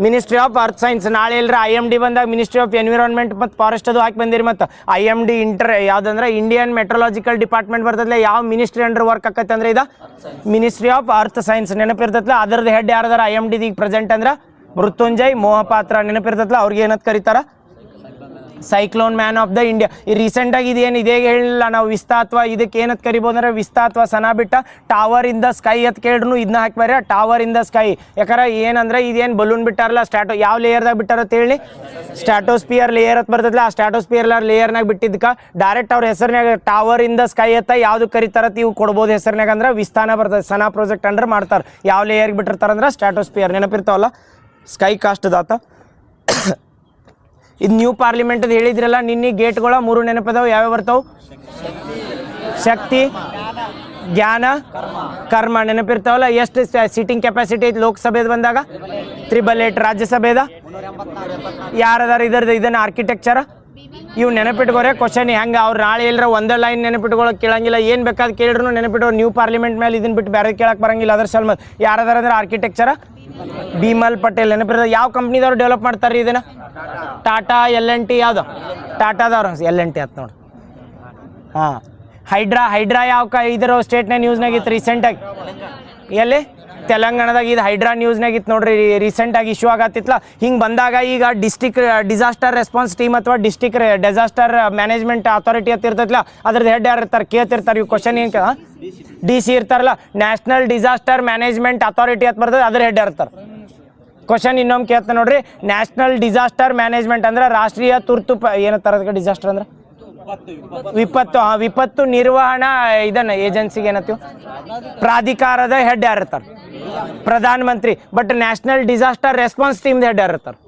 ಮಿನಿಸ್ಟ್ರಿ ಆಫ್ ಅರ್ತ್ ಸೈನ್ಸ್. ನಾಳೆ ಎಲ್ರ IMD ಬಂದಾಗ ಮಿನಿಸ್ಟ್ರಿ ಆಫ್ ಎನ್ವಿರಾನ್ಮೆಂಟ್ ಮತ್ತು ಫಾರೆಸ್ಟ್ ಅದು ಹಾಕಿ ಬಂದಿರಿ. ಮತ್ತು IMD ಯಾವುದಂದ್ರೆ ಇಂಡಿಯನ್ ಮೆಟ್ರೋಲಾಜಿಕಲ್ ಡಿಪಾರ್ಟ್ಮೆಂಟ್ ಬರ್ತದಲ್ಲ, ಯಾವ ಮಿನಿಸ್ಟ್ರಿ ಅಂಡರ್ ವರ್ಕ್ ಆಕೈತೆ ಅಂದ್ರೆ ಇದು ಮಿನಿಸ್ಟ್ರಿ ಆಫ್ ಅರ್ತ್ ಸೈನ್ಸ್. ನೆನಪಿರ್ತೈತಲ್ಲ ಅದ್ರದ್ದು ಹೆಡ್ ಯಾರದಾರ IMD ಈಗ ಪ್ರೆಸೆಂಟ್ ಅಂದ್ರೆ ಮೃತ್ಯುಂಜಯ್ ಮೊಹಪಾತ್ರ. ನೆನಪಿರ್ತೈತಲ್ಲ ಅವ್ರಿಗೆ ಏನಂತ ಕರೀತಾರ cyclone man of the India. ಈ ರೀಸೆಂಟಾಗಿ ಇದೇನು ಇದೇ ಹೇಳಿಲ್ಲ ನಾವು ವಿಸ್ತಾ ಅಥವಾ ಇದಕ್ಕೆ ಏನಂತ ಕರಿಬೋದು ಅಂದ್ರೆ ವಿಸ್ತಾ ಅಥವಾ ಸನಾ ಬಿಟ್ಟ ಟವರ್ ಇನ್ ದ ಸ್ಕೈ ಅಂತ ಕೇಳಿದ್ರು ಇದನ್ನ ಹಾಕ್ಬಾರ ಟವರ್ ಇನ್ ದ ಸ್ಕೈ. ಯಾಕಂದ್ರೆ ಏನಂದ್ರೆ ಇದೇನು ಬಲೂನ್ ಬಿಟ್ಟಾರಲ್ಲ ಯಾವ ಲೇಯರ್ದಾಗ ಬಿಟ್ಟಾರ ಅಂತ ಹೇಳಿ ಸ್ಟ್ಯಾಟೋಸ್ಪಿಯರ್ ಲೇಯರ್ ಅಂತ ಬರ್ತೈತಲ್ಲ ಆ ಸ್ಟ್ಯಾಟೋಸ್ಪಿಯರ್ ಲೇಯರ್ನಾಗ ಬಿಟ್ಟಿದ್ದಕ್ಕೆ ಡೈರೆಕ್ಟ್ ಅವ್ರ ಹೆಸರಿನಾಗ ಟವರ್ ಇನ್ ದ ಸ್ಕೈ ಅಂತ ಯಾವ್ದು ಕರಿತಾರತ್ ಇವು ಕೊಡ್ಬೋದು ಹೆಸರಿನಾಗ ಅಂದ್ರೆ ವಿಸ್ತಾನ ಬರ್ತದೆ. ಸನಾ ಪ್ರಾಜೆಕ್ಟ್ ಅಂಡ್ರೆ ಮಾಡ್ತಾರೆ. ಯಾವ ಲೇಯರ್ಗೆ ಬಿಟ್ಟಿರ್ತಾರಂದ್ರೆ ಸ್ಟ್ಯಾಟೋಸ್ಪಿಯರ್. ನೆನಪಿರ್ತಾವಲ್ಲ ಸ್ಕೈ ಕಾಸ್ಟ್ ದಾತ. ಇದು ನ್ಯೂ ಪಾರ್ಲಿಮೆಂಟ್ ಅದು ಹೇಳಿದ್ರಲ್ಲ ನಿನ್ನೆ ಗೇಟ್ಗಳ 3 ನೆನಪದಾವ. ಯಾವ್ಯಾವ ಬರ್ತಾವ? ಶಕ್ತಿ, ಜ್ಞಾನ, ಕರ್ಮ. ನೆನಪಿರ್ತಾವಲ್ಲ. ಎಷ್ಟು ಸೀಟಿಂಗ್ ಕೆಪಾಸಿಟಿ ಐತಿ ಲೋಕಸಭೆದು ಬಂದಾಗ? 388. ರಾಜ್ಯಸಭೆದ ಯಾರದಾರ ಇದನ್ನ ಆರ್ಕಿಟೆಕ್ಚರ್ ಇವು ನೆನಪಿಟ್ಕೋರೆ. ಕ್ವಶನ್ ಹೆಂಗೆ ಅವ್ರು ನಾಳೆ ಎಲ್ಲರ ಒಂದೇ ಲೈನ್ ನೆನಪಿಟ್ಕೊಳ್ಳೋಕೆ ಕೇಳಂಗಿಲ್ಲ. ಏನು ಬೇಕಾದ್ ಕೇಳಿದ್ರು ನೆನಪಿಟ್ಕೋ. ನ್ಯೂ ಪಾರ್ಲಿಮೆಂಟ್ ಮೇಲೆ ಇದನ್ನ ಬಿಟ್ಟು ಬೇರೆ ಕೇಳಕ್ಕೆ ಬರಂಗಿಲ್ಲ. ಅದ್ರ ಸಲ್ಮತ್ ಯಾರದಾರ ಅಂದ್ರೆ ಆರ್ಕಿಟೆಕ್ಚರ ಬಿಮಲ್ ಪಟೇಲ್. ನೆನಪಿರ್ತದೆ. ಯಾವ ಕಂಪ್ನಿದವ್ರು ಡೆವಲಪ್ ಮಾಡ್ತಾರೆ ಇದನ್ನ? ಟಾಟಾ L&T. ಯಾವ್ದು? ಟಾಟಾದವ್ರು L&T ಆಯ್ತು ನೋಡಿ. ಹಾಂ ಹೈಡ್ರಾ ಯಾವ ಇದರ ಸ್ಟೇಟ್ನಾಗ ನ್ಯೂಸ್ನಾಗ ಇತ್ತು ರೀಸೆಂಟಾಗಿ? ಎಲ್ಲಿ? ತೆಲಂಗಾಣದಾಗ. ಇದು ಹೈಡ್ರಾ ನ್ಯೂಸ್ನಾಗ ಇತ್ತು ನೋಡ್ರಿ, ರೀಸೆಂಟಾಗಿ ಇಶ್ಯೂ ಆಗತ್ತಿತ್ತಲ್ಲ. ಹಿಂಗೆ ಬಂದಾಗ ಈಗ ಡಿಸ್ಟಿಕ್ ಡಿಸಾಸ್ಟರ್ ರೆಸ್ಪಾನ್ಸ್ ಟೀಮ್ ಅಥವಾ ಡಿಸ್ಟಿಕ್ ಡಿಸಾಸ್ಟರ್ ಮ್ಯಾನೇಜ್ಮೆಂಟ್ ಅಥಾರಿಟಿ ಅಂತ ಇರ್ತೈತಲ್ಲ ಅದ್ರದ್ದು ಹೆಡ್ ಯಾರು ಇರ್ತಾರೆ ಕೇಳ್ತಿರ್ತಾರೆ. ಇವು ಕ್ವಶನ್ ಏನು DC ಇರ್ತಾರಲ್ಲ ನ್ಯಾಷನಲ್ ಡಿಸಾಸ್ಟರ್ ಮ್ಯಾನೇಜ್ಮೆಂಟ್ ಅಥಾರಿಟಿ ಅಂತ ಬರ್ತದೆ, ಅದ್ರ ಹೆಡ್ ಇರ್ತಾರೆ. ಕ್ವಶನ್ ಇನ್ನೊಮ್ಮೆ ಕೇಳ್ತಾ ನೋಡ್ರಿ. ನ್ಯಾಷನಲ್ ಡಿಸಾಸ್ಟರ್ ಮ್ಯಾನೇಜ್ಮೆಂಟ್ ಅಂದ್ರೆ ರಾಷ್ಟ್ರೀಯ ತುರ್ತು ಏನಂತಾರ ಅದಕ್ಕೆ? ಡಿಸಾಸ್ಟರ್ ಅಂದ್ರೆ ವಿಪತ್ತು ನಿರ್ವಹಣಾ ಇದನ್ನ ಏಜೆನ್ಸಿಗೆ ಏನತ್ತೀವಿ ಪ್ರಾಧಿಕಾರದ ಹೆಡ್ ಯಾರು ಇರ್ತಾರೆ? Pradhan Mantri. But national disaster response team head ಯಾರು ಇರ್ತಾರೆ?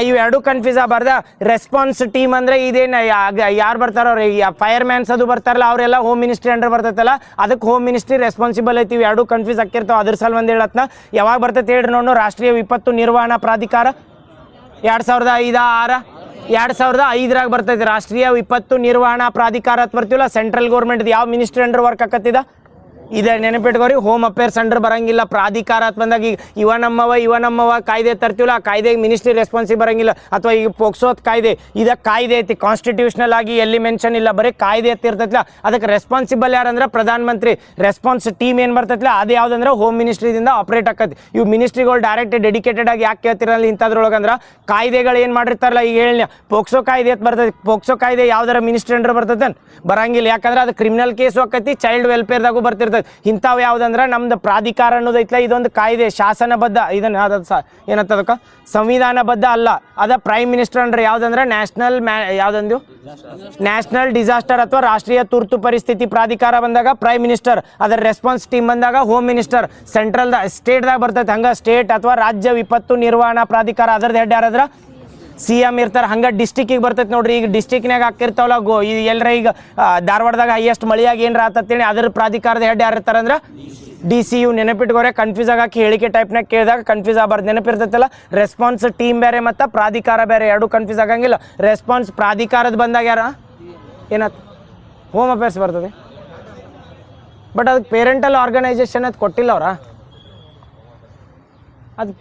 ಇವು ಎರಡು ಕನ್ಫ್ಯೂಸ್ ಆಗಬಾರ್ದ. ರೆಸ್ಪಾನ್ಸ್ ಟೀಮ್ ಅಂದ್ರೆ ಇದೇನು ಯಾರು ಬರ್ತಾರೋ ಅವ್ರು ಫೈರ್ ಮ್ಯಾನ್ಸ್ ಅದು ಬರ್ತಾರಲ್ಲ ಅವರೆಲ್ಲ ಹೋಮ್ ಮಿನಿಸ್ಟ್ರಿ ಅಂಡರ್ ಬರ್ತೈತಲ್ಲ, ಅದಕ್ಕೆ ಹೋಮ್ ಮಿನಿಸ್ಟ್ರಿ ರೆಸ್ಪಾನ್ಸಿಬಲ್ ಐತಿ. ಎರಡು ಕನ್ಫ್ಯೂಸ್ ಆಗಿರ್ತಾವೆ. ಅದ್ರ ಸಲ ಒಂದು ಹೇಳತ್ನ ಯಾವಾಗ ಬರ್ತೈತೆ ಹೇಳ್ರಿ ನೋಡು. ರಾಷ್ಟ್ರೀಯ ವಿಪತ್ತು ನಿರ್ವಹಣಾ ಪ್ರಾಧಿಕಾರ 2005 2005 ಬರ್ತೈತೆ. ರಾಷ್ಟ್ರೀಯ ವಿಪತ್ತು ನಿರ್ವಹಣಾ ಪ್ರಾಧಿಕಾರ ಅಂತ ಬರ್ತೀವಲ್ಲ ಸೆಂಟ್ರಲ್ ಗೌರ್ಮೆಂಟ್. ಯಾವ ಮಿನಿಸ್ಟ್ರಿ ಅಂಡರ್ ವರ್ಕ್ ಆಕತ್ತಿದ? ಇದೆ ನೆನಪಿಟ್ಕೋರಿ. ಹೋಮ್ ಅಫೇರ್ಸ್ ಅಂಡರ್ ಬರಂಗಿಲ್ಲ. ಪ್ರಾಧಿಕಾರ ಅಂತ ಬಂದಾಗ ಈಗ ಇವ ನಮ್ಮವ ಕಾಯ್ದೆ ತರ್ತೀವಲ್ಲ ಆ ಕಾಯ್ದೆಗೆ ಮಿನಿಸ್ಟ್ರಿ ರೆಸ್ಪಾನ್ಸಿಬಲ್ ಬರಂಗಿಲ್ಲ. ಅಥವಾ ಈಗ ಪೋಕ್ಸೋತ್ ಕಾಯ್ದೆ ಇದಕ್ಕೆ ಕಾಯ್ದೆ ಐತಿ, ಕಾನ್ಸ್ಟಿಟ್ಯೂಷನಲ್ ಆಗಿ ಎಲ್ಲಿ ಮೆನ್ಷನ್ ಇಲ್ಲ, ಬರೀ ಕಾಯ್ದೆ ಎತ್ತಿರ್ತೈತಿಲ್ಲ. ಅದಕ್ಕೆ ರೆಸ್ಪಾನ್ಸಿಬಲ್ ಯಾರಂದ್ರೆ ಪ್ರಧಾನ ಮಂತ್ರಿ. ರೆಸ್ಪಾನ್ಸ್ ಟೀಮ್ ಏನು ಬರ್ತೈತಿಲ್ಲ ಅದು ಯಾವುದಂದ್ರೆ ಹೋಮ್ ಮಿನಿಸ್ಟ್ರಿದಿಂದ ಆಪ್ರೇಟ್ ಆಕತಿ. ಇವು ಮಿನಿಸ್ಟ್ರಿಗಳು ಡೈರೆಕ್ಟ್ ಡೆಡಿಕೇಟೆಡ್ ಆಗಿ ಯಾಕೆ ಕೇಳ್ತಿರಲ್ಲ ಇಂಥದ್ರೊಳಗೆ ಅಂದ್ರೆ ಕಾಯ್ದೆಗಳು ಏನು ಮಾಡಿರ್ತಾರಲ್ಲ. ಈಗ ಹೇಳಿ ಪೋಕ್ಸೋ ಕಾಯ್ದೆ ಅಂತ ಬರ್ತೈತಿ. ಪೋಕ್ಸೋ ಕಾಯ್ದೆ ಯಾವ್ದಾರ ಮಿನಿಸ್ಟ್ರಿ ಅಂಡರ್ ಬರ್ತೈತೆ? ಬರಂಗಿಲ್ಲ. ಯಾಕಂದ್ರೆ ಅದು ಕ್ರಿಮಿನಲ್ ಕೇಸು ಆಕತಿ, ಚೈಲ್ಡ್ ವೆಲ್ಫೇರ್ದಾಗೂ ಬರ್ತಿರ್ತೈತಿ. ಇಂಥವು ಯಾವುದಂದ್ರೆ ನಮ್ದು ಪ್ರಾಧಿಕಾರ ಅನ್ನೋದೈತಲ್ಲ ಇದೊಂದು ಕಾಯ್ದೆ ಶಾಸನಬದ್ಧ. ಇದನ್ನ ಏನತ್ತದಕ್ಕೆ ಸಂವಿಧಾನಬದ್ಧ ಅಲ್ಲ. ಅದ ಪ್ರೈಮ್ ಮಿನಿಸ್ಟರ್ ಅಂದ್ರೆ ಯಾವುದಂದ್ರೆ ನ್ಯಾಷನಲ್ ಡಿಸಾಸ್ಟರ್ ಅಥವಾ ರಾಷ್ಟ್ರೀಯ ತುರ್ತು ಪರಿಸ್ಥಿತಿ ಪ್ರಾಧಿಕಾರ ಬಂದಾಗ ಪ್ರೈಮ್ ಮಿನಿಸ್ಟರ್. ಅದರ ರೆಸ್ಪಾನ್ಸ್ ಟೀಮ್ ಬಂದಾಗ ಹೋಮ್ ಮಿನಿಸ್ಟರ್. ಸೆಂಟ್ರಲ್ ಸ್ಟೇಟ್ದಾಗ ಬರ್ತೈತೆ. ಹಂಗ ಸ್ಟೇಟ್ ಅಥವಾ ರಾಜ್ಯ ವಿಪತ್ತು ನಿರ್ವಹಣಾ ಪ್ರಾಧಿಕಾರ ಅದರದ್ದು ಹೆಡ್ ಯಾರಾದ್ರ CM ಇರ್ತಾರೆ. ಹಂಗೆ ಡಿಸ್ಟಿಕ್ಕಿಗೆ ಬರ್ತೈತೆ ನೋಡ್ರಿ. ಈಗ ಡಿಸ್ಟಿಕ್ನಾಗ ಹಾಕಿರ್ತಾವಲ್ಲ ಇದು ಎಲ್ಲರ ಈಗ ಧಾರವಾಡದಾಗ ಹೈಯೆಸ್ಟ್ ಮಳೆಯಾಗಿ ಏನಾರ ಆತತ್ತೇಳಿ ಅದ್ರ ಪ್ರಾಧಿಕಾರದ ಹೆಡ್ ಯಾರು ಇರ್ತಾರೆ ಅಂದ್ರೆ DCU. ನೆನಪಿಟ್ಕೋರೆ. ಕನ್ಫ್ಯೂಸ್ ಆಗಾಕಿ ಹೇಳಿಕೆ ಟೈಪ್ನಾಗ ಕೇಳಿದಾಗ ಕನ್ಫ್ಯೂಸ್ ಆಗಬಾರ್ದು. ನೆನಪಿರ್ತೈತಲ್ಲ ರೆಸ್ಪಾನ್ಸ್ ಟೀಮ್ ಬೇರೆ ಮತ್ತು ಪ್ರಾಧಿಕಾರ ಬೇರೆ, ಎರಡು ಕನ್ಫ್ಯೂಸ್ ಆಗಂಗಿಲ್ಲ. ರೆಸ್ಪಾನ್ಸ್ ಪ್ರಾಧಿಕಾರದ ಬಂದಾಗ ಯಾರ ಏನತ್ತ ಹೋಮ್ ಅಫೇರ್ಸ್ ಬರ್ತದೆ. ಬಟ್ ಅದಕ್ಕೆ ಪೇರೆಂಟಲ್ ಆರ್ಗನೈಸೇಷನ್ ಅದು ಕೊಟ್ಟಿಲ್ಲ ಅವ್ರ. ಅದು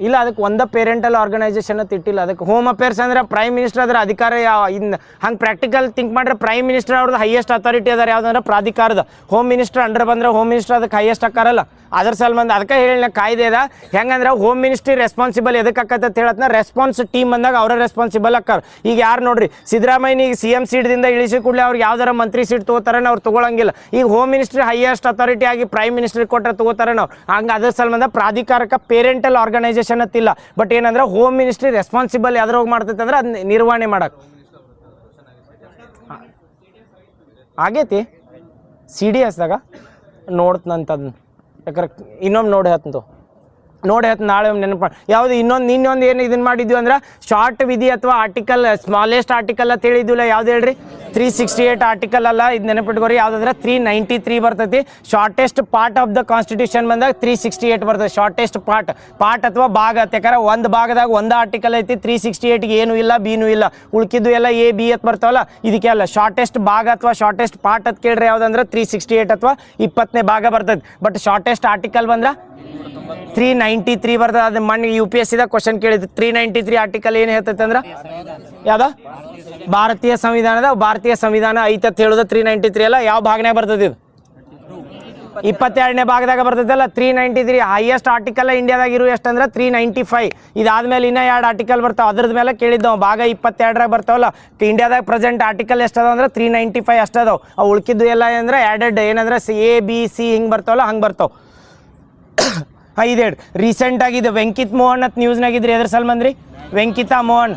ಇಲ್ಲ, ಅದಕ್ಕೆ ಒಂದೇ ಪೇರೆಂಟಲ್ ಆರ್ಗನೈಸೇಷನ್ ಅಂತ ಇಟ್ಟಿಲ್ಲ. ಅದಕ್ಕೆ ಹೋಮ್ ಅಫೇರ್ಸ್ ಅಂದ್ರೆ ಪ್ರೈಮ್ ಮಿನಿಸ್ಟರ್ ಅದರ ಅಧಿಕಾರ. ಹಂಗೆ ಪ್ರಾಕ್ಟಿಕಲ್ ಥಿಂಕ್ ಮಾಡ್ರೆ ಪ್ರೈಮ್ ಮಿನಿಸ್ಟರ್ ಅವ್ರದ್ದು ಹೈಯೆಸ್ಟ್ ಅಥಾರಿಟಿ ಅದಾರ ಯಾವುದಂದ್ರೆ ಪ್ರಾಧಿಕಾರದ. ಹೋಮ್ ಮಿನಿಸ್ಟರ್ ಅಂಡರ್ ಬಂದ್ರೆ ಹೋಮ್ ಮಿನಿಸ್ಟರ್ ಅದಕ್ಕೆ ಹೈಯೆಸ್ಟ್ ಆಕಾರಲ್ಲ. ಅದ್ರ ಸಲ್ಬಂದು ಅದಕ್ಕೆ ಹೇಳಿನ ಕಾಯ್ದೆ ಅದ. ಹೆಂಗಂದ್ರೆ ಹೋಮ್ ಮಿನಿಸ್ಟ್ರಿ ರೆಸ್ಪಾನ್ಸಿಬಲ್ ಎದಕ್ಕೆ ಆಕತ್ತೆ ಅಂತ ಹೇಳತ್ನ ರೆಸ್ಪಾನ್ಸ್ ಟೀಮ್ ಬಂದಾಗ ಅವರ ರೆಸ್ಪಾನ್ಸಿಬಲ್ ಆಕಾರ. ಈಗ ಯಾರು ನೋಡ್ರಿ ಸಿದ್ದರಾಮಯ್ಯನಿಗೆ CM ಸೀಟ್ದಿಂದ ಇಳಿಸಿ ಕೂಡಲೇ ಅವ್ರಿಗೆ ಯಾವ್ದಾರ ಮಂತ್ರಿ ಸೀಟ್ ತೊಗೋತಾರ ಅವ್ರು ತೊಗೊಳಂಗಿಲ್ಲ. ಈಗ ಹೋಮ್ ಮಿನಿಸ್ಟ್ರಿ ಹೈಯೆಸ್ಟ್ ಅಥಾರಿಟಿ ಆಗಿ ಪ್ರೈಮ್ ಮಿನಿಸ್ಟ್ರಿಗೆ ಕೊಟ್ಟರೆ ತೊಗೋತಾರ ನಾವು. ಹಂಗೆ ಅದ್ರ ಸಲ್ಬಂದ ಪ್ರಾಧಿಕಾರಕ್ಕೆ ಪೇರೆಂಟಲ್ ಆರ್ಗನೈಸೇಷನ್ ಅಂತಿಲ್ಲ. ಬಟ್ ಏನಂದ್ರೆ ಹೋಮ್ ಮಿನಿಸ್ಟ್ರಿ ರೆಸ್ಪಾನ್ಸಿಬಲ್ ಯಾವ್ದ್ರೋಗಿ ಮಾಡ್ತೈತೆ ಅಂದ್ರೆ ಅದು ನಿರ್ವಹಣೆ ಮಾಡಕ್ಕೆ ಆಗೈತಿ. CDSದಾಗ ನೋಡ್ತಂತದನ್ನ ಯಾಕಂದ್ರೆ ಇನ್ನೊಮ್ಮೆ ನೋಡಿ ಹೇಳ್ತಂತು ನೋಡಿ ಹೇಳ್ತೀನಿ ನಾಳೆ ನೆನಪು ಯಾವುದು ಇನ್ನೊಂದು ಏನು ಇದನ್ನು ಮಾಡಿದ್ವಿ ಅಂದ್ರೆ ಶಾರ್ಟ್ ವಿಧಿ ಅಥವಾ ಆರ್ಟಿಕಲ್ ಸ್ಮಾಲೆಸ್ಟ್ ಆರ್ಟಿಕಲ್ ಅಂತ ಹೇಳಿದ್ವಿಲ್ಲ ಯಾವ್ದು ಹೇಳ್ರಿ 368 ಆರ್ಟಿಕಲ್ ಅಲ್ಲ ಇದು ನೆನಪಿಟ್ಕೋರಿ ಯಾವುದಂದ್ರೆ 393 ಬರ್ತೈತಿ shortest part of the constitution ಬಂದಾಗ 368 ಬರ್ತದೆ ಶಾರ್ಟೆಸ್ಟ್ ಪಾರ್ಟ್ ಅಥವಾ ಭಾಗ ಯಾಕಂದ್ರೆ ಒಂದು ಭಾಗದಾಗ ಒಂದು ಆರ್ಟಿಕಲ್ ಐತಿ 368ಗೆ ಏನು ಇಲ್ಲ ಬಿನೂ ಇಲ್ಲ ಉಳ್ಕಿದ್ದು ಎಲ್ಲ ಎ ಬಿ ಅಂತ ಬರ್ತಾವಲ್ಲ ಇದಕ್ಕೆ ಅಲ್ಲ ಶಾರ್ಟೆಸ್ಟ್ ಭಾಗ ಅಥವಾ ಶಾರ್ಟೆಸ್ಟ್ ಪಾರ್ಟ್ ಅಂತ ಕೇಳ್ರಿ ಯಾವುದಂದ್ರೆ 368 ಅಥವಾ 20ನೇ ಭಾಗ ಬರ್ತೈತಿ ಬಟ್ ಶಾರ್ಟೆಸ್ಟ್ ಆರ್ಟಿಕಲ್ ಬಂದ್ರೆ 393 ಬರ್ತದೆ ಅದು ಮಣ್ಣು UPSC ಕ್ವಶನ್ ಕೇಳಿದ್ರು 393 ಆರ್ಟಿಕಲ್ ಏನು ಹೇಳ್ತೈತೆ ಅಂದ್ರೆ ಯಾವ್ದ ಭಾರತೀಯ ಸಂವಿಧಾನ ಐತೆ ಅಂತ ಹೇಳೋದು 393 ಅಲ್ಲ ಯಾವ ಭಾಗನಾಗ ಬರ್ತದೆ ಇದು 22ನೇ ಭಾಗದಾಗ ಬರ್ತೈತಲ್ಲ 393 ಹೈಯೆಸ್ಟ್ ಆರ್ಟಿಕಲ್ ಇಂಡಿಯಾದಾಗ ಇರು ಎಷ್ಟಂದ್ರೆ 395 ಇದಾದ್ಮೇಲೆ ಇನ್ನೂ 2 ಆರ್ಟಿಕಲ್ ಬರ್ತಾವ ಅದ್ರದ್ ಮೇಲೆ ಕೇಳಿದ್ದವು ಭಾಗ 22ರಾಗ ಬರ್ತಾವಲ್ಲ ಇಂಡಿಯಾದಾಗ ಪ್ರೆಸೆಂಟ್ ಆರ್ಟಿಕಲ್ ಎಷ್ಟದಾವ ಅಂದ್ರೆ 395 ಅಷ್ಟದಾವ್ ಅವು ಉಳ್ಕಿದ್ದು ಎಲ್ಲ ಅಂದ್ರೆ ಆ್ಯಡೆಡ್ ಏನಂದ್ರೆ A B C ಹಿಂಗೆ ಬರ್ತಾವಲ್ಲ ಹಂಗೆ ಬರ್ತಾವ ಇದೇಳು ರೀಸೆಂಟ್ ಆಗಿದೆ ವೆಂಕಿತ್ ಮೋಹನ್ ಅಂತ ನ್ಯೂಸ್ನಾಗಿದ್ರಿ ಎದ್ರ ಸಲ್ ಬಂದ್ರಿ ವೆಂಕಿತಾ ಮೋಹನ್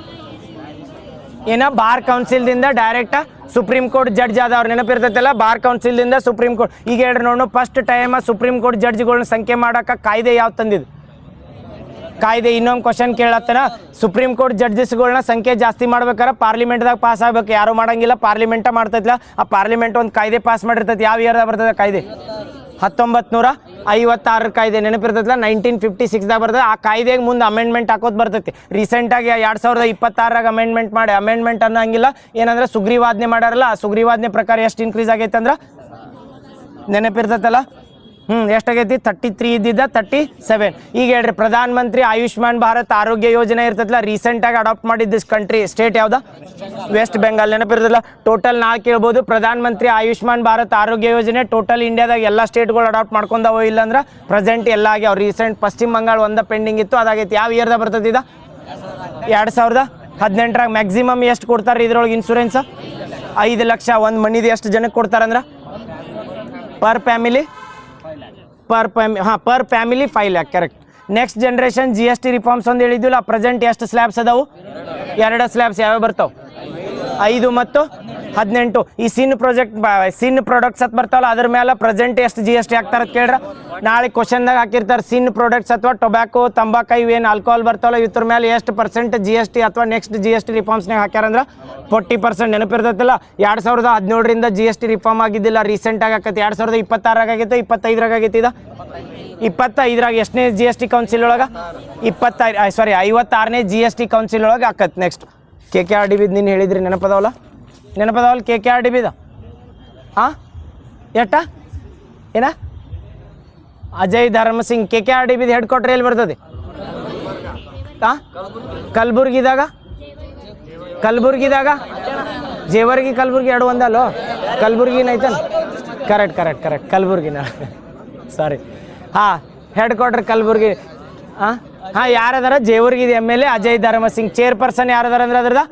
ಏನ ಬಾರ್ ಕೌನ್ಸಿಲ್ದಿಂದ ಡೈರೆಕ್ಟ್ ಸುಪ್ರೀಂ ಕೋರ್ಟ್ ಜಡ್ಜ್ ಆದವ್ರು ನೆನಪಿರ್ತೈತಲ್ಲ ಬಾರ್ ಕೌನ್ಸಿಲ್ದಿಂದ ಸುಪ್ರೀಂ ಕೋರ್ಟ್ ಈಗ ಹೇಳ್ರಿ ನೋಡು ಫಸ್ಟ್ ಟೈಮ್ ಸುಪ್ರೀಂ ಕೋರ್ಟ್ ಜಡ್ಜ್ಗಳನ್ನ ಸಂಖ್ಯೆ ಮಾಡೋಕೆ ಕಾಯ್ದೆ ಯಾವ ತಂದಿದ್ದು ಕಾಯ್ದೆ ಇನ್ನೊಂದು ಕ್ವಶನ್ ಕೇಳತ್ತನ ಸುಪ್ರೀಂ ಕೋರ್ಟ್ ಜಡ್ಜಸ್ಗಳನ್ನ ಸಂಖ್ಯೆ ಜಾಸ್ತಿ ಮಾಡ್ಬೇಕಾರೆ ಪಾರ್ಲಿಮೆಂಟ್ದಾಗ ಪಾಸ್ ಆಗ್ಬೇಕು ಯಾರು ಮಾಡಂಗಿಲ್ಲ ಪಾರ್ಲಿಮೆಂಟ ಮಾಡ್ತೈತಿಲ್ಲ ಆ ಪಾರ್ಲಿಮೆಂಟ್ ಒಂದು ಕಾಯ್ದೆ ಪಾಸ್ ಮಾಡಿರ್ತೈತಿ ಯಾವ ಇಯರ್ದಾಗ ಬರ್ತದೆ ಕಾಯ್ದೆ 1956 ಕಾಯ್ದೆ ನೆನಪಿರ್ತೈತಿಲ್ಲ 1956ದಾಗ ಬರ್ತದೆ ಆ ಕಾಯ್ದೆಗೆ ಮುಂದೆ ಅಮೆಂಡ್ಮೆಂಟ್ ಹಾಕೋದು ಬರ್ತೈತಿ ರೀಸೆಂಟಾಗಿ 2026ರಾಗ ಅಮೆಂಡ್ಮೆಂಟ್ ಅನ್ನೋಂಗಿಲ್ಲ ಏನಂದ್ರೆ ಸುಗ್ರೀವಾಜ್ಞೆ ಮಾಡ್ಯಾರಲ್ಲ ಆ ಸುಗ್ರೀವಾಜ್ಞೆ ಪ್ರಕಾರ ಎಷ್ಟು ಇನ್ಕ್ರೀಸ್ ಆಗೈತೆ ಅಂದ್ರೆ ನೆನಪಿರ್ತೈತಲ್ಲ ಎಷ್ಟಾಗೈತಿ 33 ಇದ್ದಿದ್ದ 37 ಈಗ ಹೇಳ್ರಿ ಪ್ರಧಾನ ಮಂತ್ರಿ ಆಯುಷ್ಮಾನ್ ಭಾರತ್ ಆರೋಗ್ಯ ಯೋಜನೆ ಇರ್ತೈತಲ್ಲ ರೀಸೆಂಟಾಗಿ ಅಡಾಪ್ಟ್ ಮಾಡಿದ್ದು ಕಂಟ್ರಿ ಸ್ಟೇಟ್ ಯಾವ್ದು ವೆಸ್ಟ್ ಬೆಂಗಾಲ್ ನೆನಪಿರ್ತಲ್ಲ ಟೋಟಲ್ ನಾಳೆ ಕೇಳ್ಬೋದು ಪ್ರಧಾನ ಮಂತ್ರಿ ಆಯುಷ್ಮಾನ್ ಭಾರತ್ ಆರೋಗ್ಯ ಯೋಜನೆ ಟೋಟಲ್ ಇಂಡಿಯಾದಾಗ ಎಲ್ಲ ಸ್ಟೇಟ್ಗಳು ಅಡಾಪ್ಟ್ ಮಾಡ್ಕೊಂಡವ ಇಲ್ಲ ಅಂದ್ರೆ ಪ್ರೆಸೆಂಟ್ ಎಲ್ಲ ಆಗ್ಯಾವ ರೀಸೆಂಟ್ ಪಶ್ಚಿಮ ಬಂಗಾಳ ಒಂದ ಪೆಂಡಿಂಗ್ ಇತ್ತು ಅದಾಗೈತಿ ಯಾವ ಇಯರ್ದಾಗ ಬರ್ತೈತಿ ಇದು 2018ರಾಗ ಮ್ಯಾಕ್ಸಿಮಮ್ ಎಷ್ಟು ಕೊಡ್ತಾರೆ ಇದ್ರೊಳಗೆ ಇನ್ಶೂರೆನ್ಸ್ 5 ಲಕ್ಷ ಒಂದು ಮನಿದು ಎಷ್ಟು ಜನಕ್ಕೆ ಕೊಡ್ತಾರಂದ್ರೆ per family 5 lakh correct next generation GST reforms ಒಂದು ಹೇಳಿದ್ವಿಲ್ಲ ಪ್ರೆಸೆಂಟ್ ಎಷ್ಟು ಸ್ಲ್ಯಾಬ್ಸ್ ಅದಾವು 2 ಸ್ಲ್ಯಾಬ್ಸ್ ಯಾವ್ಯಾವ ಬರ್ತಾವೆ 5 ಮತ್ತು 18 ಈ ಸಿನ್ ಪ್ರಾಡಕ್ಟ್ಸ್ ಅಂತ ಬರ್ತಾವಲ್ಲ ಅದ್ರ ಮೇಲೆ ಪ್ರೆಸೆಂಟ್ ಎಷ್ಟು GST ಹಾಕ್ತಾರ ಅಂತ ಕೇಳ್ರ ನಾಳೆ ಕ್ವಶನ್ದಾಗ ಹಾಕಿರ್ತಾರೆ ಸಿನ್ ಪ್ರಾಡಕ್ಟ್ಸ್ ಅಥವಾ ಟೊಬ್ಯಾಕೋ ತಂಬಾಕ ಇವೇನು ಆಲ್ಕೋಹಾಲ್ ಬರ್ತಾವಲ್ಲ ಇದ್ರ ಮೇಲೆ ಎಷ್ಟು % GST ಅಥವಾ ನೆಕ್ಸ್ಟ್ GST ರಿಫಾರ್ಮ್ಸ್ನಾಗ ಹಾಕ್ಯಾರಂದ್ರೆ 40% ನೆನಪಿರ್ತೈತಿಲ್ಲ 2017ರಿಂದ GST ರಿಫಾರ್ಮ್ ಆಗಿದ್ದಿಲ್ಲ ರೀಸೆಂಟಾಗಿ ಆಕೈತಿ 2026ರಾಗ ಆಗೈತೆ 25ರಾಗ ಆಗೈತಿ ಇದು 25ರಾಗ ಎಷ್ಟನೇ GST ಕೌನ್ಸಿಲ್ ಒಳಗೆ 56ನೇ GST ಕೌನ್ಸಿಲ್ ಒಳಗೆ ಆಕತ್ ನೆಕ್ಸ್ಟ್ KKRDB ನೀನು ಹೇಳಿದ್ರಿ ನೆನಪದವಲ್ಲ KKRDB ಹಾಂ ಏನ Ajay Dharam Singh KKRDB head quarter ಎಲ್ಲಿ ಬರ್ತದೆ ಹಾಂ ಕಲಬುರ್ಗಿದಾಗ ಜೇವರ್ಗಿ ಕಲಬುರ್ಗಿ ಎರಡು ಒಂದಲ್ಲೋ ಕಲಬುರ್ಗಿನ ಐತಲ್ಲ ಕರೆಕ್ಟ್ ಕಲಬುರ್ಗಿನ ಸಾರಿ ಹಾಂ ಹೆಡ್ ಕ್ವಾರ್ಟರ್ ಕಲಬುರ್ಗಿ ಹಾಂ ಯಾರದಾರ ಜೇವರ್ಗಿ MLA ಅಜಯ್ ಧರ್ಮಸಿಂಗ್ ಚೇರ್ಪರ್ಸನ್ ಯಾರದಾರ ಅಂದ್ರೆ ಅದ್ರದ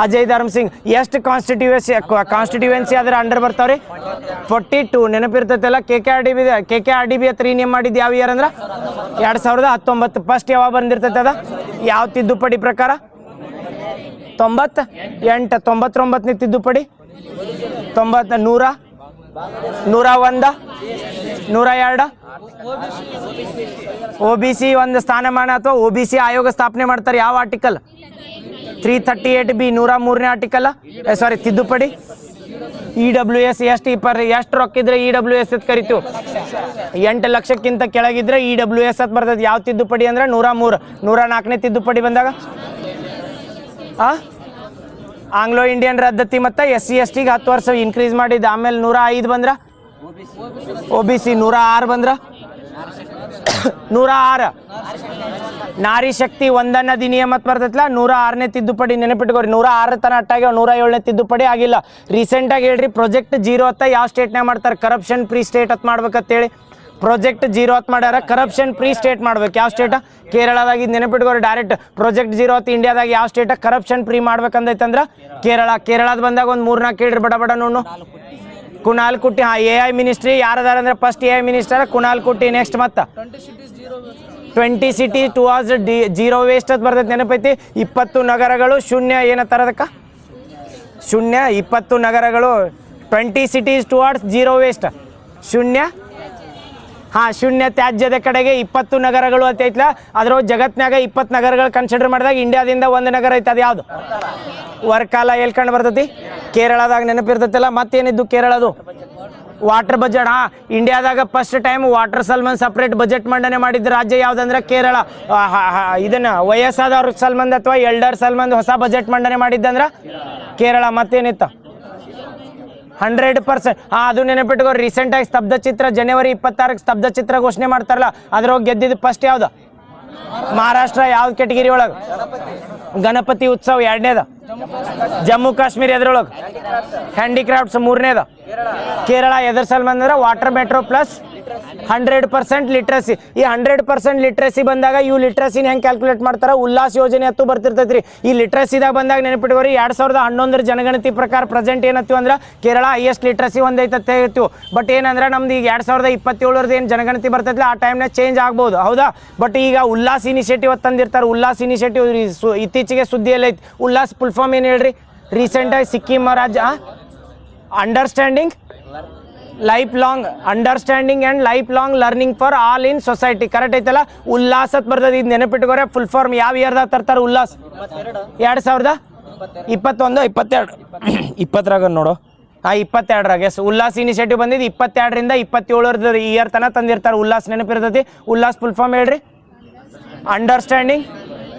ಅಜಯ್ ಧರ್ಮಸಿಂಗ್ ಎಷ್ಟು ಕಾನ್ಸ್ಟಿಟ್ಯೂವೆನ್ಸಿ ಅದ್ರ ಅಂಡರ್ ಬರ್ತಾವ್ರಿ 42 ನೆನಪಿರ್ತೈತಲ್ಲ KKRDB ಹತ್ರ ರಿನೇಮ್ ಮಾಡಿದ್ದು ಯಾವ ಇಯರ್ ಅಂದ್ರೆ 2019 ಫಸ್ಟ್ ಯಾವಾಗ ಬಂದಿರ್ತೈತೆ ಅದ ಯಾವ ತಿದ್ದುಪಡಿ ಪ್ರಕಾರ 99ನೇ ತಿದ್ದುಪಡಿ 100 101 102 OBC ಒಂದು ಸ್ಥಾನಮಾನ ಅಥವಾ OBC ಆಯೋಗ ಸ್ಥಾಪನೆ ಮಾಡ್ತಾರೆ ಯಾವ ಆರ್ಟಿಕಲ್ 338B 103ನೇ ಆರ್ಟಿಕಲ್ ತಿದ್ದುಪಡಿ EWS ಎಷ್ಟು ರೊಕ್ಕಿದ್ರೆ EWS ಅಂತ ಕರಿತೀವಿ 8 ಲಕ್ಷಕ್ಕಿಂತ ಕೆಳಗಿದ್ರೆ EWS ಅಂತ ಬರ್ತದೆ ಯಾವ ತಿದ್ದುಪಡಿ ಅಂದ್ರೆ 104ನೇ ತಿದ್ದುಪಡಿ ಬಂದಾಗ ಆಂಗ್ಲೋ ಇಂಡಿಯನ್ ರದ್ದತಿ ಮತ್ತು SC STಗೆ 10 ವರ್ಷ ಇನ್ಕ್ರೀಸ್ ಮಾಡಿದ್ದು ಆಮೇಲೆ 105 ಬಂದ್ರ OBC 106 ಬಂದ್ರ 106 ನಾರಿ ಶಕ್ತಿ ವಂದನ ಅಧಿನಿಯಮ ಅಂತ ಬರ್ತೈತಲ್ಲ 106ನೇ ತಿದ್ದುಪಡಿ ನೆನಪಿಟ್ಕೋರಿ 106 ತನ ಅಟ್ಟಾಗ್ಯಾವ 107ನೇ ತಿದ್ದುಪಡಿ ಆಗಿಲ್ಲ ರೀಸೆಂಟಾಗಿ ಹೇಳ್ರಿ ಪ್ರಾಜೆಕ್ಟ್ 0 ಅಂತ ಯಾವ ಸ್ಟೇಟ್ನಾಗ ಮಾಡ್ತಾರೆ ಕರಪ್ಷನ್ ಫ್ರೀ ಸ್ಟೇಟ್ ಅಂತ ಮಾಡ್ಬೇಕಂತೇಳಿ ಪ್ರಾಜೆಕ್ಟ್ 0 ಅಂತ ಮಾಡ್ಯಾರ ಕರಪ್ಷನ್ ಫ್ರೀ ಸ್ಟೇಟ್ ಮಾಡ್ಬೇಕು ಯಾವ ಸ್ಟೇಟ ಕೇರಳದಾಗ ಇದನ್ನೆನಪಿಟ್ಕೋರಿ ಡೈರೆಕ್ಟ್ ಪ್ರಾಜೆಕ್ಟ್ 0 ಅಂತ ಇಂಡಿಯಾದಾಗ ಯಾವ ಸ್ಟೇಟ ಕರಪ್ಷನ್ ಫ್ರೀ ಮಾಡ್ಬೇಕಂದೈತಂದ್ರೆ ಕೇರಳದ ಬಂದಾಗ ಒಂದು 3-4 ಕೇಳ್ರಿ ಬಡ ನೋಡು ಕುನಾಲ್ ಕುಟ್ಟಿ AI ಮಿನಿಸ್ಟ್ರಿ ಯಾರದಾರ ಅಂದ್ರೆ ಫಸ್ಟ್ AI ಮಿನಿಸ್ಟರ್ ಕುನಾಲ್ ಕುಟ್ಟಿ ನೆಕ್ಸ್ಟ್ ಮತ್ತೆ 20 ಸಿಟಿ ಟುವಾರ್ಡ್ಸ್ ಜೀರೋ ವೇಸ್ಟ್ ಅಂತ ಬರ್ತೈತೆ ನೆನಪೈತಿ 20 ನಗರಗಳು ಶೂನ್ಯ ಏನತ್ತಾರದಕ್ಕ ಶೂನ್ಯ 20 ನಗರಗಳು 20 ಸಿಟೀಸ್ ಟುವಾರ್ಡ್ಸ್ ಜೀರೋ ವೇಸ್ಟ್ ಶೂನ್ಯ ಹಾಂ, ಶೂನ್ಯ ತ್ಯಾಜ್ಯದ ಕಡೆಗೆ 20 ನಗರಗಳು ಅಂತ ಐತ್ಲ. ಅದ್ರೊಳಗೆ ಜಗತ್ನಾಗ 20 ನಗರಗಳು ಕನ್ಸಿಡರ್ ಮಾಡಿದಾಗ ಇಂಡಿಯಾದಿಂದ ಒಂದು ನಗರ ಐತೆ. ಅದು ಯಾವುದು? ವರ್ಕಾಲ. ಎಲ್ಲಿ ಕಂಡು ಬರ್ತೈತಿ? ಕೇರಳದಾಗ. ನೆನಪಿರ್ತೈತಲ್ಲ. ಮತ್ತೇನಿದ್ದು ಕೇರಳದು? Water budget. ಹಾಂ, ಇಂಡಿಯಾದಾಗ ಫಸ್ಟ್ ಟೈಮ್ ವಾಟರ್ ಸಲ್ಮನ್ ಸಪ್ರೇಟ್ ಬಜೆಟ್ ಮಂಡನೆ ಮಾಡಿದ್ದ ರಾಜ್ಯ ಯಾವುದಂದ್ರೆ ಕೇರಳ. ಇದನ್ನ ವಯಸ್ಸಾದವ್ರ ಸಲ್ಮಂದ್ ಅಥವಾ ಎಲ್ಡರ್ ಸಲ್ಮಂದ್ ಹೊಸ ಬಜೆಟ್ ಮಂಡನೆ ಮಾಡಿದ್ದಂದ್ರೆ ಕೇರಳ. ಮತ್ತೇನಿತ್ತು? 100%. ಹಾಂ, ಅದು ನೆನಪಿಟ್ಕೋ. ರೀಸೆಂಟಾಗಿ ಸ್ತಬ್ಧ ಚಿತ್ರ ಜನವರಿ 26ಕ್ಕೆ ಸ್ತಬ್ಧ ಚಿತ್ರ ಘೋಷಣೆ ಮಾಡ್ತಾರಲ್ಲ, ಅದ್ರೊಳಗೆ ಗೆದ್ದಿದ್ದು ಫಸ್ಟ್ ಯಾವ್ದು? ಮಹಾರಾಷ್ಟ್ರ. ಯಾವ್ದು ಕೆಟಗಿರಿ ಒಳಗೆ? ಗಣಪತಿ ಉತ್ಸವ. 2ನೇದ ಜಮ್ಮು ಕಾಶ್ಮೀರ. ಎದ್ರೊಳಗೆ? ಹ್ಯಾಂಡಿಕ್ರಾಫ್ಟ್ಸ್. 3ನೇದ ಕೇರಳ. ಎದ್ರ ಸಲ್ಮಂದ್ ಅಂದ್ರೆ ವಾಟರ್ ಮೆಟ್ರೋ ಪ್ಲಸ್ 100% ಲಿಟ್ರಸಿ. ಈ 100% ಲಿಟ್ರಸಿ ಬಂದಾಗ ಇವು ಲಿಟ್ರಸಿನ ಹೆಂಗೆ ಕ್ಯಾಲ್ಕುಲೇಟ್ ಮಾಡ್ತಾರೆ? ಉಲ್ಲಾಸ್ ಯೋಜನೆ ಹತ್ತು ಬರ್ತಿರ್ತೈತ್ರಿ. ಈ ಲಿಟ್ರಸಿದಾಗ ಬಂದಾಗ ನೆನಪಿಟ್ಕೋರಿ 2011 ಜನಗಣತಿ ಪ್ರಕಾರ ಪ್ರೆಸೆಂಟ್ ಏನತ್ತೀವಿ ಅಂದ್ರೆ ಕೇರಳ ಹೈಯೆಸ್ಟ್ ಲಿಟ್ರಸಿ ಹೊಂದೈತೆ ಇರ್ತೀವಿ. ಬಟ್ ಏನಂದ್ರೆ ನಮ್ದು ಈಗ 2027 ಏನು ಜನಗಣತಿ ಬರ್ತೈತಿಲ್ಲ ಆ ಟೈಮ್ನಾಗ ಚೇಂಜ್ ಆಗ್ಬೋದು, ಹೌದಾ? ಬಟ್ ಈಗ ಉಲ್ಲಾಸ್ ಇನಿಷಿಯೇಟಿವ್ ತಂದಿರ್ತಾರೆ. ಉಲ್ಲಾಸ್ ಇನಿಷಿಯೇಟಿವ್ ಇತ್ತೀಚೆಗೆ ಸುದ್ದಿಯಲ್ಲಿ ಐತಿ. ಉಲ್ಲಾಸ್ ಫುಲ್ ಫಾರ್ಮ್ ಏನು ಹೇಳ್ರಿ? ರೀಸೆಂಟಾಗಿ ಸಿಕ್ಕಿಂ ರಾಜ್ಯ understanding and life long learning for all in society. Correct ಐತಲ್ಲ? ಉಲ್ಲಾಸತ್ ಬರ್ತದೆ. ಇದು ನೆನಪಿಟ್ಕೋರೆ. ಫುಲ್ ಫಾರ್ಮ್ ಯಾವ ಇಯರ್ದಾಗ ತರ್ತಾರೆ ಉಲ್ಲಾಸ್? 2021, 22, 20ರಾಗ ನೋಡು. ಹಾಂ, 22ರಾಗ. ಎಸ್, ಉಲ್ಲಾಸ್ ಇನಿಷಿಯೇಟಿವ್ ಬಂದಿದ್ದು 22ರಿಂದ 27 ಇಯರ್ ತನಕ ತಂದಿರ್ತಾರೆ. ಉಲ್ಲಾಸ್ ನೆನಪಿರ್ತೈತಿ. ಉಲ್ಲಾಸ್ ಫುಲ್ ಫಾರ್ಮ್ ಹೇಳ್ರಿ? Understanding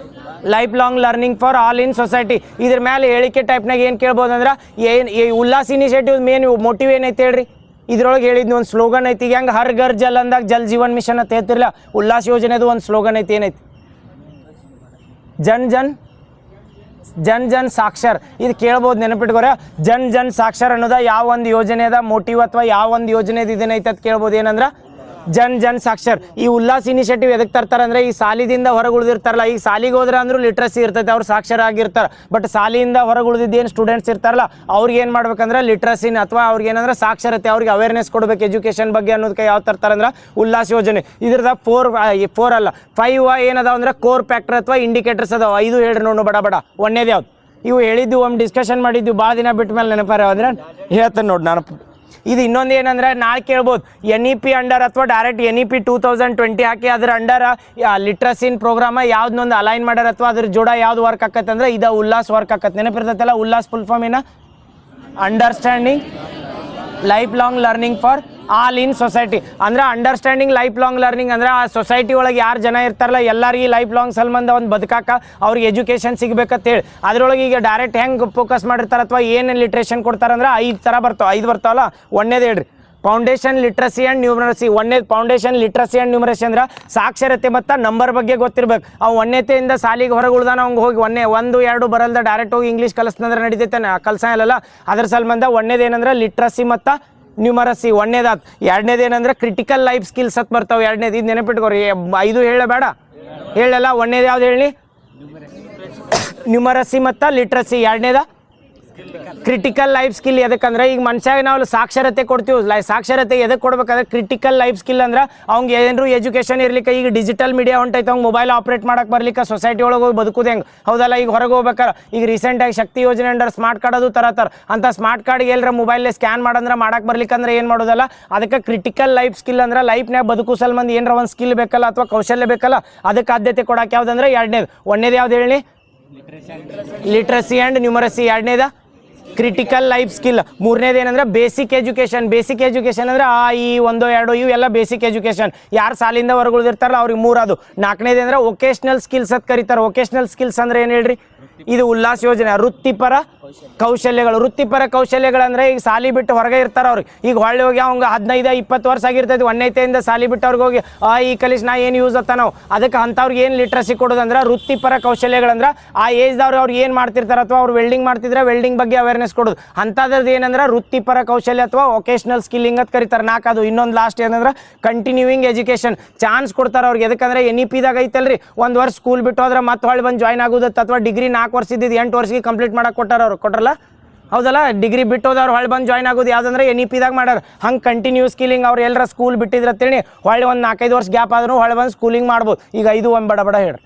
lifelong learning for all in society. ಇದ್ರ ಮೇಲೆ ಹೇಳಿಕೆ ಟೈಪ್ನಾಗ ಏನು ಕೇಳ್ಬೋದು ಅಂದ್ರೆ ಉಲ್ಲಾಸ್ ಇನಿಷಿಯೇಟಿವ್ ಮೇನ್ ಮೋಟಿವ್ ಏನೈತೆ ಹೇಳ್ರಿ? ಇದ್ರೊಳಗೆ ಹೇಳಿದ್ನು ಒಂದು ಸ್ಲೋಗನ್ ಐತಿ. ಈಗ ಹೆಂಗೆ ಹರ್ ಘರ್ ಜಲ್ ಅಂದಾಗ ಜಲ್ ಜೀವನ್ ಮಿಷನ್ ಅಂತ ಹೇಳ್ತಿರ್ಲಿಲ್ಲ, ಉಲ್ಲಾಸ್ ಯೋಜನೆದು ಒಂದು ಸ್ಲೋಗನ್ ಐತಿ. ಏನೈತಿ? ಜನ್ ಜನ್ ಸಾಕ್ಷರ್. ಇದು ಕೇಳ್ಬೋದು, ನೆನಪಿಟ್ಕೋರ. ಜನ್ ಸಾಕ್ಷರ್ ಅನ್ನೋದ ಯಾವ ಒಂದು ಯೋಜನೆದ ಮೋಟಿವ್ ಅಥವಾ ಯಾವ ಒಂದು ಯೋಜನೆದು ಇದನ್ನೈತೆ ಅಂತ ಕೇಳ್ಬೋದು. ಏನಂದ್ರೆ ಜನ್ ಸಾಕ್ಷರ್. ಈ ಉಲ್ಲಾಸ್ ಇನಿಷಿಯೇಟಿವ್ ಎದಕ್ಕೆ ತರ್ತಾರೆ ಅಂದರೆ ಈ ಸಾಲಿದಿಂದ ಹೊರಗೆ ಉಳಿದಿರ್ತಾರಲ್ಲ, ಈಗ ಸಾಲಿಗೆ ಹೋದ್ರೆ ಅಂದ್ರೂ ಲಿಟ್ರಸಿ ಇರ್ತೈತೆ, ಅವ್ರು ಸಾಕ್ಷರ ಆಗಿರ್ತಾರೆ. ಬಟ್ ಸಾಲಿಯಿಂದ ಹೊರಗೆ ಉಳಿದಿದ್ದೇನು ಸ್ಟೂಡೆಂಟ್ಸ್ ಇರ್ತಾರಲ್ಲ ಅವ್ರಿಗೆ ಏನು ಮಾಡ್ಬೇಕಂದ್ರೆ ಲಿಟ್ರಸಿನ ಅಥವಾ ಅವ್ರಿಗೆ ಏನಂದ್ರೆ ಸಾಕ್ಷರತೆ, ಅವ್ರಿಗೆ ಅವೇರ್ನೆಸ್ ಕೊಡಬೇಕು ಎಜುಕೇಷನ್ ಬಗ್ಗೆ ಅನ್ನೋದಕ್ಕೆ ಯಾವ ತರ್ತಾರೆ ಅಂದ್ರೆ ಉಲ್ಲಾಸ್ ಯೋಜನೆ. ಇದ್ರದ 4 ಅಲ್ಲ 5 ಏನದಾವ ಅಂದ್ರೆ ಕೋರ್ ಫ್ಯಾಕ್ಟರ್ ಅಥವಾ ಇಂಡಿಕೇಟರ್ಸ್ ಅದಾವ. 5 ಹೇಳ್ರಿ ನೋಡು ಬಡ. ಒಂದೇದು ಯಾವ್ದು? ಇವು ಹೇಳಿದ್ದು ಒಮ್ಮೆ ಡಿಸ್ಕಷನ್ ಮಾಡಿದ್ದು ಭಾಳ ದಿನ ಬಿಟ್ಟ ಮೇಲೆ ನೆನಪಾರ ಅಂದ್ರೆ ಹೇಳ್ತೇನೆ ನೋಡಿ ನಾನು. ಇದು ಇನ್ನೊಂದು ಏನಂದ್ರೆ ನಾಳೆ ಕೇಳ್ಬೋದು, NEP ಅಂಡರ್ ಅಥವಾ ಡೈರೆಕ್ಟ್ NEP 2020 ಹಾಕಿ ಅದ್ರ ಅಂಡರ್ ಲಿಟ್ರಸಿನ್ ಪ್ರೋಗ್ರಾಮ ಯಾವ್ದನ್ನೊಂದು ಅಲೈನ್ ಮಾಡ್ಯಾರ ಅಥವಾ ಅದ್ರ ಜೋಡ ಯಾವ್ದು ವರ್ಕ್ ಆಕತ್ತೆ ಅಂದ್ರೆ ಇದು ಉಲ್ಲಾಸ್ ವರ್ಕ್ ಆಕತ್ತೆ. ನೆನಪಿರ್ತೈತಲ್ಲ? ಉಲ್ಲಾಸ್ ಫುಲ್ ಫಾರ್ಮ್ ಏನ? Understanding lifelong learning for all in society. ಅಂದ್ರೆ ಅಂಡರ್ಸ್ಟ್ಯಾಂಡಿಂಗ್ ಲೈಫ್ ಲಾಂಗ್ ಲರ್ನಿಂಗ್ ಅಂದ್ರೆ ಆ ಸೊಸೈಟಿ ಒಳಗೆ ಯಾರು ಜನ ಇರ್ತಾರಲ್ಲ ಎಲ್ಲರಿಗೆ ಲೈಫ್ ಲಾಂಗ್ ಸಂಬಂಧ ಒಂದು ಬದುಕಾಕ ಅವ್ರಿಗೆ ಎಜುಕೇಷನ್ ಸಿಗ್ಬೇಕಂತೇಳಿ ಅದ್ರೊಳಗೆ ಈಗ ಡೈರೆಕ್ಟ್ ಹೆಂಗೆ ಫೋಕಸ್ ಮಾಡಿರ್ತಾರೆ ಅಥವಾ ಏನು ಲಿಟ್ರೇಷನ್ ಕೊಡ್ತಾರೆ ಅಂದ್ರೆ 5 ಥರ ಬರ್ತಾವೆ. 5 ಬರ್ತಾವಲ್ಲ. ಒಂದೇದು ಹೇಳ್ರಿ? Foundation literacy and numeracy. ಒಂದೇದು ಫೌಂಡೇಶನ್ ಲಿಟ್ರಸಿ ಆ್ಯಂಡ್ ನ್ಯೂಮರಸಿ ಅಂದ್ರೆ ಸಾಕ್ಷರತೆ ಮತ್ತು ನಂಬರ್ ಬಗ್ಗೆ ಗೊತ್ತಿರ್ಬೇಕು. ಅವು 1ನೇತೆಯಿಂದ ಸಾಲಿಗೆ ಹೊರಗೆ ಉಳ್ದಾನ ಅವ್ಗೆ ಹೋಗಿ 1, 2 ಬರಲ್ದ ಡೈರೆಕ್ಟ್ ಹೋಗಿ ಇಂಗ್ಲೀಷ್ ಕಲಿಸ್ತಂದ್ರೆ ನಡೀತೈತೆ, ಕಲ್ಸಲ್ಲ. ಅದ್ರ ಸಂಬಂಧ ಒಂದೇದು ಏನಂದ್ರೆ ಲಿಟ್ರಸಿ ಮತ್ತು ನ್ಯೂಮರಸಿ. 1ನೇದಾದ. 2ನೇದು ಏನಂದ್ರೆ ಕ್ರಿಟಿಕಲ್ ಲೈಫ್ ಸ್ಕಿಲ್ಸ್ ಅಂತ ಬರ್ತಾವೆ. 2ನೇದು ಇದು ನೆನಪಿಟ್ಕೋರಿ. 5 ಹೇಳಬೇಡ, ಹೇಳಲ್ಲ. 1ನೇದು ಯಾವ್ದು ಹೇಳಿ? ನ್ಯೂಮರಸಿ ಮತ್ತು ಲಿಟ್ರಸಿ. 2ನೇದ ಕ್ರಿಟಿಕಲ್ ಲೈಫ್ ಸ್ಕಿಲ್. ಎದಕ್ಕಂದ್ರೆ ಈಗ ಮನುಷ್ಯಾಗ ನಾವು ಸಾಕ್ಷರತೆ ಕೊಡ್ತೀವಿ. ಸಾಕ್ಷರತೆ ಎದಕ್ಕೆ ಕೊಡ್ಬೇಕಂದ್ರೆ ಕ್ರಿಟಿಕಲ್ ಲೈಫ್ ಸ್ಕಿಲ್ ಅಂದ್ರೆ ಅವ್ಗೆ ಏನಾರು ಎಜುಕೇಷನ್ ಇರ್ಲಿಕ್ಕೆ, ಈಗ ಡಿಜಿಟಲ್ ಮೀಡಿಯಾ ಹೊಂಟೈತೆ, ಅವ್ಗೆ ಮೊಬೈಲ್ ಆಪ್ರೇಟ್ ಮಾಡಕ್ಕೆ ಬರ್ಲಿಕ್ಕೆ, ಸೊಸೈಟಿ ಒಳಗೆ ಹೋಗಿ ಬದುಕುದು ಹೆಂಗೆ, ಹೌದಲ್ಲ? ಈಗ ಹೊರಗೆ ಹೋಗ್ಬೇಕಾರೆ ಈಗ ರೀಸೆಂಟಾಗಿ ಶಕ್ತಿ ಯೋಜನೆ ಅಂಡರ್ ಸ್ಮಾರ್ಟ್ ಕಾರ್ಡ್ ಅದು ತರತ್ತಾರ ಅಂತ. ಸ್ಮಾರ್ಟ್ ಕಾರ್ಡ್ಗೆ ಎಲ್ಲರ ಮೊಬೈಲ್ ಸ್ಕ್ಯಾನ್ ಮಾಡಂದ್ರೆ ಮಾಡಕ್ಕೆ ಬರ್ಲಿಕ್ಕಂದ್ರೆ ಏನು ಮಾಡೋದಲ್ಲ. ಅದಕ್ಕೆ ಕ್ರಿಟಿಕಲ್ ಲೈಫ್ ಸ್ಕಿಲ್ ಅಂದ್ರೆ ಲೈಫ್ನಾಗ ಬದುಕು ಸಲ್ಮಂದಿ ಏನರ ಒಂದು ಸ್ಕಿಲ್ ಬೇಕಲ್ಲ ಅಥವಾ ಕೌಶಲ್ಯ ಬೇಕಲ್ಲ, ಅದಕ್ಕೆ ಆದ್ಯತೆ ಕೊಡಕ್ಕೆ ಯಾವ್ದಂದ್ರೆ 2ನೇದು. 1ನೇದು ಯಾವ್ದು ಹೇಳಿ? Literacy and numeracy. 2ನೇದ ಕ್ರಿಟಿಕಲ್ ಲೈಫ್ ಸ್ಕಿಲ್. 3ನೇದು ಏನಂದ್ರೆ ಬೇಸಿಕ್ ಎಜುಕೇಷನ್. ಬೇಸಿಕ್ ಎಜುಕೇಷನ್ ಅಂದ್ರೆ ಈ 1, 2 ಇವೆಲ್ಲ ಬೇಸಿಕ್ ಎಜುಕೇಷನ್. ಯಾರು ಸಾಲಿಂದ ಹೊರಗೆ ಉಳಿದಿರ್ತಾರಲ್ಲ ಅವ್ರಿಗೆ 3 ಅದು. 4ನೇದು ಅಂದ್ರೆ ವೊಕೇಶ್ನಲ್ ಸ್ಕಿಲ್ಸ್ ಅಂತ ಕರೀತಾರೆ. ವೊಕೇಶ್ನಲ್ ಸ್ಕಿಲ್ಸ್ ಅಂದ್ರೆ ಏನು ಹೇಳ್ರಿ? ಇದು ಉಲ್ಲಾಸ್ ಯೋಜನೆ. ವೃತ್ತಿಪರ ಕೌಶಲ್ಯಗಳು. ವೃತ್ತಿಪರ ಕೌಶಲ್ಯಗಳಂದ್ರೆ ಈಗ ಸಾಲಿ ಬಿಟ್ಟು ಹೊರಗೆ ಇರ್ತಾರೆ ಅವ್ರಿಗೆ. ಈಗ ಹೊಳ್ಳಿ ಹೋಗಿ ಅವ್ಗೆ 15-20 ವರ್ಷ ಆಗಿರ್ತೈತಿ, 1ನೇತೆಯಿಂದ ಸಾಲಿ ಬಿಟ್ಟು ಅವ್ರಿಗೆ ಹೋಗಿ ಈ ಕಲಿಸ್ ನಾ ಏನು ಯೂಸ್ ಅತ್ತ ನಾವು. ಅದಕ್ಕೆ ಅಂಥವ್ರಿಗೆ ಏನು ಲಿಟ್ರಸಿ ಕೊಡೋದಂದ್ರೆ ವೃತ್ತಿಪರ ಕೌಶಲ್ಯಗಳಂದ್ರೆ ಆ ಏಜ್ದವ್ರು ಅವ್ರು ಏನು ಮಾಡ್ತಿರ್ತಾರೆ ಅಥವಾ ಅವ್ರು ವೆಲ್ಡಿಂಗ್ ಮಾಡ್ತಿದ್ರೆ ವೆಲ್ಡಿಂಗ್ ಬಗ್ಗೆ ಅವೇರ್ನೆಸ್ ಕೊಡೋದು. ಅಂಥದ್ರದ್ದು ಏನಂದ್ರೆ ವೃತ್ತಿಪರ ಕೌಶಲ್ಯ ಅಥವಾ ವೊಕೇಶ್ನಲ್ ಸ್ಕಿಲ್ಲಿಂಗ್ ಅಂತ ಕರೀತಾರೆ. 4 ಅದು. ಇನ್ನೊಂದು ಲಾಸ್ಟ್ ಏನಂದ್ರೆ ಕಂಟಿನ್ಯೂಯಿಂಗ್ ಎಜುಕೇಷನ್. ಚಾನ್ಸ್ ಕೊಡ್ತಾರೆ ಅವ್ರಿಗೆ. ಎದಕ್ಕಂದ್ರೆ NEPದಾಗ ಐತಲ್ರಿ, 1 ವರ್ಷ ಸ್ಕೂಲ್ ಬಿಟ್ಟು ಹೋದ್ರೆ ಮತ್ತೆ ಹೊಳ್ಳಿ ಬಂದು ಜಾಯ್ನ್ ಆಗೋದತ್ತು ಅಥವಾ ಡಿಗ್ರಿ 4 ವರ್ಷ ಇದ್ದಿದ್ದು 8 ವರ್ಷಕ್ಕೆ ಕಂಪ್ಲೀಟ್ ಮಾಡಕ್ಕೆ ಕೊಟ್ಟಾರ, ಹೌದಲ್ಲ? ಡಿಗ್ರಿ ಬಿಟ್ಟು ಹೋದವ್ರು ಹೊಳ್ಳಿ ಬಂದು ಜಾಯ್ನ್ ಆಗೋದು ಯಾವುದಂದ್ರೆ NEPದಾಗ ಮಾಡ್ಯಾರ. ಹಂಗೆ ಕಂಟಿನ್ಯೂ ಸ್ಕಿಲ್ಲಿಂಗ್ ಅವ್ರು ಎಲ್ಲರ ಸ್ಕೂಲ್ ಬಿಟ್ಟಿದ್ರೆ ತಿಳಿ ಹೊಳ್ಳಿ ಒಂದು 4-5 ವರ್ಷ ಗ್ಯಾಪ್ ಆದ್ರೂ ಹೊಳ್ಳಿ ಬಂದು ಸ್ಕೂಲಿಂಗ್ ಮಾಡ್ಬೋದು. ಈಗ 5 ಬಡ ಹೇಳ್ರಿ.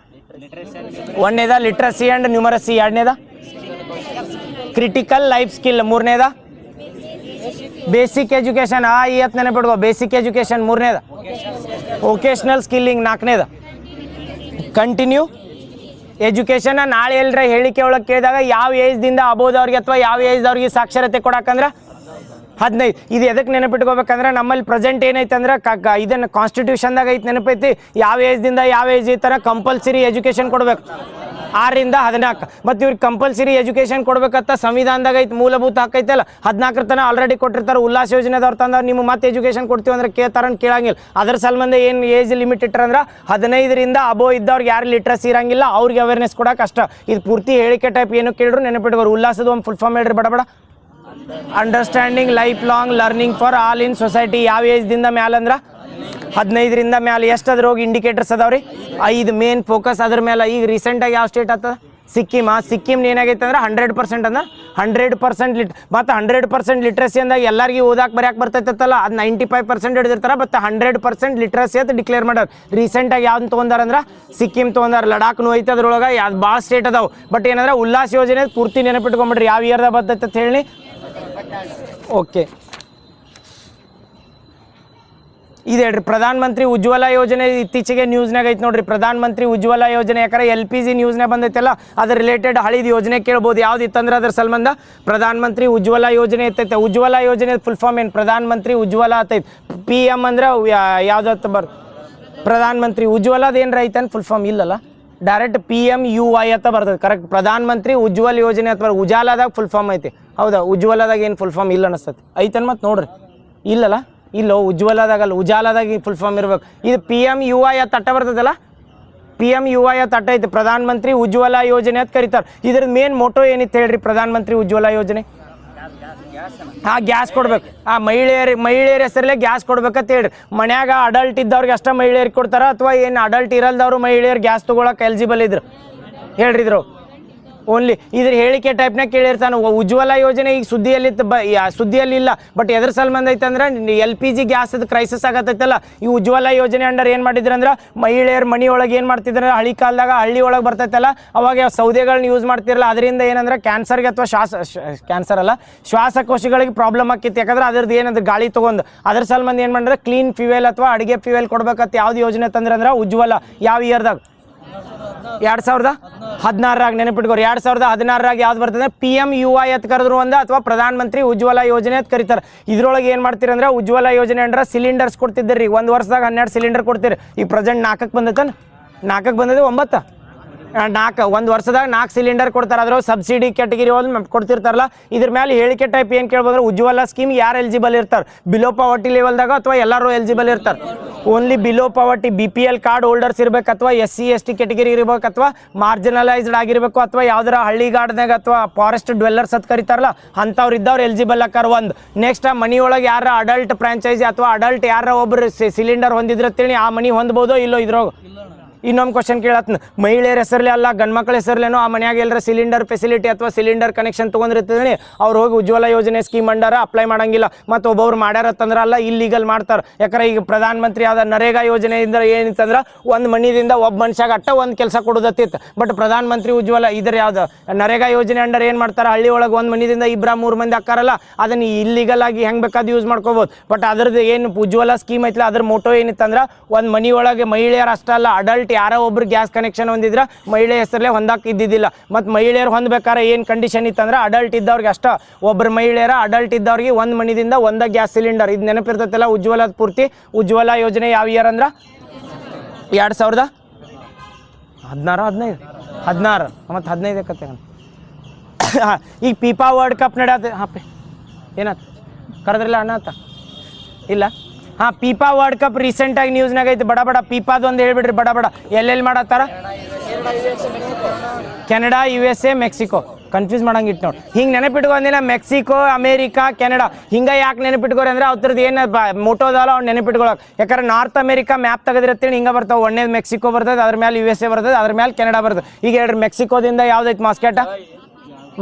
1ನೇದ ಲಿಟ್ರಸಿ ಆ್ಯಂಡ್ ನ್ಯೂಮರಸಿ. 2ನೇದ ಕ್ರಿಟಿಕಲ್ ಲೈಫ್ ಸ್ಕಿಲ್. 3ನೇದ ಬೇಸಿಕ್ ಎಜುಕೇಷನ್ ಇವತ್ತು ನೆನಪಿಟ್ಕೋ, ಬೇಸಿಕ್ ಎಜುಕೇಷನ್ ಮೂರನೇದು, ವೊಕೇಶ್ನಲ್ ಸ್ಕಿಲ್ಲಿಂಗ್ ನಾಲ್ಕನೇದು, ಕಂಟಿನ್ಯೂ ಎಜುಕೇಷನ್. ನಾಳೆ ಎಲ್ಲರ ಹೇಳಿಕೆ ಒಳಗೆ ಕೇಳಿದಾಗ ಯಾವ ಏಜ್ದಿಂದ ಅಬೋದವ್ರಿಗೆ ಅಥವಾ ಯಾವ ಏಜ್ದವ್ರಿಗೆ ಸಾಕ್ಷರತೆ ಕೊಡಕ್ಕಂದ್ರೆ 15. ಇದು ಎದಕ್ಕೆ ನೆನಪಿಟ್ಕೋಬೇಕಂದ್ರೆ ನಮ್ಮಲ್ಲಿ ಪ್ರೆಸೆಂಟ್ ಏನೈತೆ ಅಂದ್ರೆ ಇದನ್ನು ಕಾನ್ಸ್ಟಿಟ್ಯೂಷನ್ದಾಗ ಐತೆ ನೆನಪೈತಿ, ಯಾವ ಏಜ್ದಿಂದ ಯಾವ ಏಜ್ ಈ ಥರ ಕಂಪಲ್ಸರಿ ಎಜುಕೇಷನ್ ಕೊಡಬೇಕು 6 ರಿಂದ 14. ಮತ್ತು ಇವ್ರಿಗೆ ಕಂಪಲ್ಸರಿ ಎಜುಕೇಷನ್ ಕೊಡ್ಬೇಕಂತ ಸಂವಿಧಾನದಾಗ ಐತೆ, ಮೂಲಭೂತ ಹಕ್ಕು ಐತಲ್ಲ, 14 ತನಕ ಆಲ್ರೆಡಿ ಕೊಟ್ಟಿರ್ತಾರೆ. ಉಲ್ಲಾಸ ಯೋಜನೆದವ್ರು ತಂದವ್ರು ನಿಮ್ಮ ಮತ್ತೆ ಎಜುಕೇಷನ್ ಕೊಡ್ತೀವಿ ಅಂದ್ರೆ ಕೇಳಂಗಿಲ್ಲ. ಅದ್ರ ಸಲ್ಬಂದ ಏನು ಏಜ್ ಲಿಮಿಟ್ ಇಟ್ಟರಂದ್ರೆ 15 ರಿಂದ ಅಬೋ ಇದ್ದವ್ರಿಗೆ ಯಾರು ಲಿಟ್ರಸಿ ಇರಂಗಿಲ್ಲ ಅವ್ರಿಗೆ ಅವೇರ್ನೆಸ್ ಕೊಡೋಕೆ ಅಷ್ಟ. ಇದು ಪೂರ್ತಿ ಹೇಳಿಕೆ ಟೈಪ್ ಏನು ಕೇಳಿದ್ರು ನೆನಪಿಟ್ಕೋರು. ಉಲ್ಲಾಸದ ಒಂದು ಫುಲ್ ಫಾರ್ಮ್ ಹೇಳ್ರಿ ಬಡ understanding lifelong learning for all in society. ಯಾವ ಏಜ್ದಿಂದ ಮ್ಯಾಲಂದ್ರೆ 15 ರಿಂದ ಮ್ಯಾಲೆ. ಎಷ್ಟು ಅದ್ರ ಹೋಗಿ ಇಂಡಿಕೇಟರ್ಸ್ ಅದಾವ್ರಿ 5 ಮೇನ್ ಫೋಕಸ್ ಅದ್ರ ಮೇಲೆ. ಈಗ ರೀಸೆಂಟಾಗಿ ಯಾವ ಸ್ಟೇಟ್ ಆಗ್ತದ ಸಿಕ್ಕಿಮ್ ಏನಾಗೈತೆ ಅಂದ್ರೆ 100% ಅಂದ್ರೆ 100% ಮತ್ತು 100% ಲಿಟ್ರಸಿ ಅಂದಾಗ ಎಲ್ಲರಿಗೂ ಓದಾಕೆ ಬರ್ಯಾಕೆ ಬರ್ತೈತಲ್ಲ, ಅದು 95% ಹಿಡಿದಿರ್ತಾರೆ. ಮತ್ತು 100% ಲಿಟ್ರಸಿ ಅಂತ ಡಿಕ್ಲೇರ್ ಮಾಡ್ಯಾರ. ರೀಸೆಂಟಾಗಿ ಯಾವ್ದು ತೊಗೊಂಡಾರಂದ್ರೆ ಸಿಕ್ಕಿಮ್ ತೊಗೊಂಡಾರ, ಲಡಾಖ್ನು ಐತೆ ಅದ್ರೊಳಗೆ, ಯಾವ್ದು ಭಾಳ ಸ್ಟೇಟ್ ಅದಾವೆ. ಬಟ್ ಏನಂದ್ರೆ ಉಲ್ಲಾಸ ಯೋಜನೆ ಪೂರ್ತಿ ನೆನಪಿಟ್ಕೊಂಬಿಡ್ರಿ ಯಾವ ಇಯರ್ದಾಗ ಬರ್ತೈತೆ ಅಂತ ಹೇಳಿ. ಓಕೆ, ಇದು ಹೇಳ್ರಿ ಪ್ರಧಾನ ಮಂತ್ರಿ ಉಜ್ವಲ ಯೋಜನೆ. ಇತ್ತೀಚೆಗೆ ನ್ಯೂಸ್ನಾಗ ಐತೆ ನೋಡ್ರಿ ಪ್ರಧಾನ ಮಂತ್ರಿ ಉಜ್ವಲ ಯೋಜನೆ. ಯಾಕಂದ್ರೆ LPG ನ್ಯೂಸ್ನಾಗ ಬಂದೈತಲ್ಲ, ಅದ್ರ ರಿಲೇಟೆಡ್ ಹಳಿದ ಯೋಜನೆ ಕೇಳ್ಬೋದು. ಯಾವ್ದು ಇತ್ತಂದ್ರೆ ಅದ್ರ ಸಂಬಂಧ ಪ್ರಧಾನ ಮಂತ್ರಿ ಉಜ್ವಲ ಯೋಜನೆ ಇರ್ತೈತೆ. ಉಜ್ವಲ ಯೋಜನೆ ಫುಲ್ ಫಾರ್ಮ್ ಏನು? ಪ್ರಧಾನ ಮಂತ್ರಿ ಉಜ್ವಲ ಆತೈತೆ. PM ಅಂದ್ರೆ ಯಾವ್ದತ್ತು ಪ್ರಧಾನ ಮಂತ್ರಿ ಉಜ್ವಲದ ಏನ್ರ ಐತೆ ಫುಲ್ ಫಾರ್ಮ್ ಇಲ್ಲಲ್ಲ, ಡೈರೆಕ್ಟ್ PMUY ಅಂತ ಬರ್ತದೆ. ಕರೆಕ್ಟ್, ಪ್ರಧಾನ ಮಂತ್ರಿ ಉಜ್ವಲ ಯೋಜನೆ ಅಥವಾ ಉಜಾಲದಾಗ ಫುಲ್ ಫಾರ್ಮ್ ಐತಿ. ಹೌದಾ? ಉಜ್ವಲದಾಗ ಏನು ಫುಲ್ ಫಾರ್ಮ್ ಇಲ್ಲ ಅನಿಸ್ತತಿ, ಐತನ್ ಮತ್ತೆ ನೋಡ್ರಿ. ಇಲ್ಲಲ್ಲ, ಇಲ್ಲೋ ಉಜ್ವಲದಾಗಲ್ಲ, ಉಜಾಲದಾಗ ಫುಲ್ ಫಾರ್ಮ್ ಇರ್ಬೇಕು. ಇದು PMUY ಅಂತ ಅಟ್ಟ ಬರ್ತದಲ್ಲ, PMUY ಅಂತ ಅಟ್ಟ ಐತಿ. ಪ್ರಧಾನ ಮಂತ್ರಿ ಉಜ್ವಲ ಯೋಜನೆ ಅಂತ ಕರೀತಾರೆ. ಇದ್ರದ್ದು ಮೇನ್ ಮೋಟೋ ಏನಿತ್ತು ಹೇಳ್ರಿ ಪ್ರಧಾನ ಮಂತ್ರಿ ಉಜ್ವಲ ಯೋಜನೆ? ಗ್ಯಾಸ್ ಕೊಡ್ಬೇಕು. ಮಹಿಳೆಯರ ಹೆಸರಲ್ಲೇ ಗ್ಯಾಸ್ ಕೊಡ್ಬೇಕಂತ ಹೇಳ್ರಿ. ಮನ್ಯಾಗ ಅಡಲ್ಟ್ ಇದ್ದವ್ರಿಗೆ ಅಷ್ಟ ಮಹಿಳೆಯರಿಗೆ ಕೊಡ್ತಾರ ಅಥವಾ ಏನು ಅಡಲ್ಟ್ ಇರಲ್ದವ್ರು ಮಹಿಳೆಯರು ಗ್ಯಾಸ್ ತೊಗೊಳಕ್ಕೆ ಎಲಿಜಿಬಲ್ ಇದ್ರು ಹೇಳ್ರಿದ್ರು? ಓನ್ಲಿ ಇದ್ರ ಹೇಳಿಕೆ ಟೈಪ್ನಾಗ ಕೇಳಿರ್ತಾನೆ. ಉಜ್ವಲ ಯೋಜನೆ ಈಗ ಸುದ್ದಿಯಲ್ಲಿ ಇಲ್ಲ. ಬಟ್ ಎದ್ರ ಸಂಬಂಧ ಐತಂದ್ರೆ LPG ಗ್ಯಾಸದ ಕ್ರೈಸಿಸ್ ಆಗತ್ತೈತಲ್ಲ, ಈ ಉಜ್ವಲ ಯೋಜನೆ ಅಂಡರ್ ಏನು ಮಾಡಿದ್ರಂದ್ರೆ ಮಹಿಳೆಯರು ಮನೆಯೊಳಗೆ ಏನು ಮಾಡ್ತಿದ್ರೆ ಹಳ್ಳಿ ಕಾಲದಾಗ ಹಳ್ಳಿ ಒಳಗೆ ಬರ್ತೈತಲ್ಲ, ಅವಾಗ ಸೌದೆಗಳನ್ನ ಯೂಸ್ ಮಾಡ್ತಿರಲ್ಲ. ಅದರಿಂದ ಏನಂದ್ರೆ ಕ್ಯಾನ್ಸರ್ಗೆ ಅಥವಾ ಶ್ವಾಸಕೋಶಗಳಿಗೆ ಪ್ರಾಬ್ಲಮ್ ಆಕಿತ್ತು. ಯಾಕಂದ್ರೆ ಅದ್ರದ್ದು ಏನಂದ್ರೆ ಗಾಳಿ ತೊಗೊಂಡು ಅದ್ರ ಸಂಬಂಧ ಏನು ಮಾಡಿದ್ರೆ ಕ್ಲೀನ್ ಫ್ಯೂಯಲ್ ಅಥವಾ ಅಡುಗೆ ಫ್ಯೂಯಲ್ ಕೊಡ್ಬೇಕಂತ ಯಾವ್ದು ಯೋಜನೆ ತಂದ್ರೆ ಉಜ್ವಲ. ಯಾವ ಇಯರ್ದಾಗ? 2016 ನೆನಪಿಟ್ಕೋರಿ. 2016 ಯಾವ್ದು ಬರ್ತದೆ? PMUY ಅಂತ ಕರೆದ್ರು ಒಂದು, ಅಥವಾ ಪ್ರಧಾನ ಮಂತ್ರಿ ಉಜ್ವಲ ಯೋಜನೆ ಅಂತ ಕರೀತಾರೆ. ಇದ್ರೊಳಗೆ ಏನು ಮಾಡ್ತೀರಂದ್ರೆ ಉಜ್ವಲ ಯೋಜನೆ ಅಂದ್ರೆ ಸಿಲಿಂಡರ್ಸ್ ಕೊಡ್ತಿದ್ದೀರಿ. 1 ವರ್ಷದಾಗ 12 ಸಿಲಿಂಡರ್ ಕೊಡ್ತೀರಿ. ಈಗ ಪ್ರೆಸೆಂಟ್ 4ಕ್ಕೆ ಬಂದೈತನ, 4ಕ್ಕೆ ಬಂದದೆ 9 1 ವರ್ಷದಾಗ 4 ಸಿಲಿಂಡರ್ ಕೊಡ್ತಾರೆ. ಅದ್ರ ಸಬ್ಸಿಡಿ ಕ್ಯಾಟಗಿರಿ ಕೊಡ್ತಿರ್ತಾರಲ್ಲ. ಇದ್ರ ಮೇಲೆ ಹೇಳಿಕೆ ಟೈಪ್ ಏನು ಕೇಳ್ಬೋದ್ರೆ ಉಜ್ವಲ ಸ್ಕೀಮ್ ಯಾರು ಎಲಿಜಿಬಲ್ ಇರ್ತಾರೆ? ಬಿಲೋ ಪಾವರ್ಟಿ ಲೆವೆಲ್ದಾಗ ಅಥವಾ ಎಲ್ಲರೂ ಎಲಿಜಿಬಲ್ ಇರ್ತಾರೆ? Only below poverty BPL card holders ಇರಬೇಕು, ಅಥವಾ SC ST ಕ್ಯಾಟಗಿರಿ ಇರಬೇಕು, ಅಥವಾ ಮಾರ್ಜಿನಲೈಸ್ಡ್ ಆಗಿರಬೇಕು, ಅಥವಾ ಯಾವ್ದಾರ ಹಳ್ಳಿಗಾಡ್ನಾಗ ಅಥವಾ ಫಾರೆಸ್ಟ್ ಡ್ವೆಲ್ಲರ್ಸ್ ಅಂತ ಕರಿತಾರಲ್ಲ ಅಂಥವ್ರು ಇದ್ದವ್ರು ಎಲಿಜಿಬಲ್ ಆಕಾರ. ಒಂದು ನೆಕ್ಸ್ಟ್ ಆ ಮನಿಯೊಳಗೆ ಯಾರ ಅಡಲ್ಟ್ ಫ್ರಾಂಚೈಸಿ ಅಥವಾ ಅಡಲ್ಟ್ ಯಾರ ಒಬ್ರು ಸಿಲಿಂಡರ್ ಹೊಂದಿದ್ರತ್ತೇಳಿ ಆ ಮನಿ ಹೊಂದ್ಬೋದೋ ಇಲ್ಲೋ? ಇದ್ರೋಗ ಇನ್ನೊಂದು ಕ್ವಶನ್ ಕೇಳತ್ನ. ಮಹಿಳೆಯರ ಹೆಸರಲ್ಲೇ ಅಲ್ಲ, ಗಂಡ್ಮಕ್ಳ ಹೆಸರಲ್ಲೇನೋ ಆ ಮನ್ಯಾಗ ಎಲ್ಲರ ಸಿಲಿಂಡರ್ ಫೆಸಿಲಿಟಿ ಅಥವಾ ಸಿಲಿಂಡರ್ ಕನೆಕ್ಷನ್ ತೊಗೊಂಡಿರ್ತೇಳಿ ಅವ್ರು ಹೋಗಿ ಉಜ್ವಲ ಯೋಜನೆ ಸ್ಕೀಮ್ ಅಂಡಾರ ಅಪ್ಲೈ ಮಾಡಂಗಿಲ್ಲ. ಮತ್ತು ಒಬ್ಬೊಬ್ರು ಮಾಡ್ಯಾರತ್ತಂದ್ರೆ ಅಲ್ಲ, ಇಲ್ಲಿಗಲ್ ಮಾಡ್ತಾರೆ. ಯಾಕಂದ್ರೆ ಈಗ ಪ್ರಧಾನ ಮಂತ್ರಿ ಯಾವ್ದು ನರೇಗಾ ಯೋಜನೆಯಿಂದ ಏನಿತ್ತಂದ್ರೆ ಒಂದು ಮನಿದಿಂದ ಒಬ್ಬ ಮನುಷ್ಯಾಗ ಅಟ್ಟ ಒಂದು ಕೆಲಸ ಕೊಡೋದತ್ತಿತ್ತು. ಬಟ್ ಪ್ರಧಾನ ಮಂತ್ರಿ ಉಜ್ವಲ ಇದ್ರ ಯಾವ್ದು ನರೇಗಾ ಯೋಜನೆ ಅಂಡರ್ ಏನು ಮಾಡ್ತಾರೆ? ಹಳ್ಳಿ ಒಳಗೆ ಒಂದು ಮನಿದಿಂದ 2-3 ಮಂದಿ ಹಾಕಾರಲ್ಲ, ಅದನ್ನು ಇಲ್ಲಿಗಲ್ ಆಗಿ ಹೆಂಗೆ ಬೇಕಾದ ಯೂಸ್ ಮಾಡ್ಕೋಬೋದು. ಬಟ್ ಅದ್ರದ್ದು ಏನು ಉಜ್ವಲ ಸ್ಕೀಮ್ ಐತಿಲ್ಲ, ಅದ್ರ ಮೋಟೋ ಏನಿತ್ತಂದ್ರೆ ಒಂದು ಮನಿ ಒಳಗೆ ಮಹಿಳೆಯರು ಅಷ್ಟಲ್ಲ, ಅಡಲ್ಟ್ ಯಾರೋ ಒಬ್ರು ಗ್ಯಾಸ್ ಕನೆಕ್ಷನ್ ಹೊಂದಿದ್ರೆ ಮಹಿಳೆ ಹೆಸರಲ್ಲೇ ಹೊಂದಾಕ ಇದ್ದಿದ್ದಿಲ್ಲ. ಮತ್ತು ಮಹಿಳೆಯರು ಹೊಂದ್ಬೇಕಾದ್ರೆ ಏನು ಕಂಡೀಷನ್ ಇತ್ತಂದ್ರೆ ಅಡಲ್ಟ್ ಇದ್ದವ್ರಿಗೆ ಅಷ್ಟ, ಒಬ್ಬರು ಮಹಿಳೆಯರ ಅಡಲ್ಟ್ ಇದ್ದವ್ರಿಗೆ ಒಂದು ಮನಿದಿಂದ ಒಂದೇ ಗ್ಯಾಸ್ ಸಿಲಿಂಡರ್. ಇದು ನೆನಪಿರ್ತೈತಲ್ಲ ಉಜ್ವಲದ ಪೂರ್ತಿ. ಉಜ್ವಲ ಯೋಜನೆ ಯಾವ ಇಯರ್ ಅಂದ್ರೆ 2016 15 ಮತ್ತು 15 ಕತೆ. ಈಗ FIFA ವರ್ಲ್ಡ್ ಕಪ್ ನಡೆಯತ್ತೆ. ಏನಾತ ಕರೆದ್ರಲ್ಲ ಅಣ್ಣ ಆತ ಇಲ್ಲ? FIFA ವರ್ಲ್ಡ್ ಕಪ್ ರೀಸೆಂಟಾಗಿ ನ್ಯೂಸ್ನಾಗ ಐತೆ. ಬಡ FIFAದು ಒಂದು ಹೇಳ್ಬಿಡ್ರಿ ಬಡ. ಎಲ್ಲೆಲ್ಲಿ ಮಾಡತ್ತಾರ? Canada, USA, Mexico. ಕನ್ಫ್ಯೂಸ್ ಮಾಡಂಗೆ ಇಟ್ಟು ನೋಡಿ. ಹಿಂಗೆ ನೆನಪಿಟ್ಕೊಂಡಿಲ್ಲ, ಮೆಕ್ಸಿಕೋ, ಅಮೇರಿಕಾ, ಕೆನಡಾ. ಹಿಂಗೆ ಯಾಕೆ ನೆನಪಿಟ್ಕೋರಿ ಅಂದ್ರೆ ಅವ್ರದ್ದು ಏನು ಮೋಟೋದಲ್ಲ ಅವ್ನು ನೆನಪಿಟ್ಕೊಳಕ್ಕೆ. ಯಾಕಂದ್ರೆ ನಾರ್ತ್ ಅಮೇರಿಕಾ ಮ್ಯಾಪ್ ತೆಗೆದಿರತ್ತೇಳಿ ಹಿಂಗೆ ಬರ್ತಾವೆ. ಒಂದೇದು ಮೆಕ್ಸಿಕೋ ಬರ್ತದೆ, ಅದ್ರ ಮೇಲೆ USA ಬರ್ತದೆ, ಅದ್ರ ಮೇಲೆ ಕೆನಡಾ ಬರ್ತದೆ. ಈಗ ಹೇಳ್ರಿ ಮೆಕ್ಸಿಕೋದಿಂದ ಯಾವ್ದೈತೆ ಮಾಸ್ಕೆಟ?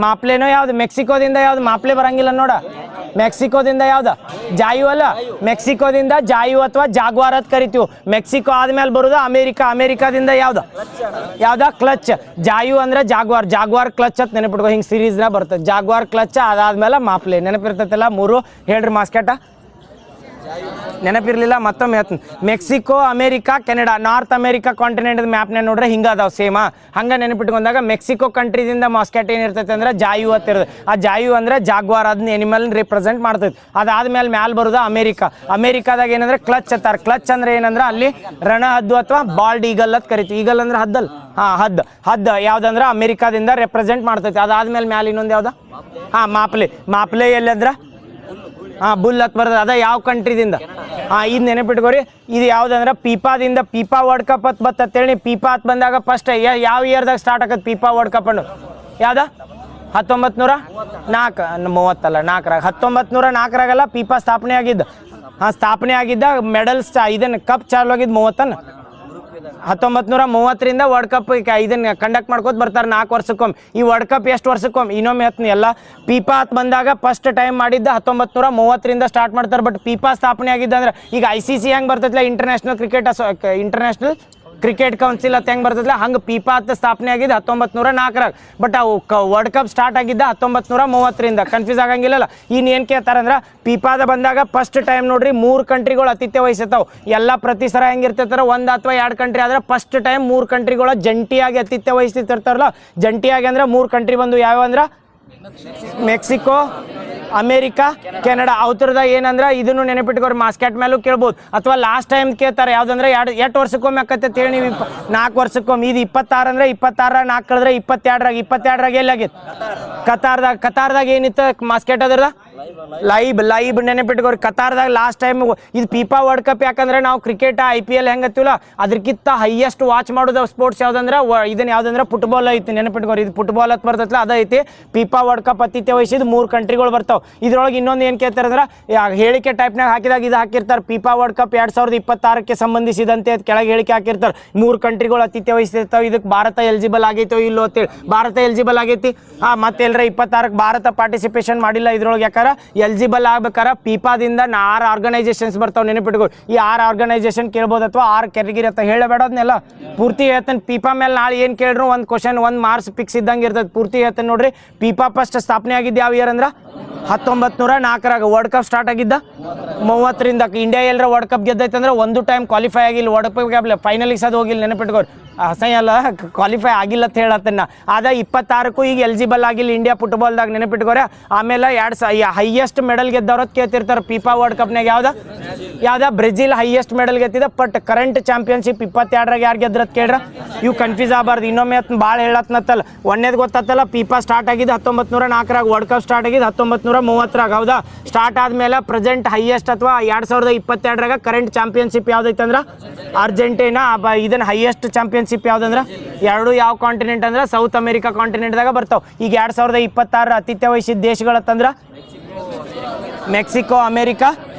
ಮಾಪ್ಲೆನೋ ಯಾವ್ದು ಮೆಕ್ಸಿಕೋದಿಂದ ಯಾವ್ದು ಮಾಪ್ಲೆ ಬರಂಗಿಲ್ಲ ನೋಡ ಮೆಕ್ಸಿಕೋದಿಂದ ಯಾವ್ದು ಜಾಯು ಅಲ್ಲ ಮೆಕ್ಸಿಕೋದಿಂದ ಜಾಯು ಅಥವಾ ಜಾಗ್ವಾರ್ ಅಂತ ಕರಿತೀವಿ ಮೆಕ್ಸಿಕೋ ಆದ್ಮೇಲೆ ಬರೋದು ಅಮೇರಿಕಾದಿಂದ ಯಾವ್ದ ಕ್ಲಚ್ ಜಾಯು ಅಂದ್ರೆ ಜಾಗ್ವಾರ್ ಕ್ಲಚ್ ಅಂತ ನೆನಪಿಟ್ಕೋ ಹಿಂಗೆ ಸೀರೀಸ್ನ ಬರ್ತದೆ ಜಾಗ್ವಾರ್ ಕ್ಲಚ್ ಅದಾದ್ಮೇಲೆ ಮಾಪ್ಲೆ ನೆನಪಿರ್ತೈತಲ್ಲ ಮೂರು ಹೇಳ್ರಿ ಮಾಸ್ಕೆಟ ನೆನಪಿರ್ಲಿಲ್ಲ ಮತ್ತೊಮ್ಮೆ ಹೇಳ್ತೀನಿ Mexico America Canada North America continent ಮ್ಯಾಪ್ನ ನೋಡ್ರೆ ಹಿಂಗೆ ಅದಾವ ಸೇಮ ಹಂಗೆ ನೆನಪಿಟ್ಕೊಂಡಾಗ ಮೆಕ್ಸಿಕೋ ಕಂಟ್ರಿದಿಂದ ಮಾಸ್ಕೆಟ್ ಏನಿರ್ತೈತೆ ಅಂದ್ರೆ ಜಾಯು ಅಂತ ಇರೋದು ಆ ಜಾಯು ಅಂದ್ರೆ ಜಾಗ್ವಾರ್ ಅದನ್ನ ಎನಿಮಲ್ ರಿಪ್ರೆಸೆಂಟ್ ಮಾಡ್ತೈತಿ ಅದಾದ್ಮೇಲೆ ಮ್ಯಾಲ್ ಬರೋದು ಅಮೇರಿಕಾದಾಗ ಏನಂದ್ರೆ ಕ್ಲಚ್ ಅಂತಾರೆ ಕ್ಲಚ್ ಅಂದ್ರೆ ಏನಂದ್ರೆ ಅಲ್ಲಿ ರಣಹದ್ದು ಅಥವಾ ಬಾಲ್ಡ್ ಈಗಲ್ ಅಂತ ಕರಿತೀವಿ ಈಗಲ್ ಅಂದ್ರೆ ಹದ್ದಲ್ ಹದ್ದು ಯಾವ್ದಂದ್ರೆ ಅಮೇರಿಕಾದಿಂದ ರೆಪ್ರೆಸೆಂಟ್ ಮಾಡ್ತೈತಿ ಅದಾದ್ಮೇಲೆ ಮ್ಯಾಲ ಇನ್ನೊಂದು ಯಾವ್ದು ಮಾಪ್ಲೆ ಎಲ್ಲಂದ್ರ ಬುಲ್ ಹತ್ ಬರ್ತದೆ ಅದ ಯಾವ ಕಂಟ್ರಿದಿಂದ ಇದು ನೆನಪಿಟ್ಕೋರಿ ಇದು ಯಾವ್ದಂದ್ರೆ ಪೀಪಾದಿಂದ ಪೀಪಾ ವರ್ಲ್ಡ್ ಕಪ್ ಹತ್ ಬತ್ತೇಳಿ ಪೀಪಾ ಹತ್ ಬಂದಾಗ ಫಸ್ಟ್ ಯಾವ ಇಯರ್ದಾಗ ಸ್ಟಾರ್ಟ್ ಆಗತ್ತೆ ಪೀಪಾ ವರ್ಲ್ಡ್ ಕಪ್ ಅನ್ನು ಯಾವ್ದ 1904 ಪೀಪಾ ಸ್ಥಾಪನೆ ಆಗಿದ್ದ ಮೆಡಲ್ಸ್ ಇದನ್ನ ಕಪ್ ಚಾಲು ಆಗಿದ್ದು 1930ರಿಂದ ವರ್ಲ್ಡ್ ಕಪ್ ಇದನ್ನ ಕಂಡಕ್ಟ್ ಮಾಡ್ಕೋತ ಬರ್ತಾರೆ 4 ವರ್ಷಕ್ಕೊಮ್ಮೆ ಈ ವರ್ಲ್ಡ್ ಕಪ್ ಎಷ್ಟು ವರ್ಷಕ್ಕೊಮ್ಮೆ ಇನ್ನೊಮ್ಮೆ ಹತ್ನಿ ಎಲ್ಲ ಪೀಪಾ ಹತ್ ಬಂದಾಗ ಫಸ್ಟ್ ಟೈಮ್ ಮಾಡಿದ್ದ 1930ರಿಂದ ಸ್ಟಾರ್ಟ್ ಮಾಡ್ತಾರೆ ಬಟ್ ಪೀಪಾ ಸ್ಥಾಪನೆ ಆಗಿದ್ದ ಅಂದ್ರೆ ಈಗ ICC ಹೆಂಗೆ ಬರ್ತೈತಿಲ್ಲ ಇಂಟರ್ನ್ಯಾಷನಲ್ ಕ್ರಿಕೆಟ್ ಕೌನ್ಸಿಲ್ ಅಂತ ಹೆಂಗೆ ಬರ್ತೈತಿಲ್ಲ ಹಂಗೆ ಪೀಪಾ ಹತ್ ಸ್ಥಾಪನೆ ಆಗಿದ್ದು 1904 ಬಟ್ ಅವು ವರ್ಲ್ಡ್ ಕಪ್ ಸ್ಟಾರ್ಟ್ ಆಗಿದ್ದ 1930ರಿಂದ ಕನ್ಫ್ಯೂಸ್ ಆಗಂಗಿಲ್ಲಲ್ಲ ಇನ್ನು ಏನು ಕೇಳ್ತಾರಂದ್ರೆ ಪೀಪಾದ ಬಂದಾಗ ಫಸ್ಟ್ ಟೈಮ್ ನೋಡ್ರಿ 3 ಕಂಟ್ರಿಗಳು ಆತಿಥ್ಯ ವಹಿಸತಾವ್ ಎಲ್ಲ ಪ್ರತಿ ಸಲ ಹೆಂಗಿರ್ತೈತಾರ 1 ಅಥವಾ 2 ಕಂಟ್ರಿ ಆದ್ರೆ ಫಸ್ಟ್ ಟೈಮ್ 3 ಕಂಟ್ರಿಗಳು ಜಂಟಿಯಾಗಿ ಆತಿಥ್ಯ ವಹಿಸ್ತಿರ್ತಾರಲ್ಲ ಜಂಟಿಯಾಗಿ ಅಂದ್ರೆ 3 ಕಂಟ್ರಿ ಬಂದು ಯಾವ ಅಂದ್ರೆ ಮೆಕ್ಸಿಕೋ ಅಮೇರಿಕಾ ಕೆನಡಾ ಅವತರದಾಗ ಏನಂದ್ರೆ ಇದನ್ನು ನೆನಪಿಟ್ಕೋರಿ ಮಾಸ್ಕೆಟ್ ಮೇಲೂ ಕೇಳ್ಬೋದು ಅಥವಾ ಲಾಸ್ಟ್ ಟೈಮ್ ಕೇಳ್ತಾರೆ ಯಾವ್ದಂದ್ರೆ ಎಷ್ಟು ವರ್ಷಕ್ಕೊಮ್ಮೆ ಆಕತ್ತೆ ಹೇಳಿ ನೀವು 4 ವರ್ಷಕ್ಕೊಮ್ಮೆ ಇದು 26 ಅಂದ್ರೆ 26 4 ಕಳೆದ್ರೆ 22ರಾಗ ಎಲ್ಲಾಗಿತ್ತು ಕತಾರ್ದಾಗ ಏನಿತ್ತು ಮಾಸ್ಕೆಟ್ ಅದ್ರದ ಲೈವ್ ನೆನಪಿಟ್ಕೋರಿ ಕತಾರ್ದಾಗ ಲಾಸ್ಟ್ ಟೈಮ್ ಇದು ಪೀಪಾ ವರ್ಲ್ಡ್ ಕಪ್ ಯಾಕಂದ್ರೆ ನಾವು ಕ್ರಿಕೆಟ್ IPL ಹೆಂಗತ್ತಿವಲ್ಲ ಅದಕ್ಕಿಂತ ಹೈಯೆಸ್ಟ್ ವಾಚ್ ಮಾಡೋದು ಸ್ಪೋರ್ಟ್ಸ್ ಯಾವ್ದಂದ್ರೆ ಇದನ್ನ ಯಾವ್ದಂದ್ರೆ ಫುಟ್ಬಾಲ್ ಐತಿ ನೆನಪಿಟ್ಕೋರಿ ಇದು ಫುಟ್ಬಾಲ್ ಅಂತ ಬರ್ತೈತಲ್ಲ ಅದೈತಿ ಪೀಪಾ ವರ್ಲ್ಡ್ ಕಪ್ ಆತಿಥ್ಯ ವಹಿಸಿದ 3 ಕಂಟ್ರಿಗಳು ಬರ್ತಾವ ಇದ್ರೊಳಗೆ ಇನ್ನೊಂದು ಏನು ಕೇಳ್ತಾರೆ ಅಂದ್ರೆ ಹೇಳಿಕೆ ಟೈಪ್ನಾಗ ಹಾಕಿದಾಗ ಇದು ಹಾಕಿರ್ತಾರೆ ಪೀಪಾ ವರ್ಲ್ಡ್ ಕಪ್ 2026ಕ್ಕೆ ಸಂಬಂಧಿಸಿದಂತೆ ಕೆಳಗೆ ಹೇಳಿಕೆ ಹಾಕಿರ್ತಾರೆ 3 ಕಂಟ್ರಿಗಳು ಆತಿಥ್ಯ ವಹಿಸಿರ್ತಾವೆ ಇದಕ್ಕೆ ಭಾರತ ಎಲಿಜಿಬಲ್ ಆಗೈತೋ ಇಲ್ಲೋ ಅಂತೇಳಿ ಭಾರತ ಎಲಿಜಿಬಲ್ ಆಗೈತಿ ಮತ್ತೆ ಎಲ್ಲರ 26ಕ್ಕೆ ಭಾರತ ಪಾರ್ಟಿಸಿಪೇಷನ್ ಮಾಡಿಲ್ಲ ಇದ್ರೊಳಗೆ ಯಾಕಾರ ಎಲಿಜಿಬಲ್ ಆಗ್ಬೇಕಾರ ಪೀಪಾದಿಂದ 6 ಆರ್ಗನೈಸೇಷನ್ಸ್ ಬರ್ತಾವೆ ನೆನಪಿಟ್ಕೊ ಈ 6 ಆರ್ಗನೈಸೇಷನ್ ಕೇಳ್ಬೋದು ಅಥವಾ 6 ಕ್ಯಾಟಗಿರಿ ಅಂತ ಹೇಳಬೇಡೋದ್ನೆಲ್ಲ ಪೂರ್ತಿ ಹೇಳ್ತಾನೆ ಪೀಪಾ ಮೇಲೆ ನಾಳೆ ಏನು ಕೇಳ್ರು ಒಂದು ಕ್ವಶನ್ 1 ಮಾರ್ಕ್ಸ್ ಫಿಕ್ಸ್ ಇದ್ದಂಗೆ ಇರ್ತದೆ ಪೂರ್ತಿ ಹೇಳ್ತಾನೆ ನೋಡ್ರಿ ಪೀಪಾ ಫಸ್ಟ್ ಸ್ಥಾಪನೆ ಆಗಿದ್ದು ಯಾವ ಇಯರ್ ಅಂದ್ರೆ 1904 ವರ್ಲ್ಡ್ ಕಪ್ ಸ್ಟಾರ್ಟ್ ಆಗಿದ್ದ 30ರಿಂದ ಇಂಡಿಯಾ ಎಲ್ಲರ ವರ್ಲ್ಡ್ ಕಪ್ ಗೆದ್ದೈತೆ ಅಂದ್ರೆ ಒಂದು ಟೈಮ್ ಕ್ವಾಲಿಫೈ ಆಗಿಲ್ಲ ವರ್ಲ್ಡ್ ಕಪ್ ಫೈನಲಿಗೆ ಸದ್ ಹೋಗಿಲ್ಲ ನೆನಪಿಟ್ಕೋರಿ ಅಸಹ್ಯ ಅಲ್ಲ ಕ್ವಾಲಿಫೈ ಆಗಿಲ್ಲ ಅಂತ ಹೇಳತ್ತನ್ನ ಆದ 26ಕ್ಕೂ ಈಗ ಎಲಿಜಿಬಲ್ ಆಗಿಲ್ಲ ಇಂಡಿಯಾ ಫುಟ್ಬಾಲ್ದಾಗ ನೆನಪಿಟ್ಕೋರೆ ಆಮೇಲೆ ಹೈಯೆಸ್ಟ್ ಮೆಡಲ್ ಗೆದ್ದವ್ರದ್ ಕೇಳ್ತಿರ್ತಾರೆ ಪೀಪಾ ವರ್ಲ್ಡ್ ಕಪ್ನಾಗ ಯಾವ್ದ ಬ್ರೆಜಿಲ್ ಹೈಯೆಸ್ಟ್ ಮೆಡಲ್ ಗೆದ್ದಿದೆ ಬಟ್ ಕರೆಂಟ್ ಚಾಂಪಿಯನ್ಶಿಪ್ 22ರಾಗ ಯಾರು ಗೆದ್ರತ್ ಕೇಳ್ರ ಇವು ಕನ್ಫ್ಯೂಸ್ ಆಗಬಾರ್ದು ಇನ್ನೊಮ್ಮೆ ಭಾಳ ಹೇಳತ್ನತ್ತಲ್ಲ ಒಂದೇದು ಗೊತ್ತತ್ತಲ್ಲ ಪೀಪಾ ಸ್ಟಾರ್ಟ್ ಆಗಿದ್ದು 1904ರಾಗ ವರ್ಲ್ಡ್ ಕಪ್ ಸ್ಟಾರ್ಟ್ ಆಗಿದ್ದು 1930ರಾಗ ಹೌದಾ ಸ್ಟಾರ್ಟ್ ಆದ್ಮೇಲೆ ಪ್ರೆಸೆಂಟ್ ಹೈಯೆಸ್ಟ್ ಅಥವಾ 2022ರಾಗ ಕರೆಂಟ್ ಚಾಂಪಿಯನ್ಶಿಪ್ ಯಾವ್ದೈತೆ ಅಂದ್ರೆ ಅರ್ಜೆಂಟೀನಾ ಇದನ್ನ ಹೈಯೆಸ್ಟ್ ಚಾಂಪಿಯನ್ಶಿಪ್ ಯಾವ್ದಂದ್ರೆ ಎರಡು ಯಾವ ಕಾಂಟಿನೆಂಟ್ ಅಂದ್ರೆ ಸೌತ್ ಅಮೇರಿಕಾ ಕಾಂಟಿನೆಂಟ್ದಾಗ ಬರ್ತಾವ ಈಗ 2026 ಆತಿಥ್ಯ ವಹಿಸಿದ ದೇಶಗಳತ್ತಂದ್ರೆ ಮೆಕ್ಸಿಕೋ ಅಮೇರಿಕಾ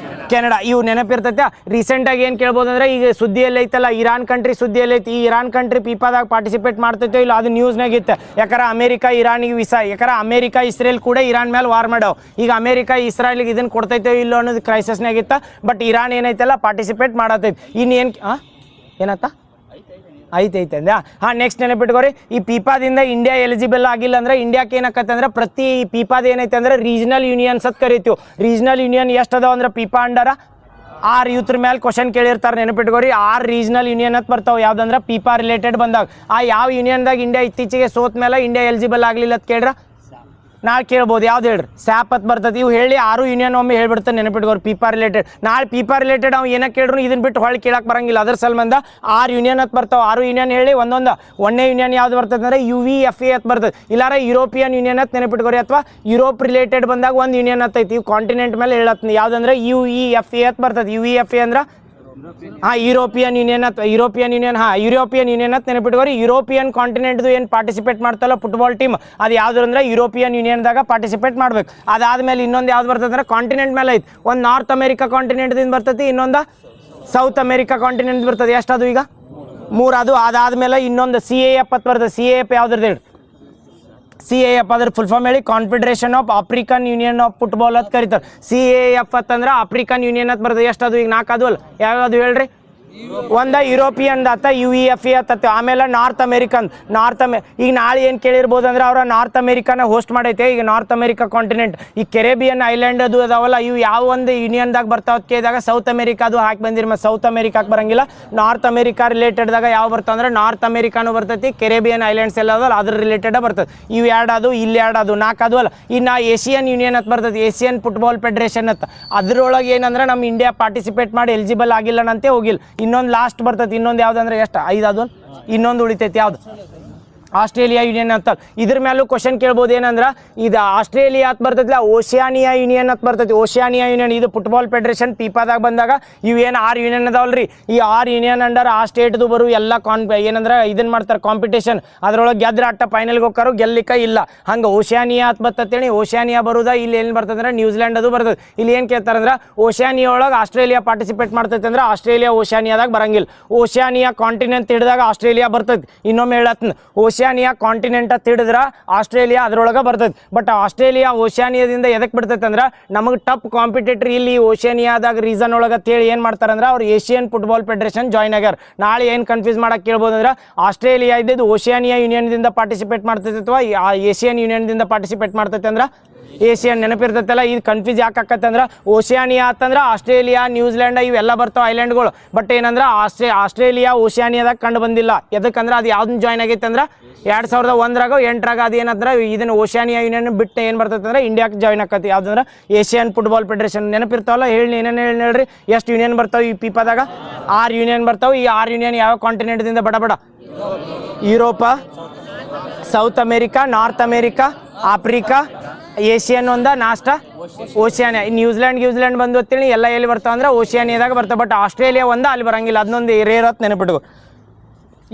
ಕೆನಡಾ ಇವು ನೆನಪಿರ್ತೈತೆ ರೀಸೆಂಟಾಗಿ ಏನು ಕೇಳ್ಬೋದು ಅಂದ್ರೆ ಈಗ ಸುದ್ದಿಯಲ್ಲಿ ಐತಲ್ಲ ಇರಾನ್ ಕಂಟ್ರಿ ಸುದ್ದಿಯಲ್ಲಿ ಐತಿ ಈ ಇರಾನ್ ಕಂಟ್ರಿ ಪೀಪಾದಾಗ ಪಾರ್ಟಿಸಿಪೇಟ್ ಮಾಡ್ತೈತೋ ಇಲ್ಲ ಅದು ನ್ಯೂಸ್ನಾಗ ಇತ್ತು ಯಾಕಂದ್ರೆ ಅಮೇರಿಕಾ ಇರಾನಿಗೆ ಯಾಕಂದ್ರೆ ಅಮೇರಿಕಾ ಇಸ್ರೇಲ್ ಕೂಡ ಇರಾನ್ ಮೇಲೆ ವಾರ್ ಮಾಡಾವ್ ಈಗ ಅಮೇರಿಕಾ ಇಸ್ರಾಯೇಲಿಗೆ ಇದನ್ನು ಕೊಡ್ತೈತೋ ಇಲ್ಲೋ ಅನ್ನೋದು ಕ್ರೈಸಿಸ್ನಾಗ ಇತ್ತು ಬಟ್ ಇರಾನ್ ಏನೈತಲ್ಲ ಪಾರ್ಟಿಸಿಪೇಟ್ ಮಾಡತೈತಿ ಇನ್ನೇನು ಏನತ್ತ ಐತೆ ಅಂದ ನೆಕ್ಸ್ಟ್ ನೆನಪಿಟ್ಕೋರಿ ಈ ಪೀಪಾದಿಂದ ಇಂಡಿಯಾ ಎಲಿಜಿಬಲ್ ಆಗಿಲ್ಲ ಅಂದ್ರೆ ಇಂಡಿಯಾಕ್ಕೆ ಏನಾಕತ್ತೆ ಅಂದ್ರೆ ಪ್ರತಿ ಪೀಪಾದ ಏನೈತೆ ಅಂದ್ರೆ ರೀಜನಲ್ ಯೂನಿಯನ್ಸ್ ಅಂತ ಕರಿತೀವಿ ರೀಜನಲ್ ಯೂನಿಯನ್ ಎಷ್ಟು ಅದಾವ ಅಂದ್ರೆ ಪೀಪಾ ಅಂಡರ 6 ಯೂತ್ರ ಮೇಲೆ ಕ್ವಶನ್ ಕೇಳಿರ್ತಾರೆ ನೆನಪಿಟ್ಕೋರಿ 6 ರೀಜನಲ್ ಯೂನಿಯನ್ ಅಂತ ಬರ್ತಾವೆ ಯಾವ್ದಂದ್ರೆ ಪೀಪಾ ರಿಲೇಟೆಡ್ ಬಂದಾಗ ಯಾವ ಯೂನಿಯನ್ದಾಗ ಇಂಡಿಯಾ ಇತ್ತೀಚೆಗೆ ಸೋತ್ ಮೇಲೆ ಇಂಡಿಯಾ ಎಲಿಜಿಬಲ್ ಆಗಲಿಲ್ಲ ಅಂತ ಕೇಳ್ರ ನಾಳೆ ಕೇಳ್ಬೋದು ಯಾವ್ದು ಹೇಳ್ರಿ ಸ್ಯಾಪ್ ಅಂತ ಬರ್ತದೆ ಇವು ಹೇಳಿ 6 ಯೂನಿಯನ್ ಒಮ್ಮೆ ಹೇಳ್ಬಿಡ್ತಾನೆ ನೆನಪಿಟ್ಕೋರು ಪೀಪಾ ರಿಲೇಟೆಡ್ ನಾಳೆ ಪೀಪಾ ರಿಲೇಟೆಡ್ ಅವ್ನು ಏನಕ್ಕೆ ಕೇಳ್ರು ಇದನ್ನ ಬಿಟ್ಟು ಹೊಳ್ಳಿ ಕೇಳಕ್ಕೆ ಬರಂಗಿಲ್ಲ ಅದ್ರ ಸಂಬಂಧ 6 ಯೂನಿಯನ್ ಅಂತ ಬರ್ತಾವೆ 6 ಯೂನಿಯನ್ ಹೇಳಿ ಒಂದೇ ಯೂನಿಯನ್ ಯಾವ್ದು ಬರ್ತದೆ ಅಂದರೆ UEFA ಅಂತ ಬರ್ತದೆ ಇಲ್ಲಾರ ಯುರೋಪಿಯನ್ ಯೂನಿಯನ್ ಅಂತ ನೆನಪಿಟ್ಕೋರಿ ಅಥವಾ ಯುರೋಪ್ ರಿಲೇಟೆಡ್ ಬಂದಾಗ ಒಂದು ಯೂನಿಯನ್ ಅಂತೈತಿ ಇವು ಕಾಂಟಿನೆಂಟ್ ಮೇಲೆ ಹೇಳತ್ತೀನಿ ಯಾವ್ದಂದ್ರೆ UEFA ಅಂತ ಬರ್ತದೆ UEFA ಅಂದ್ರೆ ಯುರೋಪಿಯನ್ ಯೂನಿಯನ್ ಅಂತ ನೆನಪಿಟ್ಕೋರಿ ಯುರೋಪಿಯನ್ ಕಾಂಟಿನೆಂಟ್ದು ಏನು ಪಾರ್ಟಿಸಿಪೇಟ್ ಮಾಡ್ತಲ್ಲ ಫುಟ್ಬಾಲ್ ಟೀಮ್ ಅದು ಯಾವ್ದು ಅಂದ್ರೆ ಯುರೋಪಿಯನ್ ಯೂನಿಯನ್ದಾಗ ಪಾರ್ಟಿಸಿಪೇಟ್ ಮಾಡ್ಬೇಕು ಅದಾದ್ಮೇಲೆ ಇನ್ನೊಂದು ಯಾವ್ದು ಬರ್ತದೆ ಅಂದ್ರೆ ಕಾಂಟಿನೆಂಟ್ ಮೇಲೆ ಐತಿ ಒಂದು ನಾರ್ತ್ ಅಮೇರಿಕಾ ಕಾಂಟಿನೆಂಟ್ದಿಂದ ಬರ್ತೈತಿ ಇನ್ನೊಂದು ಸೌತ್ ಅಮೇರಿಕಾ ಕಾಂಟಿನೆಂಟ್ ಬರ್ತದೆ ಎಷ್ಟದು ಈಗ 3 ಅದು ಅದಾದ್ಮೇಲೆ ಇನ್ನೊಂದು CAF ಅಂತ ಬರ್ತದೆ CAF ಯಾವ್ದ್ರದ್ದು ಹೇಳಿ CAF ಅದ್ರ ಫುಲ್ ಫಾರ್ಮ್ ಹೇಳಿ, confederation of African union of football ಅಂತ ಕರೀತಾರೆ. CAF ಅಂತಂದ್ರೆ ಆಫ್ರಿಕನ್ ಯೂನಿಯನ್ ಅಂತ ಬರ್ತದೆ. ಎಷ್ಟು ಅದು ಈಗ 4 ಅದು ಅಲ್ಲ, ಯಾವ್ದು ಹೇಳ್ರಿ? ಒಂದ ಯುರೋಪಿಯನ್ ಆತ, UEFA ಆತತ್ತೆ. ಆಮೇಲೆ ನಾರ್ತ್ ಅಮೇರಿಕನ್, ಈಗ ನಾಳೆ ಏನು ಕೇಳಿರ್ಬೋದು ಅಂದ್ರೆ ಅವ್ರ ನಾರ್ತ್ ಅಮೇರಿಕಾನ ಹೋಸ್ಟ್ ಮಾಡೈತೆ. ಈಗ ನಾರ್ತ್ ಅಮೇರಿಕಾ ಕಾಂಟಿನೆಂಟ್, ಈ ಕೆರೆಬಿಯನ್ ಐಲ್ಯಾಂಡ್ ಅದು ಅದಾವಲ್ಲ, ಇವು ಯಾವ ಒಂದು ಯೂನಿಯನ್ದಾಗ ಬರ್ತಾವ ಕೇಳಿದಾಗ ಸೌತ್ ಅಮೇರಿಕಾದು ಹಾಕಿ ಬಂದಿರಿ. ಮತ್ತು ಸೌತ್ ಅಮೇರಿಕಾಕ್ಕೆ ಬರಂಗಿಲ್ಲ. ನಾರ್ತ್ ಅಮೇರಿಕಾ ರಿಲೇಟೆಡ್ದಾಗ ಯಾವ ಬರ್ತಾವ ಅಂದ್ರೆ ನಾರ್ತ್ ಅಮೇರಿಕಾನು ಬರ್ತೈತಿ, ಕೆರೆಬಿಯನ್ ಐಲ್ಯಾಂಡ್ಸ್ ಎಲ್ಲ ಅದಲ್ಲ ಅದ್ರ ರಿಲೇಟೆಡ್ ಬರ್ತದೆ. ಇವು ಎರಡು ಅದು, ಇಲ್ಲಿ ಎರಡು ಅದು, 4 ಅದು ಅಲ್ಲ. ಇನ್ನು ಏಷಿಯನ್ ಯೂನಿಯನ್ ಅಂತ ಬರ್ತೈತಿ, ಏಷಿಯನ್ ಫುಟ್ಬಾಲ್ ಫೆಡರೇಷನ್ ಅಂತ. ಅದ್ರೊಳಗೆ ಏನಂದ್ರೆ ನಮ್ಮ ಇಂಡಿಯಾ ಪಾರ್ಟಿಸಿಪೇಟ್ ಮಾಡಿ ಎಲಿಜಿಬಲ್ ಆಗಿಲ್ಲನಂತೆ ಹೋಗಿಲ್ಲ. ಇನ್ನೊಂದು ಲಾಸ್ಟ್ ಬರ್ತೈತಿ, ಇನ್ನೊಂದು ಯಾವ್ದಂದ್ರೆ ಎಷ್ಟು 5 ಅದು, ಇನ್ನೊಂದು ಉಳಿತೈತಿ ಯಾವ್ದು? ಆಸ್ಟ್ರೇಲಿಯಾ ಯೂನಿಯನ್ ಅಂತ. ಇದ್ರ ಮೇಲೂ ಕ್ವಶನ್ ಕೇಳ್ಬೋದು, ಏನಂದ್ರೆ ಇದು ಆಸ್ಟ್ರೇಲಿಯಾ ಅಂತ ಬರ್ತೈತಿಲ್ಲ, ಓಷಿಯಾನಿಯಾ ಯೂನಿಯನ್ ಅಂತ ಬರ್ತೈತಿ. ಓಷಿಯಾನಿಯಾ ಯೂನಿಯನ್ ಇದು ಫುಟ್ಬಾಲ್ ಫೆಡರೇಷನ್ ಪೀಪಾದಾಗ ಬಂದಾಗ ಇವು ಏನು 6 ಯೂನಿಯನ್ ಅದಾವಲ್ರಿ, ಈ 6 ಯೂನಿಯನ್ ಅಂಡರ್ ಆ ಸ್ಟೇಟ್ದು ಬರು ಎಲ್ಲ ಏನಂದ್ರೆ ಇದನ್ನ ಮಾಡ್ತಾರೆ ಕಾಂಪಿಟೇಷನ್. ಅದ್ರೊಳಗೆ ಗೆದ್ರೆ ಅಟ್ಟ ಫೈನಲ್ಗೆ ಹೋಗ್ತಾರೋ, ಗೆಲ್ಲಿಕ್ಕ ಇಲ್ಲ. ಹಂಗೆ ಓಷಿಯಾನಿಯಾ ಅಂತ ಬರ್ತೇಳಿ. ಓಷಿಯಾನಿಯಾ ಬರುದ ಇಲ್ಲಿ ಏನು ಬರ್ತದೆ ನ್ಯೂಜಿಲ್ಯಾಂಡ್ ಅದು ಬರ್ತದೆ. ಇಲ್ಲಿ ಏನು ಕೇಳ್ತಾರಂದ್ರೆ ಓಷಿಯಾನಿಯಾ ಒಳಗೆ ಆಸ್ಟ್ರೇಲಿಯಾ ಪಾರ್ಟಿಸಿಪೇಟ್ ಮಾಡ್ತೈತೆ ಅಂದ್ರೆ ಆಸ್ಟ್ರೇಲಿಯಾ ಓಷಿಯಾನಿಯಾದಾಗ ಬರಂಗಿಲ್ಲ. ಓಷಿಯಾನಿಯಾ ಕಾಂಟಿನೆಂಟ್ ಹಿಡಿದಾಗ ಆಸ್ಟ್ರೇಲಿಯಾ ಬರ್ತೈತಿ. ಇನ್ನೊಮ್ಮೆ ಹೇಳತ್ನ, ಓಷಿಯಾನಿಯಾ ಕಾಂಟಿನೆಂಟ್ ಅಂತ ಹಿಡಿದ್ರೆ ಆಸ್ಟ್ರೇಲಿಯಾ ಅದ್ರೊಳಗೆ ಬರ್ತೈತಿ. ಬಟ್ ಆಸ್ಟ್ರೇಲಿಯಾ ಓಷಿಯಾನಿಯಾದಿಂದ ಎದಕ್ಕೆ ಬಿಡ್ತೈತೆ ಅಂದ್ರೆ ನಮಗೆ ಟಫ್ ಕಾಂಪಿಟೇಟರ್ ಇಲ್ಲಿ ಓಷಿಯಾನಿಯಾದಾಗ ರೀಸನ್ ಒಳಗೆ ಅಂತೇಳಿ ಏನು ಮಾಡ್ತಾರಂದ್ರೆ ಅವ್ರು ಏಷಿಯನ್ ಫುಟ್ಬಾಲ್ ಫೆಡರೇಷನ್ ಜಾಯ್ನ್ ಆಗ್ಯಾರ. ನಾಳೆ ಏನು ಕನ್ಫ್ಯೂಸ್ ಮಾಡಕ್ಕೆ ಕೇಳ್ಬೋದು ಅಂದ್ರೆ ಆಸ್ಟ್ರೇಲಿಯಾ ಇದ್ದಿದ್ದು ಓಷಿಯಾನಿಯಾ ಯೂನಿಯನ್ದಿಂದ ಪಾರ್ಟಿಸಿಪೇಟ್ ಮಾಡ್ತೈತೆ ಅಥವಾ ಏಷಿಯನ್ ಯೂನಿಯನ್ದಿಂದ ಪಾರ್ಟಿಸಿಪೇಟ್ ಮಾಡ್ತೈತೆ ಅಂದ್ರೆ ಏಷಿಯನ್ ನೆನಪಿರ್ತೈತಲ್ಲ. ಇದು ಕನ್ಫ್ಯೂಸ್ ಯಾಕೆ ಆಕತ್ತೆ ಅಂದ್ರೆ ಓಷಿಯಾನಿಯಾ ಅಂತಂದ್ರೆ ಆಸ್ಟ್ರೇಲಿಯಾ, ನ್ಯೂಜಿಲ್ಯಾಂಡ್ ಇವೆಲ್ಲ ಬರ್ತಾವೆ ಐಲ್ಯಾಂಡ್ಗಳು. ಬಟ್ ಏನಂದ್ರೆ ಆಸ್ಟ್ರೇಲಿಯಾ ಓಷಿಯಾನಿಯಾದಾಗ ಕಂಡು ಬಂದಿಲ್ಲ. ಎದಕ್ಕಂದ್ರೆ ಅದು ಯಾವ್ದನ್ನ ಜಾಯ್ನ್ ಆಗೈತೆ ಅಂದ್ರೆ 2001 8 ಅದು ಏನಂದ್ರೆ ಇದನ್ನು ಓಷಿಯಾನಿಯಾ ಯೂನಿಯನ್ ಬಿಟ್ಟು ಏನು ಬರ್ತೈತೆ ಅಂದ್ರೆ ಇಂಡಿಯಾಕ್ಕೆ ಜಾಯ್ನ್ ಆಕತಿ. ಯಾವ್ದಂದ್ರೆ ಏಷಿಯನ್ ಫುಟ್ಬಾಲ್ ಫೆಡರೇಷನ್. ನೆನಪಿರ್ತಾವಲ್ಲ, ಹೇಳಿ ಏನೇನು ಹೇಳ್ರಿ, ಎಷ್ಟು ಯೂನಿಯನ್ ಬರ್ತಾವೆ ಈ ಪೀಪಾದಾಗ? 6 ಯೂನಿಯನ್ ಬರ್ತಾವೆ. ಈ 6 ಯೂನಿಯನ್ ಯಾವ ಕಾಂಟಿನೆಂಟ್ದಿಂದ? ಬಡ Europe, south America, north America, Africa, Asian ಒಂದ, ನಾಷ್ಟ ಓಷಿಯಾನಿಯಾ. ನ್ಯೂಜಿಲ್ಯಾಂಡ್ ಬಂದು ಅಂತೇಳಿ ಎಲ್ಲ ಎಲ್ಲಿ ಬರ್ತಾವೆ ಅಂದ್ರೆ ಓಷಿಯಾನಿಯಾದಾಗ ಬರ್ತಾವೆ. ಬಟ್ ಆಸ್ಟ್ರೇಲಿಯಾ ಒಂದ ಅಲ್ಲಿ ಬರಂಗಿಲ್ಲ. ಅದನ್ನೊಂದು ರೇರ್ ಹೊತ್ತು ನೆನಪಿಟ್ಕೊ.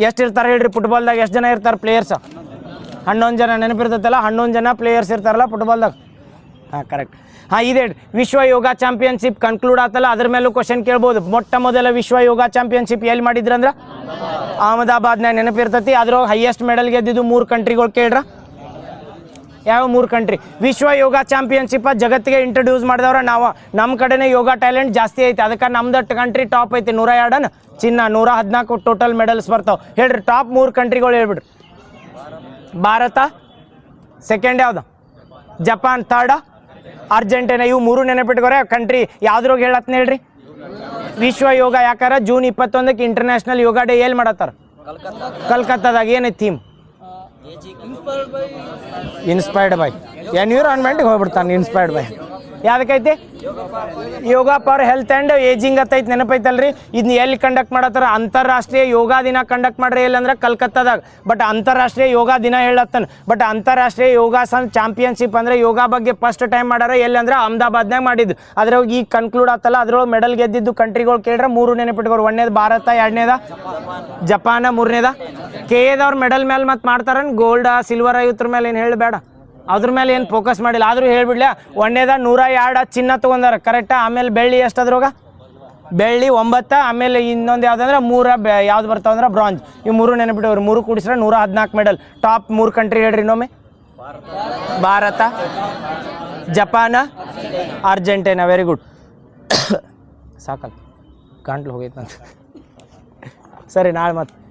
ಎಷ್ಟು ಇರ್ತಾರೆ ಹೇಳ್ರಿ ಫುಟ್ಬಾಲ್ದಾಗ? ಎಷ್ಟು ಜನ ಇರ್ತಾರೆ ಪ್ಲೇಯರ್ಸ್? 11 ಜನ. ನೆನಪಿರ್ತೈತಲ್ಲ, 11 ಜನ ಪ್ಲೇಯರ್ಸ್ ಇರ್ತಾರಲ್ಲ ಫುಟ್ಬಾಲ್ದಾಗ. ಹಾಂ, ಕರೆಕ್ಟ್. ಹಾಂ, ಇದೆ ವಿಶ್ವ ಯೋಗ ಚಾಂಪಿಯನ್ಶಿಪ್ ಕನ್ಕ್ಲೂಡ್ ಆತಲ್ಲ, ಅದ್ರ ಮೇಲೂ ಕ್ವಶನ್ ಕೇಳ್ಬೋದು. ಮೊಟ್ಟ ಮೊದಲ ವಿಶ್ವ ಯೋಗ ಚಾಂಪಿಯನ್ಶಿಪ್ ಎಲ್ಲಿ ಮಾಡಿದ್ರಂದ್ರೆ ಅಹಮದಾಬಾದ್ನಾಗ. ನೆನಪಿರ್ತೈತಿ. ಅದ್ರೊಳಗೆ ಹೈಯೆಸ್ಟ್ ಮೆಡಲ್ ಗೆದ್ದಿದ್ದು 3 ಕಂಟ್ರಿಗಳು ಕೇಳ್ರ. ಯಾವ 3 ಕಂಟ್ರಿ? ವಿಶ್ವ ಯೋಗ ಚಾಂಪಿಯನ್ಶಿಪ್ ಜಗತ್ತಿಗೆ ಇಂಟ್ರೊಡ್ಯೂಸ್ ಮಾಡಿದವ್ರ ನಾವು. ನಮ್ಮ ಕಡೆನೇ ಯೋಗ ಟ್ಯಾಲೆಂಟ್ ಜಾಸ್ತಿ ಐತೆ. ಅದಕ್ಕೆ ನಮ್ದು ಕಂಟ್ರಿ ಟಾಪ್ ಐತಿ. 102 ಚಿನ್ನ, 114 ಟೋಟಲ್ ಮೆಡಲ್ಸ್ ಬರ್ತಾವೆ. ಹೇಳ್ರಿ ಟಾಪ್ 3 ಕಂಟ್ರಿಗಳು ಹೇಳ್ಬಿಡ್ರಿ. ಭಾರತ ಸೆಕೆಂಡ್, ಯಾವ್ದು? Japan third, Argentina. ಇವು 3 ನೆನಪಿಟ್ಕೋರೆ ಕಂಟ್ರಿ. ಯಾವ್ದ್ರೋಗ ಹೇಳತ್ನ ಹೇಳ್ರಿ? ವಿಶ್ವ ಯೋಗ. ಯಾಕಾರ ಜೂನ್ 21 ಇಂಟರ್ನ್ಯಾಷನಲ್ ಯೋಗ ಡೇ ಎಲ್ಲಿ ಮಾಡತ್ತಾರ? ಕಲ್ಕತ್ತಾದಾಗ. ಏನೈತಿ ಥೀಮ್? ಇನ್ಸ್ಪೈರ್ಡ್ ಬೈ ಎನ್ವಿರಾನ್ಮೆಂಟ್ಗೆ ಹೋಗ್ಬಿಡ್ತಾನೆ. ಇನ್ಸ್ಪೈರ್ಡ್ ಬೈ ಯಾವ್ದಕ್ಕೈತಿ? Yoga for health and ageing ಅಂತೈತಿ. ನೆನಪೈತಲ್ರಿ? ಇದನ್ನ ಎಲ್ಲಿ ಕಂಡಕ್ಟ್ ಮಾಡತ್ತಾರ? ಅಂತಾರಾಷ್ಟ್ರೀಯ ಯೋಗ ದಿನ ಕಂಡಕ್ಟ್ ಮಾಡ್ರಿ. ಎಲ್ಲಂದ್ರೆ ಕಲ್ಕತ್ತಾದಾಗ. ಬಟ್ ಅಂತಾರಾಷ್ಟ್ರೀಯ ಯೋಗ ದಿನ ಹೇಳತ್ತನ. ಬಟ್ ಅಂತಾರಾಷ್ಟ್ರೀಯ ಯೋಗಾಸನ ಚಾಂಪಿಯನ್ಶಿಪ್ ಅಂದ್ರೆ ಯೋಗ ಬಗ್ಗೆ ಫಸ್ಟ್ ಟೈಮ್ ಮಾಡ್ಯಾರ ಎಲ್ಲಂದ್ರೆ ಅಹಮದಾಬಾದ್ನಾಗ ಮಾಡಿದ್ದು. ಅದ್ರೊಳಗೆ ಈಗ ಕನ್ಕ್ಲೂಡ್ ಆತಲ್ಲ, ಅದ್ರೊಳಗೆ ಮೆಡಲ್ ಗೆದ್ದಿದ್ದು ಕಂಟ್ರಿಗಳು ಕೇಳ್ರೆ 3 ನೆನಪಿಟ್ಕೋರು. 1ನೇದು ಭಾರತ, 2ನೇದ ಜಪಾನ, 3ನೇದ KAದವ್ರು ಮೆಡಲ್ ಮೇಲೆ ಮತ್ತೆ ಮಾಡ್ತಾರ ಗೋಲ್ಡ್ ಸಿಲ್ವರ್ ಇದ್ರ ಮೇಲೆ ಏನು ಹೇಳಬೇಡ. ಅದ್ರ ಮೇಲೆ ಏನು ಫೋಕಸ್ ಮಾಡಿಲ್ಲ. ಆದರೂ ಹೇಳ್ಬಿಡ್ಲ, 1ನೇದ 102 ಚಿನ್ನ ತೊಗೊಂಡಾರ ಕರೆಕ್ಟಾ. ಆಮೇಲೆ ಬೆಳ್ಳಿ ಎಷ್ಟು ಅದ್ರಾಗ? ಬೆಳ್ಳಿ 9. ಆಮೇಲೆ ಇನ್ನೊಂದು ಯಾವ್ದಂದ್ರೆ 3 ಯಾವ್ದು ಬರ್ತಾವ ಅಂದ್ರೆ ಬ್ರಾಂಜ್. ಇವು 3 ನೆನಪಿಟ್ಟವ್ರು. 3 ಕೂಡಿಸ್ರೆ 114 ಮೆಡಲ್. ಟಾಪ್ 3 ಕಂಟ್ರಿ ಹೇಳ್ರಿ ಇನ್ನೊಮ್ಮೆ. ಭಾರತ, ಜಪಾನ, ಅರ್ಜೆಂಟೀನಾ. Very good. ಸಾಕಲ್ಲ, ಗಂಟ್ಲು ಹೋಗೈತಂತ. ಸರಿ, ನಾಳೆ ಮತ್ತೆ